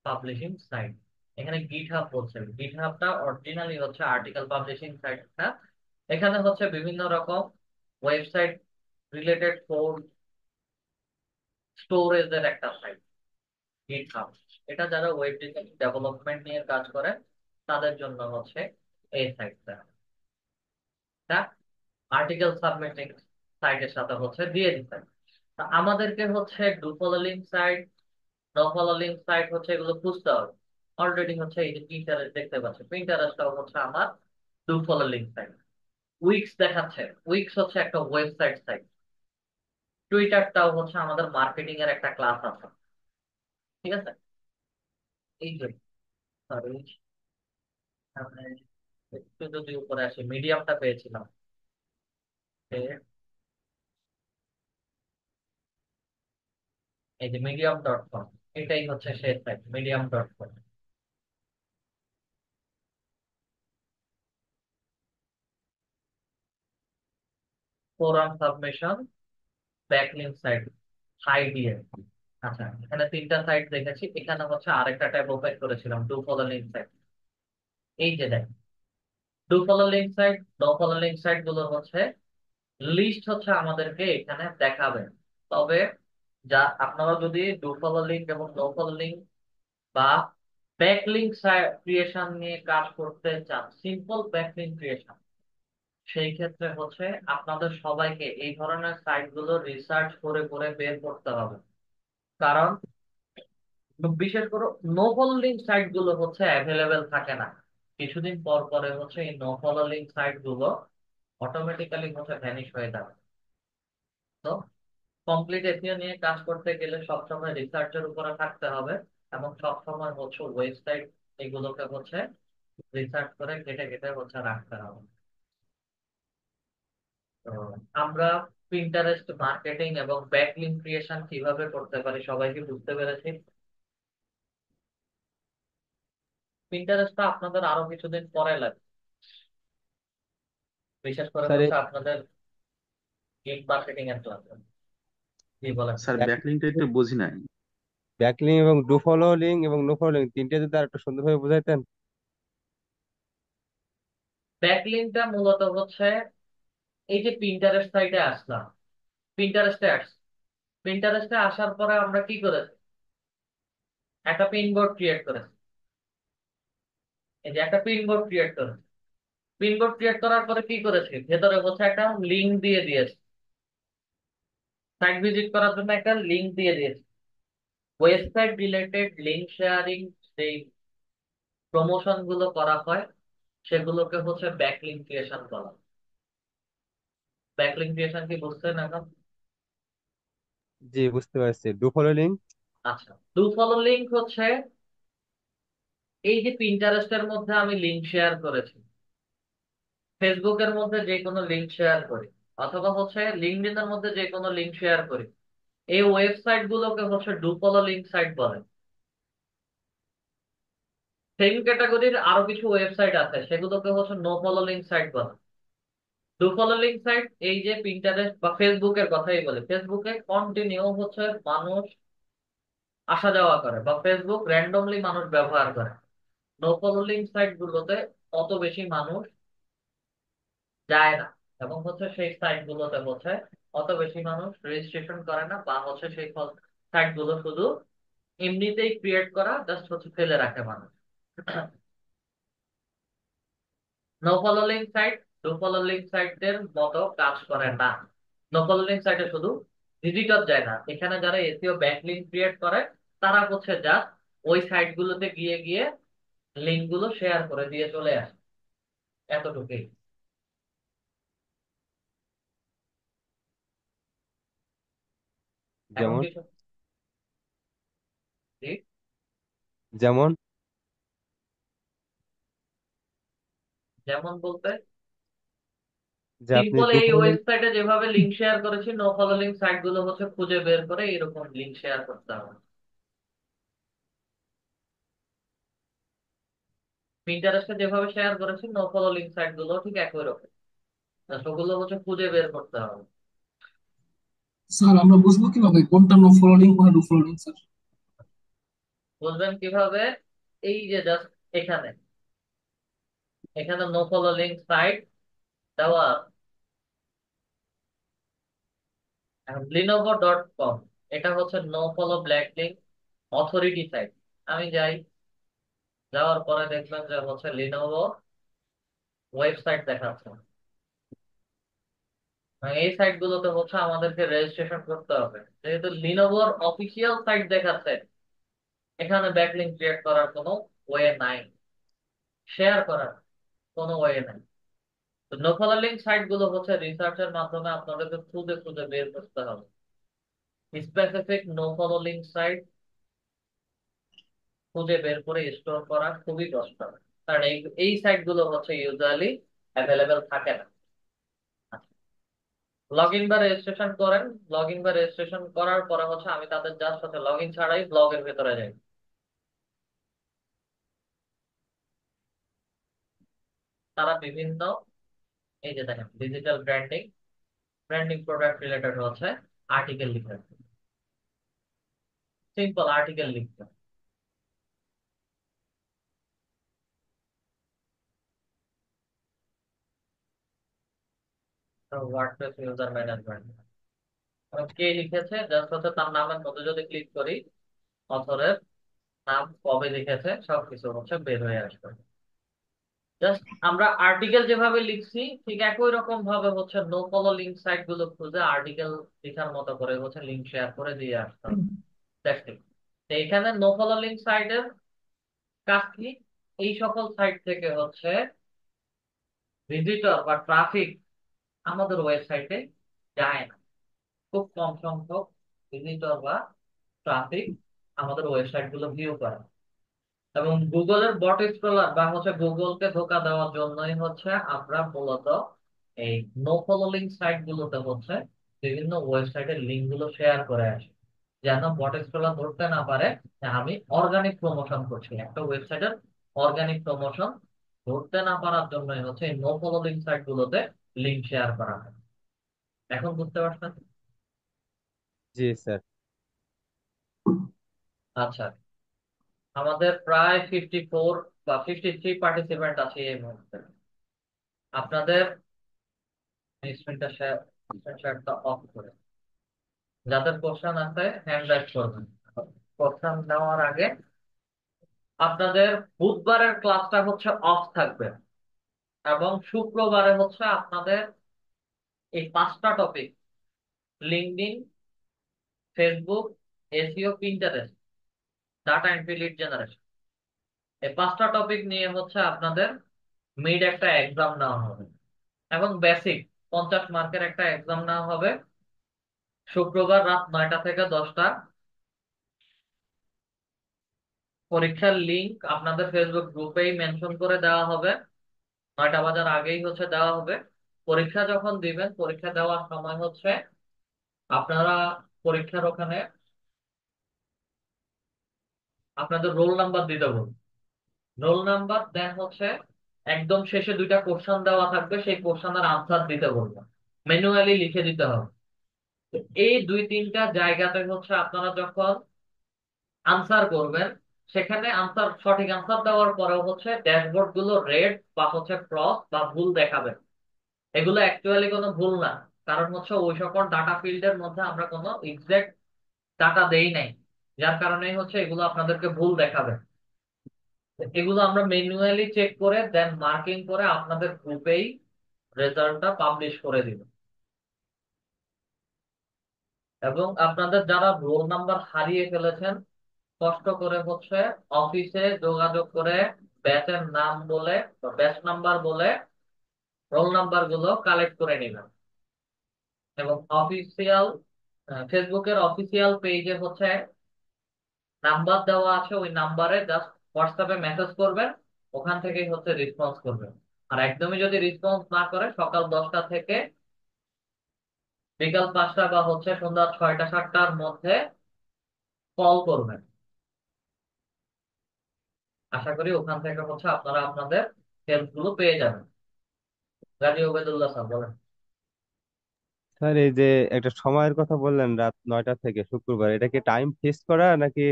পাবলিশিং সাইট। এখানে গিটহাব বলছে, গিটহাবটা অরিজিনালি হচ্ছে আর্টিকেল পাবলিশিং সাইটটা। এখানে হচ্ছে বিভিন্ন রকম ওয়েবসাইট রিলেটেড কোড স্টোরেজের একটা সাইট গিটহাব। এটা যারা ওয়েব ডিজাইন ডেভেলপমেন্ট নিয়ে কাজ করে তাদের জন্য হচ্ছে এই সাইটটা আর্টিকেল সাবমিটিং সাইটের সাথে হচ্ছে দিয়ে দিতে। তা আমাদেরকে হচ্ছে do follow link site, no follow link site হচ্ছে এগুলো খুঁজতে হবে। অলরেডি হচ্ছে এই যে পিন্টারেস্ট দেখতে পাচ্ছি, পিন্টারেস্টটাও হচ্ছে আমার do follow link site. Wix দেখাচ্ছে, উইক্স হচ্ছে একটা ওয়েবসাইট সাইট। টুইটারটাও হচ্ছে আমাদের মার্কেটিং এর একটা ক্লাস আছে। ঠিক আছে, এই যে সরি একটু যদি উপরে আসি, মিডিয়ামটা পেয়েছিলাম। এই যে মিডিয়াম ডট কম, এটাই হচ্ছে সেই site medium dot com. Forum submission, backlink site, হাই দিয়ে। আচ্ছা, এখানে তিনটা সাইট দেখেছি, এখানে হচ্ছে আরেকটা ট্যাব ওপেন করেছিলাম ডু ফলো লিঙ্ক সাইট। এই যে দেখ do follow link site, no follow link site গুলো হচ্ছে লিস্ট হচ্ছে আমাদেরকে এখানে দেখাবে। তবে যা আপনারা যদি ডু ফলো লিঙ্ক এবং নো ফলো লিঙ্ক বা ব্যাকলিঙ্ক ক্রিয়েশন নিয়ে কাজ করতে চান, সিম্পল ব্যাকলিঙ্ক ক্রিয়েশন, সেই ক্ষেত্রে হচ্ছে আপনাদের সবাইকে এই ধরনের সাইট গুলো রিসার্চ করে করে বের করতে হবে। কারণ বিশেষ করে নো ফলোইং সাইট গুলো হচ্ছে অ্যাভেলেবেল থাকে না, কিছুদিন পর পরে হচ্ছে এই নো ফলোইং সাইট গুলো অটোমেটিক্যালি হচ্ছে ভ্যানিশ হয়ে যাবে। তো কমপ্লিট এসইও নিয়ে কাজ করতে গেলে সবসময় রিসার্চের উপরে থাকতে হবে, এবং সবসময় হচ্ছে ওয়েবসাইট এগুলোকে হচ্ছে রিসার্চ করে কেটে কেটে হচ্ছে রাখতে হবে। তো আমরা পিন্টারেস্ট মার্কেটিং এবং ব্যাকলিঙ্ক ক্রিয়েশন কিভাবে করতে পারি সবাইকে বুঝতে পেরেছি। পিন্টারেস্টটা আপনাদের আরো কিছুদিন পরে লাগবে, বিশেষ করে স্যার হচ্ছে আপনাদের গেম মার্কেটিং এর ক্লাসে। জি বলেন। স্যার ব্যাকলিংটা একটু বুঝি নাই। ব্যাকলিং এবং ডু ফলো লিঙ্ক এবং নো ফলো লিঙ্ক তিনটে যদি আর একটু সুন্দরভাবে বুঝাইতেন। ব্যাকলিঙ্কটা মূলত হচ্ছে এই যে পিন্টারেস্ট সাইটে আসলাম, পিন্টারেস্টে আসছি, পিন্টারেস্টে আসার পরে আমরা কি করেছি, একটা পিনবোর্ড ক্রিয়েট করেছি। এই যে একটা পিনবোর্ড ক্রিয়েট করেছি, পিনবোর্ড ক্রিয়েট করার পরে কি করেছি, ভেতরে হচ্ছে একটা লিঙ্ক দিয়ে দিয়েছি, সাইট ভিজিট করার জন্য একটা লিঙ্ক দিয়ে দিয়েছি। ওয়েবসাইট রিলেটেড লিঙ্ক শেয়ারিং, সেই প্রমোশন গুলো করা হয়, সেগুলোকে হচ্ছে ব্যাকলিঙ্ক ক্রিয়েশন বলা হয়। ব্যাকলিঙ্ক ক্রিয়েশন কি বুঝছেন এখন? জি বুঝতে পারছি। Do follow link. আচ্ছা, ডু ফলো লিঙ্ক হচ্ছে এই যে পিন্টারেস্টের মধ্যে আমি লিঙ্ক শেয়ার করেছি, ফেসবুকের মধ্যে যে কোনো লিঙ্ক শেয়ার করি, অথবা হচ্ছে লিঙ্কডইনের মধ্যে যে কোনো লিঙ্ক শেয়ার করি, এই ওয়েবসাইট গুলোকে হচ্ছে ডু ফলো লিঙ্ক সাইট বলে। সেম ক্যাটাগরির আরো কিছু ওয়েবসাইট আছে, সেগুলোকে হচ্ছে নো ফলো লিঙ্ক সাইট বলে। ডু ফলো লিঙ্ক সাইট এই যে পিন্টারেস্ট বা ফেসবুকের কথাই বলে, ফেসবুকে কন্টিনিউ হচ্ছে মানুষ আসা যাওয়া করে, বা ফেসবুক র্যান্ডমলি মানুষ ব্যবহার করে। নো ফলো লিঙ্ক সাইট গুলোতে অত বেশি মানুষ যায় না, এবং হচ্ছে সেই সাইট গুলোতে হচ্ছে অত বেশি মানুষ রেজিস্ট্রেশন করে না, বা হচ্ছে সেই সাইট গুলো শুধু এমনিতেই ক্রিয়েট করা, জাস্ট হচ্ছে ফেলে রাখে মানুষ। No follow link site do follow link সাইটের মতো কাজ করে না। নো ফলো লিঙ্ক সাইটে শুধু ভিজিটর যায় না, এখানে যারা এসইও ব্যাকলিঙ্ক ক্রিয়েট করে তারা হচ্ছে জাস্ট ওই সাইট গুলোতে গিয়ে গিয়ে লিঙ্ক গুলো শেয়ার করে দিয়ে চলে আসে, এতটুকুই। এখন যেমন কিছু জি, যেমন যেমন বলতে যে আপনি সিম্পল ডু এই ফলো লিঙ্ক। ওয়েবসাইটে যেভাবে লিঙ্ক শেয়ার করেছি, নো ফলো লিঙ্ক সাইট গুলো হচ্ছে খুঁজে বের করে এরকম লিঙ্ক শেয়ার করতে হবে। পিন্টারেস্টে যেভাবে শেয়ার করেছি, নো ফলো লিঙ্ক সাইট গুলো ঠিক একই রকম, সেগুলো হচ্ছে খুঁজে বের করতে হবে। স্যার আমরা বুঝবো কিভাবে কোনটা নো ফলোইং কোনটা ডু ফলোইং স্যার? বুঝবেন কিভাবে? এই যে জাস্ট এখানে, এখানে নো ফলো লিঙ্ক সাইট দেওয়া, লিনোভো.কম, এটা হচ্ছে no follow black link authority site. আমি যাই, যাওয়ার পরে দেখবেন যে হচ্ছে লিনোভো ওয়েবসাইট দেখাচ্ছে। এই সাইট গুলোতে হচ্ছে আমাদেরকে রেজিস্ট্রেশন করতে হবে, যেহেতু লিনোভোর অফিসিয়াল সাইট দেখাচ্ছে, এখানে ব্যাকলিঙ্ক ক্রিয়েট করার কোনো ওয়ে নাই, শেয়ার করার কোনো ওয়ে নাই। তো নো ফলো লিঙ্ক সাইট গুলো হচ্ছে রিসার্চের মাধ্যমে আপনাদেরকে খুঁজে খুঁজে বের করতে হবে, specific no follow link site খুঁজে বের করে স্টোর করা খুবই কষ্ট, কারণ এই এই সাইট গুলো হচ্ছে ইউজুয়ালি অ্যাভেলেবেল থাকে না। লগ ইন বা রেজিস্ট্রেশন করেন, লগ ইন বা রেজিস্ট্রেশন করার পরে হচ্ছে আমি তাদের জাস্ট হচ্ছে লগ ইন ছাড়াই ব্লগের ভেতরে যাই। তারা বিভিন্ন, এই যে দেখেন digital branding, branding product related হচ্ছে আর্টিকেল লিখে, সিম্পল আর্টিকেল লিখতে। ওয়ার্ডপ্রেস ইউজার ম্যানেজমেন্ট কে লিখেছে, জাস্ট হচ্ছে তার নামের মধ্যে যদি ক্লিক করি, অথরের নাম কবে লিখেছে সবকিছু হচ্ছে বের হয়ে আসবে। জাস্ট আমরা আর্টিকেল যেভাবে লিখছি ঠিক একই রকম ভাবে হচ্ছে নো ফলো লিঙ্ক সাইট গুলো খুঁজে আর্টিকেল লেখার মতো করে হচ্ছে লিঙ্ক শেয়ার করে দিয়ে আসতে হবে। That's it। তো এখানে নো ফলো লিঙ্ক সাইটের কাজ কি? এই সকল সাইট থেকে হচ্ছে ভিজিটর বা ট্রাফিক আমাদের ওয়েবসাইটে যায় না। খুব কম সংখ্যক ভিজিটর বা ট্রাফিক আমাদের ওয়েবসাইট গুলো ভিউ করে। এবং গুগলের বট স্ক্রলার বা হচ্ছে গুগলকে ধোকা দেওয়ার জন্যই হচ্ছে আমরা মূলত এই নো ফলো লিঙ্ক সাইট গুলোতে হচ্ছে বিভিন্ন ওয়েবসাইটের লিঙ্ক গুলো শেয়ার করে আসি, যেন বট স্ক্রলার ধরতে না পারে যে আমি অর্গানিক প্রমোশন করছি। একটা ওয়েবসাইটের অর্গানিক প্রমোশন ধরতে না পারার জন্যই হচ্ছে এই নো ফলো লিঙ্ক সাইট গুলোতে লিঙ্ক শেয়ার করা হয়। এখন বুঝতে পারছেন? জি স্যার। আচ্ছা, আমাদের প্রায় 54 বা 53 পার্টিসিপেন্ট আছে এই মুহূর্তে। আপনাদের স্ক্রিনটা শেয়ারটা অফ করে যাদের কোশ্চেন আছে হ্যান্ড রাইজ করবেন। কোশ্চেন নেওয়ার আগে আপনাদের বুধবারের ক্লাসটা হচ্ছে অফ থাকবে এবং শুক্রবারে হচ্ছে আপনাদের এই 5টা topic LinkedIn, Facebook, SEO, Pinterest, data entry, lead generation, এই 5টা টপিক নিয়ে হচ্ছে আপনাদের মিড একটা এক্সাম নেওয়া হবে এবং বেসিক 50 মার্কের একটা এক্সাম নেওয়া হবে শুক্রবার রাত 9টা থেকে 10টা। পরীক্ষার লিংক আপনাদের ফেসবুক গ্রুপেই মেনশন করে দেওয়া হবে, 9টা বাজার আগেই হচ্ছে দেওয়া হবে। পরীক্ষা যখন দিবেন পরীক্ষা দেওয়ার সময় হচ্ছে আপনারা পরীক্ষার ওখানে আপনাদের রোল নাম্বার দিতে বলুন। রোল নাম্বার দেন হচ্ছে একদম শেষে 2টা কোশ্চেন দেওয়া থাকবে, সেই কোশ্চেনের আনসার দিতে বলবেন, ম্যানুয়ালি লিখে দিতে হবে। তো এই 2-3টা জায়গাতে হচ্ছে আপনারা যখন আনসার করবেন সেখানে আনসার সঠিক আনসার দেওয়ার পরেও হচ্ছে ড্যাশবোর্ড গুলো রেড বা হচ্ছে ক্রস বা ভুল দেখাবে। এগুলো অ্যাকচুয়ালি কোনো ভুল না, কারণ হচ্ছে ওই সকল ডাটা ফিল্ডের মধ্যে আমরা কোনো এক্সাক্ট ডাটা দেই নাই, যার কারণেই হচ্ছে এগুলো আপনাদেরকে ভুল দেখাবে। তো এগুলো আমরা ম্যানুয়ালি চেক করে দেন মার্কিং করে আপনাদের গ্রুপেই রেজাল্টটা পাবলিশ করে দিব। এবং আপনাদের যারা রোল নাম্বার হারিয়ে ফেলেছেন কষ্ট করে হচ্ছে অফিসে যোগাযোগ করে ব্যাচের নাম বলে বা ব্যাচ নাম্বার বলে রোল নাম্বার গুলো কালেক্ট করে নেবেন। এবং অফিসিয়াল ফেসবুকের অফিসিয়াল পেজে হচ্ছে নাম্বার দেওয়া আছে, ওই নাম্বারে জাস্ট হোয়াটসঅ্যাপে মেসেজ করবেন, ওখান থেকেই হচ্ছে রেসপন্স করবেন। আর একদমই যদি রেসপন্স না করে সকাল 10টা থেকে বিকাল 5টা বা হচ্ছে সন্ধ্যা 6টা 7টার মধ্যে কল করবেন। আশা করি ওখান থেকে হচ্ছে আপনারা আপনাদের হেল্প গুলো পেয়ে যাবেন। গাজী ওবেদুল্লাহ স্যার বলেন। স্যার এই যে একটা সময়ের কথা বললেন রাত 9টা থেকে শুক্রবার, এটা কি টাইম ফিক্স করা নাকি?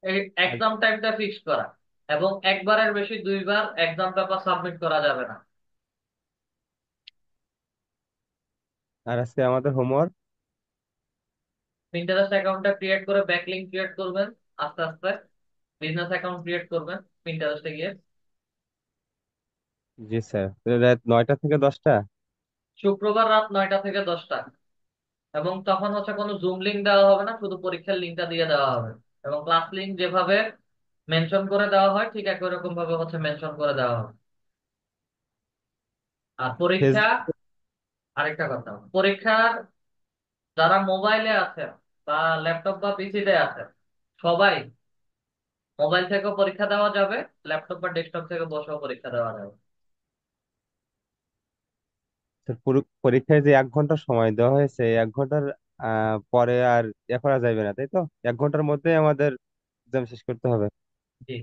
এই এক্সাম টাইমটা ফিক্স করা এবং একবারের বেশি 2বার এক্সাম পেপার সাবমিট করা যাবে না। আর আজকে আমাদের হোমওয়ার্ক। পিন্টারেস্ট অ্যাকাউন্টটা ক্রিয়েট করে ব্যাকলিংক ক্রিয়েট করবেন আস্তে আস্তে। বিজনেস অ্যাকাউন্ট ক্রিয়েট করবেন পিন্টারেস্টে গিয়ে। জি স্যার, রাত 9টা থেকে 10টা। শুক্রবার রাত 9টা থেকে 10টা। এবং তখন হচ্ছে কোনো জুম লিংক দেওয়া হবে না, শুধু পরীক্ষার লিঙ্কটা দিয়ে দেওয়া হবে। এবং ক্লাস লিংক যেভাবে মেনশন করে দেওয়া হয় ঠিক একই রকম ভাবে হচ্ছে মেনশন করে দেওয়া হবে। আর পরীক্ষা, ফেসবুক। আরেকটা কথা, পরীক্ষার যারা মোবাইলে আছে বা ল্যাপটপ বা পিসিতে আছে সবাই মোবাইল থেকেও পরীক্ষা দেওয়া যাবে, ল্যাপটপ বা ডেস্কটপ থেকে বসেও পরীক্ষা দেওয়া যাবে। পরীক্ষায় যে 1 ঘন্টা সময় দেওয়া হয়েছে, এই 1 ঘন্টার পরে আর করা যাবে না, তাই তো? 1 ঘন্টার মধ্যে আমাদের এক্সাম শেষ করতে হবে। জি,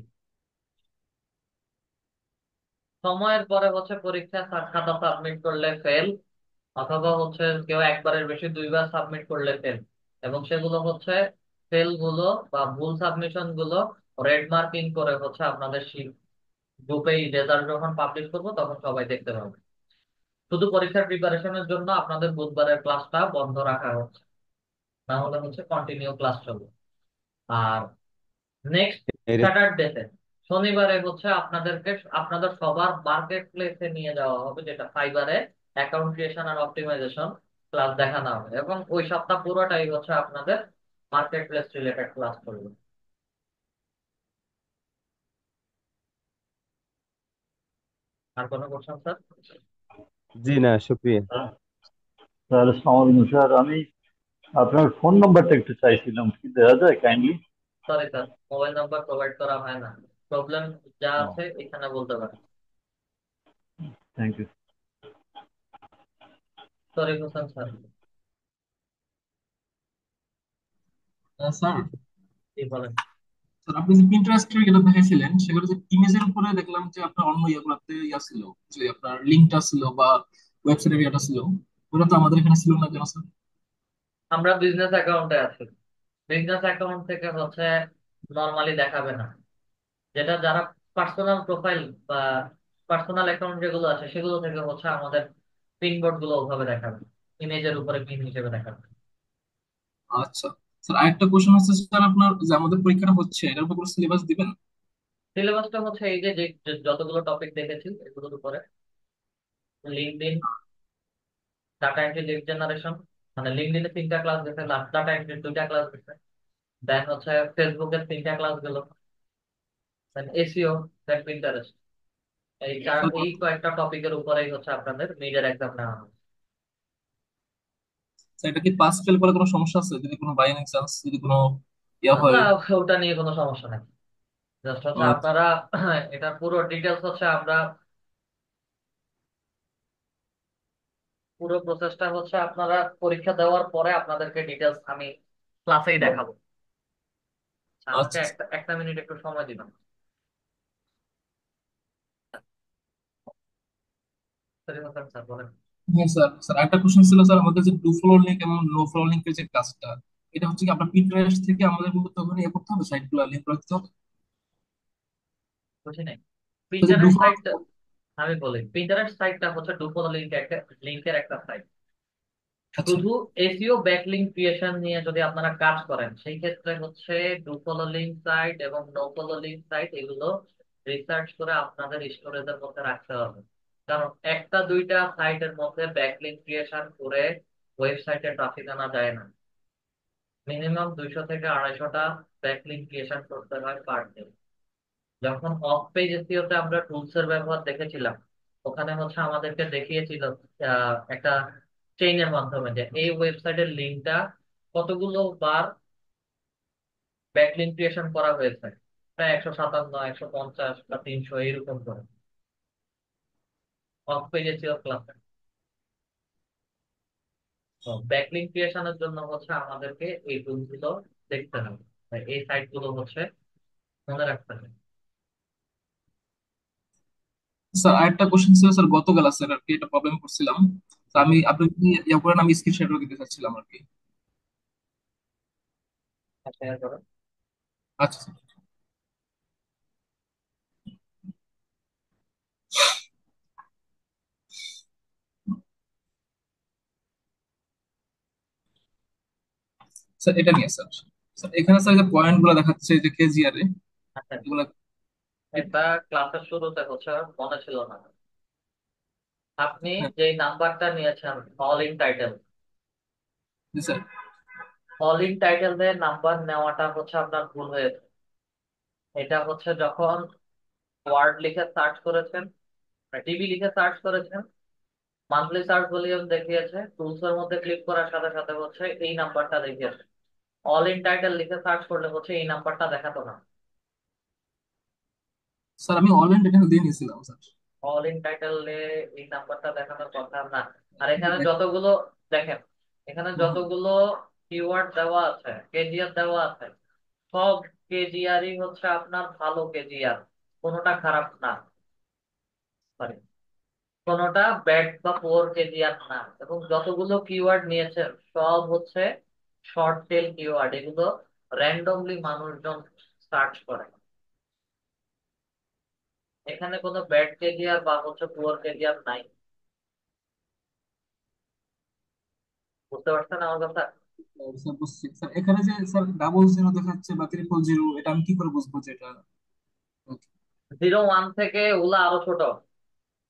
সময়ের পরে হচ্ছে পরীক্ষা খাতা সাবমিট করলে ফেল, অথবা হচ্ছে কেউ একবারের বেশি 2বার সাবমিট করলে ফেল। এবং সেগুলো হচ্ছে ফেল গুলো বা ভুল সাবমিশন গুলো রেড মার্কিং করে হচ্ছে আপনাদের গ্রুপেই রেজাল্ট যখন পাবলিশ করবো তখন সবাই দেখতে পাবে। শুধু পরীক্ষার প্রিপারেশনের জন্য আপনাদের বুধবারের ক্লাসটা বন্ধ রাখা হচ্ছে, না হলে হচ্ছে কন্টিনিউ ক্লাস চলবে। আর নেক্সট এটা স্যাটারডেতে, শনিবারে হচ্ছে আপনাদেরকে আপনাদের সবার মার্কেট প্লেসে নিয়ে যাওয়া হবে, যেটা ফাইবারে অ্যাকাউন্ট ক্রিয়েশন আর অপটিমাইজেশন ক্লাস দেখানো হবে, এবং ওই সপ্তাহ পুরোটাই হচ্ছে আপনাদের মার্কেট প্লেস রিলেটেড ক্লাস করবে। আর কোনো কোশ্চেন স্যার? জি না, শুক্রিয়া। তাহলে সালামালাইকুম স্যার, আমি আপনার ফোন নাম্বারটা একটু চাইছিলাম, কি দেওয়া যায় kindly? Sorry sir, mobile number provide করা হয় না। প্রবলেম যা ও, আছে এখানে বলতে পারেন। Thank you. Sorry Hossain sir. Sir, কি বলেন? স্যার আপনি যে পিন্টারেস্টের এটা দেখেছিলেন সেগুলো যে ইমেজের উপরে দেখলাম যে আপনার অন্য ইয়াগুলোতে ছিল, যে আপনার লিঙ্কটা ছিল বা ওয়েবসাইটের ইয়াটা ছিল, ওটা তো আমাদের এখানে ছিল না কেন স্যার? আমরা বিজনেস অ্যাকাউন্টে আছি, বিজনেস অ্যাকাউন্ট থেকে হচ্ছে নর্মালি দেখাবে না। যেটা যারা পার্সোনাল প্রোফাইল বা পার্সোনাল অ্যাকাউন্ট যেগুলো আছে সেগুলো থেকে হচ্ছে আমাদের পিনবোর্ড গুলো ওভাবে দেখাবে, ইমেজের উপরে পিন হিসেবে দেখাবে। আচ্ছা স্যার, আরেকটা কোশ্চেন হচ্ছে স্যার, আপনার যে আমাদের পরীক্ষাটা হচ্ছে এটার উপর কোনো সিলেবাস দিবেন? সিলেবাসটা হচ্ছে এই যে যতগুলো টপিক দেখেছি এগুলোর উপরে, LinkedIn, data entry, lead generation, মানে লিঙ্কডইনে 3টা ক্লাস গেছে, ডাটা এন্ট্রি 2টা ক্লাস গেছে, দেন হচ্ছে ফেসবুকের 3টা ক্লাস গেল, দেন এসইও, দেন পিন্টারেস্ট। এই কয়েকটা টপিকের উপরেই হচ্ছে আপনাদের মেজর এক্সাম নেওয়া হবে। স্যার এটা কি পাস ফেল করার কোনো সমস্যা আছে যদি কোনো বাই এনি চান্স যদি কোনো ইয়া না, হয়? ওটা নিয়ে কোনো সমস্যা নেই। জাস্ট হচ্ছে আচ্ছা আপনারা এটার পুরো ডিটেলস হচ্ছে আমরা, পুরো প্রসেসটা হচ্ছে আপনারা পরীক্ষা দেওয়ার পরে আপনাদেরকে ডিটেলস আমি ক্লাসেই দেখাবো। আমাকে আচ্ছা। একটা একটা মিনিট একটু সময় দিবেন। সরি হোসেন স্যার, বলেন। হ্যাঁ স্যার, স্যার একটা কোশ্চেন ছিল স্যার, আমাদের যে ডু ফলো লিঙ্ক এবং নো ফলো লিঙ্কের যে কাজটা, এটা হচ্ছে কি আপনার পিন্টারেস্ট থেকে আমাদের মূলত ওখানে ইয়ে করতে হবে, সাইটগুলো লিঙ্ক করতে হবে? বুঝি নাই। তো যে ডু পিন্টারেস্ট ফলো। সাইট, আমি বলি পিন্টারেস্ট সাইটটা হচ্ছে ডুপোলো লিঙ্কের একটা সাইট। আচ্ছা শুধু এসইও ব্যাকলিংক ক্রিয়েশন নিয়ে যদি আপনারা কাজ করেন সেই ক্ষেত্রে হচ্ছে ডু ফলো লিঙ্ক সাইট এবং নো ফলো লিঙ্ক সাইট এগুলো রিসার্চ করে আপনাদের স্টোরেজের মধ্যে রাখতে হবে। কারণ একটা দুইটা সাইটের মধ্যে ব্যাকলিংক ক্রিয়েশন করে ওয়েবসাইটে ট্রাফিক আনা যায় না। মিনিমাম 200 থেকে 250টা ব্যাকলিংক ক্রিয়েশন করতে হয় পার ডে। যখন অফ পেজ এসইওতে আমরা টুলস এর ব্যবহার দেখেছিলাম, ওখানে হচ্ছে আমাদেরকে দেখিয়েছিল একটা চেইনের মাধ্যমে যে এই ওয়েবসাইটের লিঙ্কটা কতগুলো বার ব্যাকলিংক ক্রিয়েশন করা হয়েছে, প্রায় 157, 150 বা 300 এইরকম করে অফ পেজ এসইও ক্লাসে। তো ব্যাকলিংক ক্রিয়েশনের জন্য হচ্ছে আমাদেরকে এই টুলস গুলো দেখতে হবে, তাই এই সাইট গুলো হচ্ছে মনে রাখতে হবে। স্যার, আরেকটা কোশ্চেন ছিল স্যার, গতকাল স্যার আর কি এটা প্রবলেম করছিলাম। তো আমি আপনি যদি ইয়া করেন আমি স্ক্রিন শেয়ার করে দিতে চাচ্ছিলাম আর কি। শেয়ার করো। আচ্ছা স্যার। স্যার এটা নিয়ে স্যার, স্যার এখানে স্যার যে পয়েন্ট গুলো দেখাচ্ছে যে কেজিআর এ, আচ্ছা, এগুলো। এটা ক্লাসের শুরুতে হচ্ছে মনে ছিল না। আপনি হ্যাঁ। যে নাম্বারটা নিয়েছেন all in title, G sir. All in title দিয়ে নাম্বার নেওয়াটা হচ্ছে আপনার ভুল হয়েছে। এটা হচ্ছে যখন ওয়ার্ড লিখে সার্চ করেছেন, টিভি লিখে সার্চ করেছেন, মান্থলি সার্চ ভলিউম দেখিয়েছে, টুলস এর মধ্যে ক্লিক করার সাথে সাথে হচ্ছে এই নাম্বারটা দেখিয়েছে। অল ইন টাইটেল লিখে সার্চ করলে হচ্ছে এই নাম্বারটা দেখাতো না। স্যার আমি অনলাইন ডিটেল দিয়ে নিয়েছিলাম স্যার। অল ইন টাইটেলে এই নাম্বারটা দেখানোর কথা না। আর এখানে যতগুলো দেখেন, এখানে হুম। যতগুলো কিওয়ার্ড দেওয়া আছে, কেজিআর দেওয়া আছে, সব কেজিআরই হচ্ছে আপনার ভালো কেজিআর, কোনোটা খারাপ না, সরি, কোনোটা ব্যাড বা পোর কেজিআর না। এবং যতগুলো কিওয়ার্ড নিয়েছেন সব হচ্ছে শর্ট টেল কিওয়ার্ড, এগুলো র্যান্ডমলি মানুষজন সার্চ করে। এখানে কোনো ব্যাড কেজিআর বা হচ্ছে পুয়ার কেজিআর নাই। বুঝতে পারছেন আমার কথা? স্যার বুঝছি স্যার, এখানে যে স্যার ডাবল জিরো দেখাচ্ছে বা ট্রিপল জিরো, এটা আমি কি করে বুঝবো যে এটা? 0 1 থেকে ওগুলো আরো ছোট,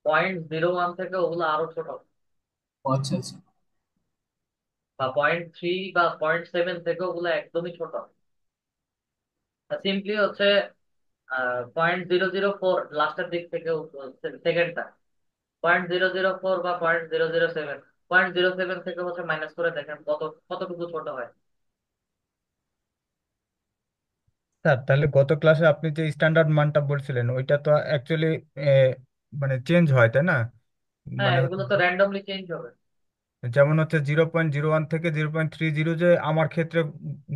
0.01 থেকে ওগুলো আরো ছোট, ও আচ্ছা আচ্ছা। বা 0.3 বা 0.7 থেকে ওগুলো একদমই ছোট। সিম্পলি হচ্ছে 0.004 লাস্টের দিক থেকে, সেকেন্ডটা 0.004 বা 0.007, 0.07 থেকে হচ্ছে মাইনাস করে দেখেন কতটুকু ছোট হয়। স্যার তাহলে গত ক্লাসে আপনি যে স্ট্যান্ডার্ড মানটা বলছিলেন ওইটা তো অ্যাকচুয়ালি মানে চেঞ্জ হয় তাই না? হ্যাঁ, মানে এগুলো তো র্যান্ডমলি চেঞ্জ হবে। যেমন হচ্ছে 0.01 থেকে 0.30, যে আমার ক্ষেত্রে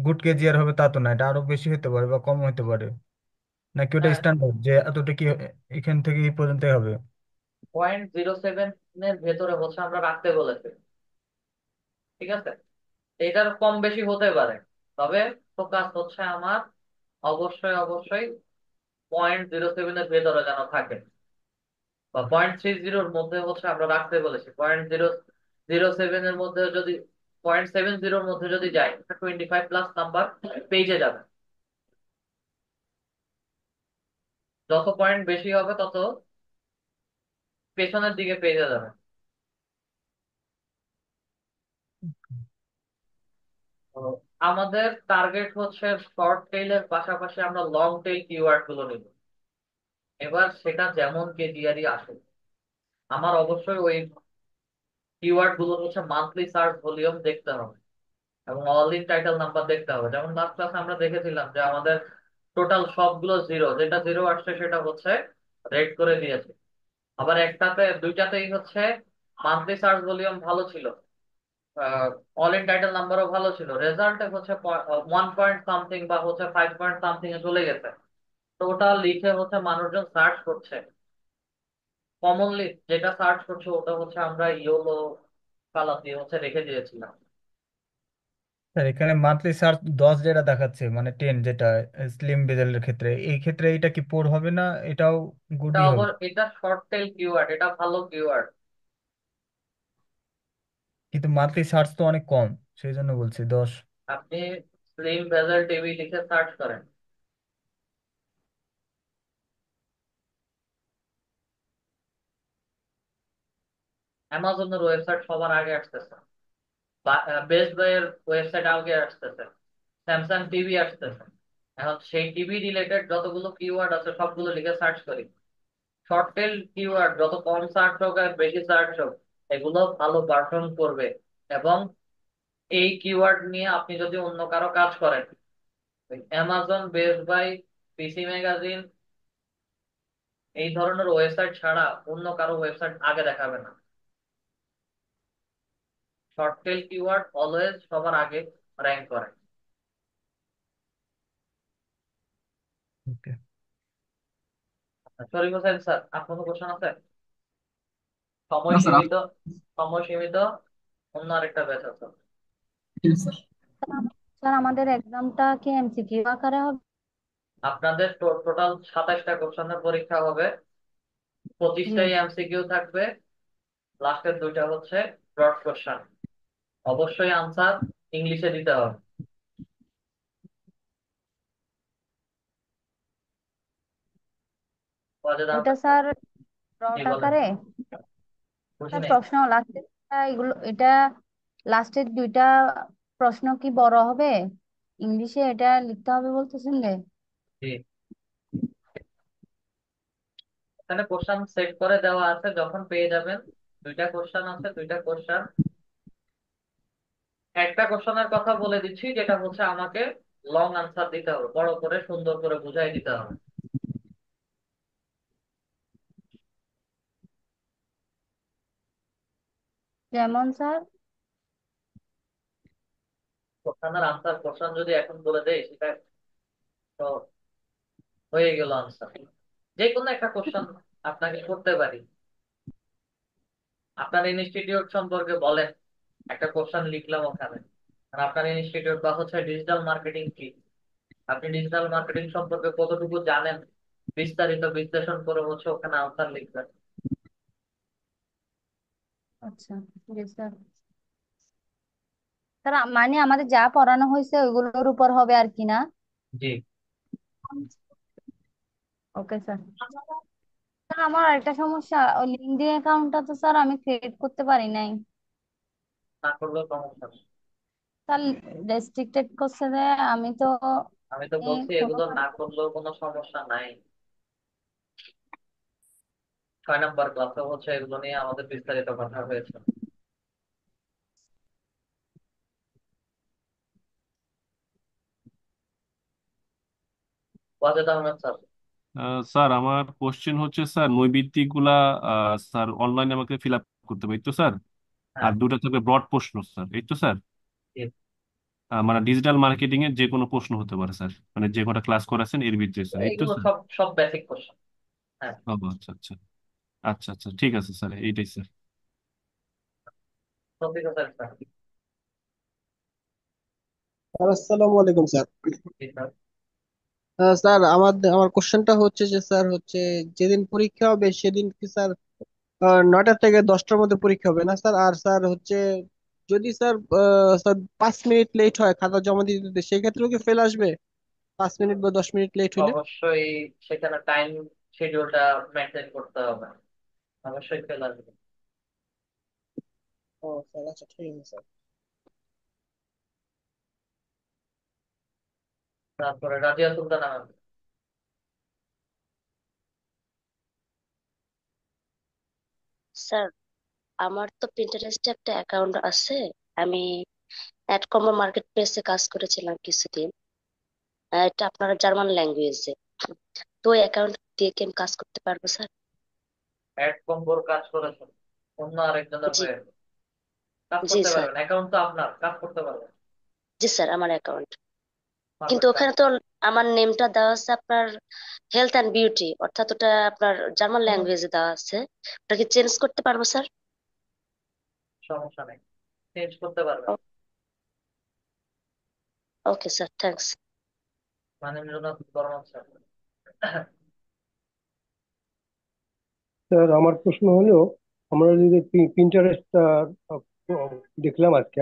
গুড কেজিআর হবে তা তো না, এটা আরো বেশি হতে পারে বা কম হতে পারে, নাকি ওটা হ্যাঁ, স্ট্যান্ডার্ড যে এতটা কি এখান থেকে এই পর্যন্তই হবে? 0.07 এর ভেতরে হচ্ছে আমরা রাখতে বলেছি, ঠিক আছে? এটার কম বেশি হতে পারে, তবে ফোকাস হচ্ছে আমার অবশ্যই অবশ্যই 0.07 এর ভেতরে যেন থাকে, বা 0.30-র মধ্যে হচ্ছে আমরা রাখতে বলেছি। 0.007 এর মধ্যে যদি, 0.70-র মধ্যে যদি যায়, 25+ নাম্বার পেজে যাবে। যত পয়েন্ট বেশি হবে তত পেছনের দিকে পেজে যাবে। তো আমাদের টার্গেট হচ্ছে শর্ট টেইলের পাশাপাশি আমরা লং টেইল কিওয়ার্ড গুলো নিব। এবার সেটা যেমন কেজিআরই আসুক, আমার অবশ্যই ওই কিওয়ার্ড গুলো হচ্ছে মান্থলি সার্চ ভলিউম দেখতে হবে এবং অল ইন টাইটেল নাম্বার দেখতে হবে। যেমন লাস্ট ক্লাসে আমরা দেখেছিলাম যে আমাদের টোটাল সবগুলো জিরো, যেটা জিরো আসছে সেটা হচ্ছে রেড করে দিয়েছে। আবার দুইটাতেই হচ্ছে মান্থলি সার্চ ভলিউম ভালো ছিল, অল ইন টাইটেল নাম্বারও ভালো ছিল, রেজাল্টে হচ্ছে 1 পয়েন্ট সামথিং বা হচ্ছে 5 পয়েন্ট সামথিং এ চলে গেছে। তো ওটা লিখে হচ্ছে মানুষজন সার্চ করছে, কমনলি যেটা সার্চ করছে ওটা হচ্ছে আমরা ইয়েলো কালার দিয়ে হচ্ছে রেখে দিয়েছিলাম। স্যার এখানে মান্থলি সার্চ 10 যেটা দেখাচ্ছে, মানে 10 যেটা স্লিম বেজেলের ক্ষেত্রে, এই ক্ষেত্রে এটা কি পোর হবে না? এটাও গুডই হবে? এটা শর্ট টেল কিওয়ার্ড, এটা ভালো কিওয়ার্ড। কিন্তু মান্থলি সার্চ তো অনেক কম, সেই জন্য বলছি 10। আপনি স্লিম বেজেল টিভি লিখে সার্চ করেন, অ্যামাজনের ওয়েবসাইট সবার আগে আসতেছে, বেস্ট বাইয়ের ওয়েবসাইট আগে আসতেছে, স্যামসাং টিভি আসতেছে। এখন সেই টিভি রিলেটেড যতগুলো কিওয়ার্ড আছে সবগুলো লিখে সার্চ করি। শর্ট টেল কিওয়ার্ড যত কম সার্চ হোক আর বেশি সার্চ হোক, এগুলো ভালো পারফর্ম করবে। এবং এই কিওয়ার্ড নিয়ে আপনি যদি অন্য কারো কাজ করেন, Amazon, Best Buy, PC Magazine, এই ধরনের ওয়েবসাইট ছাড়া অন্য কারো ওয়েবসাইট আগে দেখাবে না। শর্ট টেল কিওয়ার্ড অলওয়েজ সবার আগে র্যাঙ্ক করে। ওকে। শরীফ হোসেন স্যার, আপনার কোনো কোশ্চেন আছে? সময় না স্যার, সীমিত, সময় সীমিত, অন্য আরেকটা ব্যাচ আছে। ঠিক আছে স্যার। স্যার আমাদের এক্সামটা কি এমসিকিউ আকারে হবে? আপনাদের টোটাল 27টা কোশ্চেনের পরীক্ষা হবে, জি। 25টাই এমসিকিউ থাকবে, লাস্টের দুইটা হচ্ছে ব্রড কোশ্চেন। অবশ্যই আনসার ইংলিশে দিতে হবে। ওয়াজেদ ওইটা Ahmed sir, sir G dot বলেন। আকারে? বুঝি স্যার নাই। প্রশ্ন লাস্টের এগুলো, এটা লাস্টের দুইটা প্রশ্ন কি বড় হবে? ইংলিশে এটা লিখতে হবে বলতেছেন যে? জি, এখানে কোশ্চেন সেট করে দেওয়া আছে, যখন পেয়ে যাবেন দুইটা কোশ্চেন আছে, দুইটা কোশ্চেন, একটা কোশ্চেনের কথা বলে দিচ্ছি যেটা হচ্ছে আমাকে লং আনসার দিতে হবে, বড় করে সুন্দর করে বুঝাই দিতে হবে। যেমন স্যার? কোশ্চেনের আনসার, কোশ্চেন যদি এখন বলে দেই সেটা তো হয়ে গেল আনসার। যে কোনো একটা কোশ্চেন আপনাকে করতে পারি, আপনার ইনস্টিটিউট সম্পর্কে বলেন, একটা কোশ্চেন লিখলাম ওখানে। আর আপনার ইনস্টিটিউট বা হচ্ছে ডিজিটাল মার্কেটিং কি, আপনি ডিজিটাল মার্কেটিং সম্পর্কে কতটুকু জানেন, বিস্তারিত বিশ্লেষণ করে হচ্ছে ওখানে আনসার লিখবেন। আচ্ছা, জি স্যার। স্যার মানে আমাদের যা পড়ানো হয়েছে ওইগুলোর উপর হবে আর কি না? জি। Okay sir. স্যার আমার আরেকটা সমস্যা, ওই লিঙ্কডইন অ্যাকাউন্টটা তো স্যার আমি ক্রিয়েট করতে পারি নাই। না করলেও সমস্যা নেই। স্যার রেস্ট্রিক্টেড করছে যে, আমি তো আমি তো বলছি কোনো এগুলো না করলেও কোনো সমস্যা নাই। 6 নম্বর ক্লাসে হচ্ছে এগুলো নিয়ে আমাদের বিস্তারিত কথা হয়েছে। ওয়াজেদ আহমেদ স্যার। স্যার আমার কোশ্চেন হচ্ছে স্যার নৈবিত্তিক গুলা স্যার অনলাইনে আমাকে ফিল আপ করতে হবে এই তো স্যার। আর হ্যাঁ। দুটা থাকবে ব্রড প্রশ্ন স্যার এই তো স্যার। জি। মানে ডিজিটাল মার্কেটিং এর যে কোনো প্রশ্ন হতে পারে স্যার, মানে যে কটা ক্লাস করাছেন এর ভিতরে স্যার এই তো এগুলো স্যার। সব সব বেসিক কোশ্চেন। হ্যাঁ। ও আচ্ছা আচ্ছা। আচ্ছা আচ্ছা ঠিক আছে স্যার, এইটাই sir. Topic sir sir. Sir আসসালামু আলাইকুম স্যার। জি স্যার। স্যার আমার কোশ্চেনটা হচ্ছে যে স্যার হচ্ছে যেদিন পরীক্ষা হবে সেদিন কি স্যার 9টা থেকে 10টার মধ্যে পরীক্ষা হবে না স্যার? আর স্যার হচ্ছে যদি স্যার স্যার 5 মিনিট লেট হয় খাতা জমা দিতে দিতে, সেক্ষেত্রেও কি ফেল আসবে 5 মিনিট বা 10 মিনিট লেট হলে? অবশ্যই সেখানে টাইম শিডিউলটা মেনটেন করতে হবে। অবশ্যই ফেল আসবে। ও স্যার, আচ্ছা ঠিক আছে স্যার। তারপরে রাজিয়া সুলতান আহমেদ। স্যার আমার তো প্রিন্টারেস্টে একটা অ্যাকাউন্ট আছে। আমি অ্যাডকমো মার্কেট প্লেসে কাজ করেছিলাম কিছুদিন। এটা আপনার জার্মান ল্যাঙ্গুয়েজে। তো ওই অ্যাকাউন্ট দিয়ে কি আমি কাজ করতে পারবো স্যার? অ্যাড কম্বোর কাজ করেছেন অন্য আরেকজনের জি। হয়ে? কাজ জি করতে স্যার। পারবেন, অ্যাকাউন্ট তো আপনার, কাজ করতে পারবেন। জি স্যার, আমার অ্যাকাউন্ট। কিন্তু পারবেন কাজ। ওখানে তো আমার নেমটা দেওয়া আছে আপনার হেলথ অ্যান্ড বিউটি, অর্থাৎ ওটা আপনার জার্মান কোনো ল্যাঙ্গুয়েজে দেওয়া আছে। ওটা কি চেঞ্জ করতে পারবো স্যার? সমস্যা নেই, চেঞ্জ করতে পারবেন। Okay sir, thanks. মাননীয় বর্মন স্যার। স্যার আমার প্রশ্ন হলো, আমরা যদি প্রিন্টারেস্টটা দেখলাম আজকে,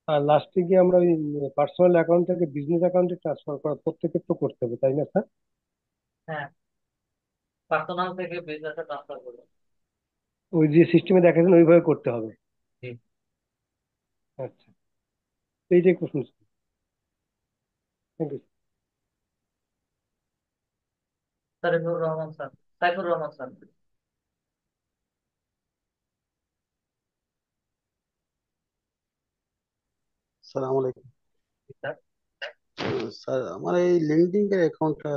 আর লাস্টে গিয়ে আমরা ওই পার্সোনাল অ্যাকাউন্ট থেকে বিজনেস অ্যাকাউন্টে ট্রান্সফার করা প্রত্যেকের তো করতে হবে, তাই না স্যার? হ্যাঁ, পার্সোনাল থেকে বিজনেসে ট্রান্সফার করবেন। ওই যে সিস্টেমে দেখাচ্ছেন ওইভাবে করতে হবে। জি। আচ্ছা, এইটাই প্রশ্ন। Thank you. Saifur Rahman sir. Saifur Rahman sir. সালাম আলাইকুম। জি, স্যার। স্যার আমার এই লিঙ্কডইন এর অ্যাকাউন্টটা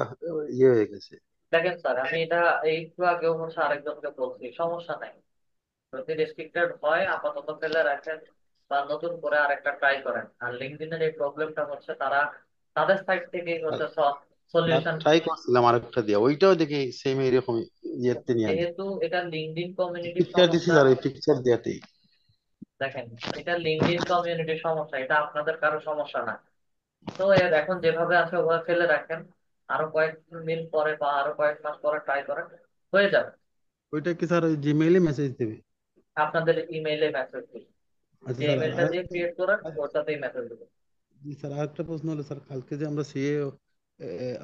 হয়ে গেছে। দেখেন স্যার, আমি এটা একটু আগেও হচ্ছে আরেকজনকে বলছি, সমস্যা নাই। যদি রেস্ট্রিক্টেড হয় আপাতত ফেলে রাখেন, বা নতুন করে আরেকটা ট্রাই করেন। আর লিঙ্কডইনের এই প্রবলেমটা হচ্ছে তারা তাদের সাইড থেকেই হচ্ছে স্যার সলিউশন। ট্রাই করছিলাম আরেকটা দিয়ে, ওইটাও দেখি সেম এরকম ইয়েতে নিয়ে আনি। যেহেতু এটা লিঙ্কডইন কমিউনিটির পিকচার দিছি সমস্যা। স্যার, ওই পিকচার দিয়াতেই। দেখেন, এটা লিঙ্কডইন কমিউনিটির সমস্যা, এটা আপনাদের কারো সমস্যা না। তো এর এখন যেভাবে আছে ওভাবে ফেলে রাখেন। আরো কয়েক দিন পরে বা আরো কয়েক মাস পরে ট্রাই করেন, হয়ে যাবে। ওইটা কি স্যার ওই জিমেইলে মেসেজ দেবে? আপনাদের ইমেইলে মেসেজ দিন। আচ্ছা যে স্যার। ইমেলটা দিয়ে ক্রিয়েট করেন ওটাতেই মেসেজ দেবেন। জি স্যার, আরেকটা প্রশ্ন হলো স্যার, কালকে যে আমরা সিএ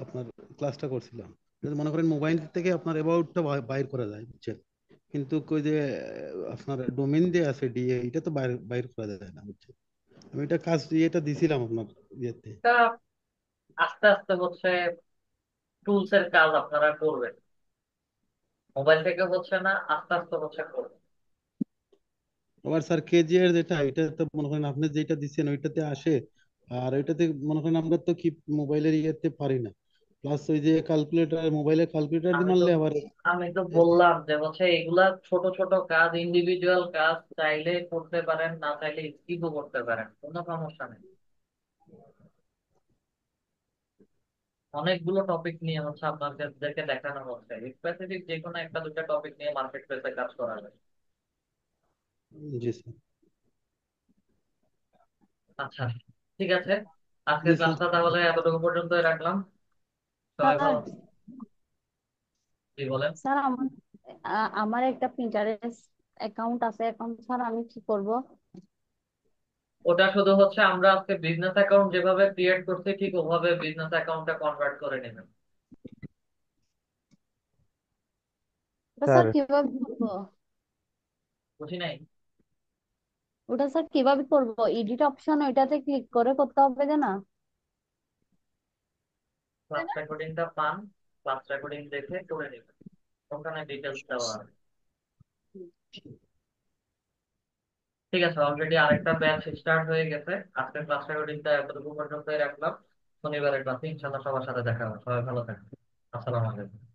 আপনার ক্লাসটা করছিলাম, যদি মনে করেন মোবাইল থেকে আপনার অ্যাবাউটটা বাইর করা যায় বুঝছেন, কিন্তু ওই যে আপনার ডোমেইন দিয়ে আছে ডিএ, এটা তো বাইর বাইর করা যায় না বুঝছেন। আমি এটা কাজ এটা দিছিলাম আপনার ইয়েতে। এটা আস্তে আস্তে হচ্ছে টুলস এর কাজ আপনারা করবেন। মোবাইল থেকে হচ্ছে না, আস্তে আস্তে হচ্ছে করবেন। আবার স্যার কেজিআর যেটা, এটা তো মনে করেন আপনি যেটা দিচ্ছেন ওইটাতে আসে, আর ওইটাতে মনে করেন আমরা তো কি মোবাইলের ইয়েতে পারি না। প্লাস ওই যে ক্যালকুলেটর, মোবাইলে ক্যালকুলেটর দিয়ে আমি তো মারলে আবার আমি তো বললাম যে হচ্ছে এগুলা ছোট ছোট কাজ, ইন্ডিভিজুয়াল কাজ, চাইলে করতে পারেন, না চাইলে স্কিপও করতে পারেন, কোনো সমস্যা নেই। অনেকগুলো টপিক নিয়ে হচ্ছে আপনাদেরকে দেখানো হচ্ছে, স্পেসিফিক যে কোনো একটা দুটা টপিক নিয়ে মার্কেট প্লেসে কাজ করা যায়। জি স্যার। আচ্ছা, ঠিক আছে। আজকের জি স্যার। ক্লাসটা তাহলে এতটুকু পর্যন্তই রাখলাম। সবাই স্যার, ভালো। কি বলেন? স্যার আমার একটা প্রিন্টারেস্ট অ্যাকাউন্ট আছে, এখন স্যার আমি কি করব? ওটা শুধু হচ্ছে আমরা আজকে বিজনেস অ্যাকাউন্ট যেভাবে ক্রিয়েট করছি ঠিক ওভাবে বিজনেস অ্যাকাউন্টটা কনভার্ট করে নেবেন। ওটা স্যার স্যার কিভাবে করবো? বুঝি নাই। ওটা স্যার কিভাবে করবো? এডিট অপশন ওইটাতে ক্লিক করে করতে হবে যে না? ক্লাস রেকর্ডিংটা পান, ক্লাস রেকর্ডিং দেখে করে নেবেন, ওখানে ডিটেলস দেওয়া আছে। ঠিক আছে, অলরেডি আরেকটা ব্যাচ স্টার্ট হয়ে গেছে। আজকের ক্লাস রেকর্ডিংটা এতটুকু পর্যন্তই রাখলাম। শনিবারের ক্লাসে ইনশাল্লাহ সবার সাথে দেখা হবে। সবাই ভালো থাকবেন। আসসালামু আলাইকুম।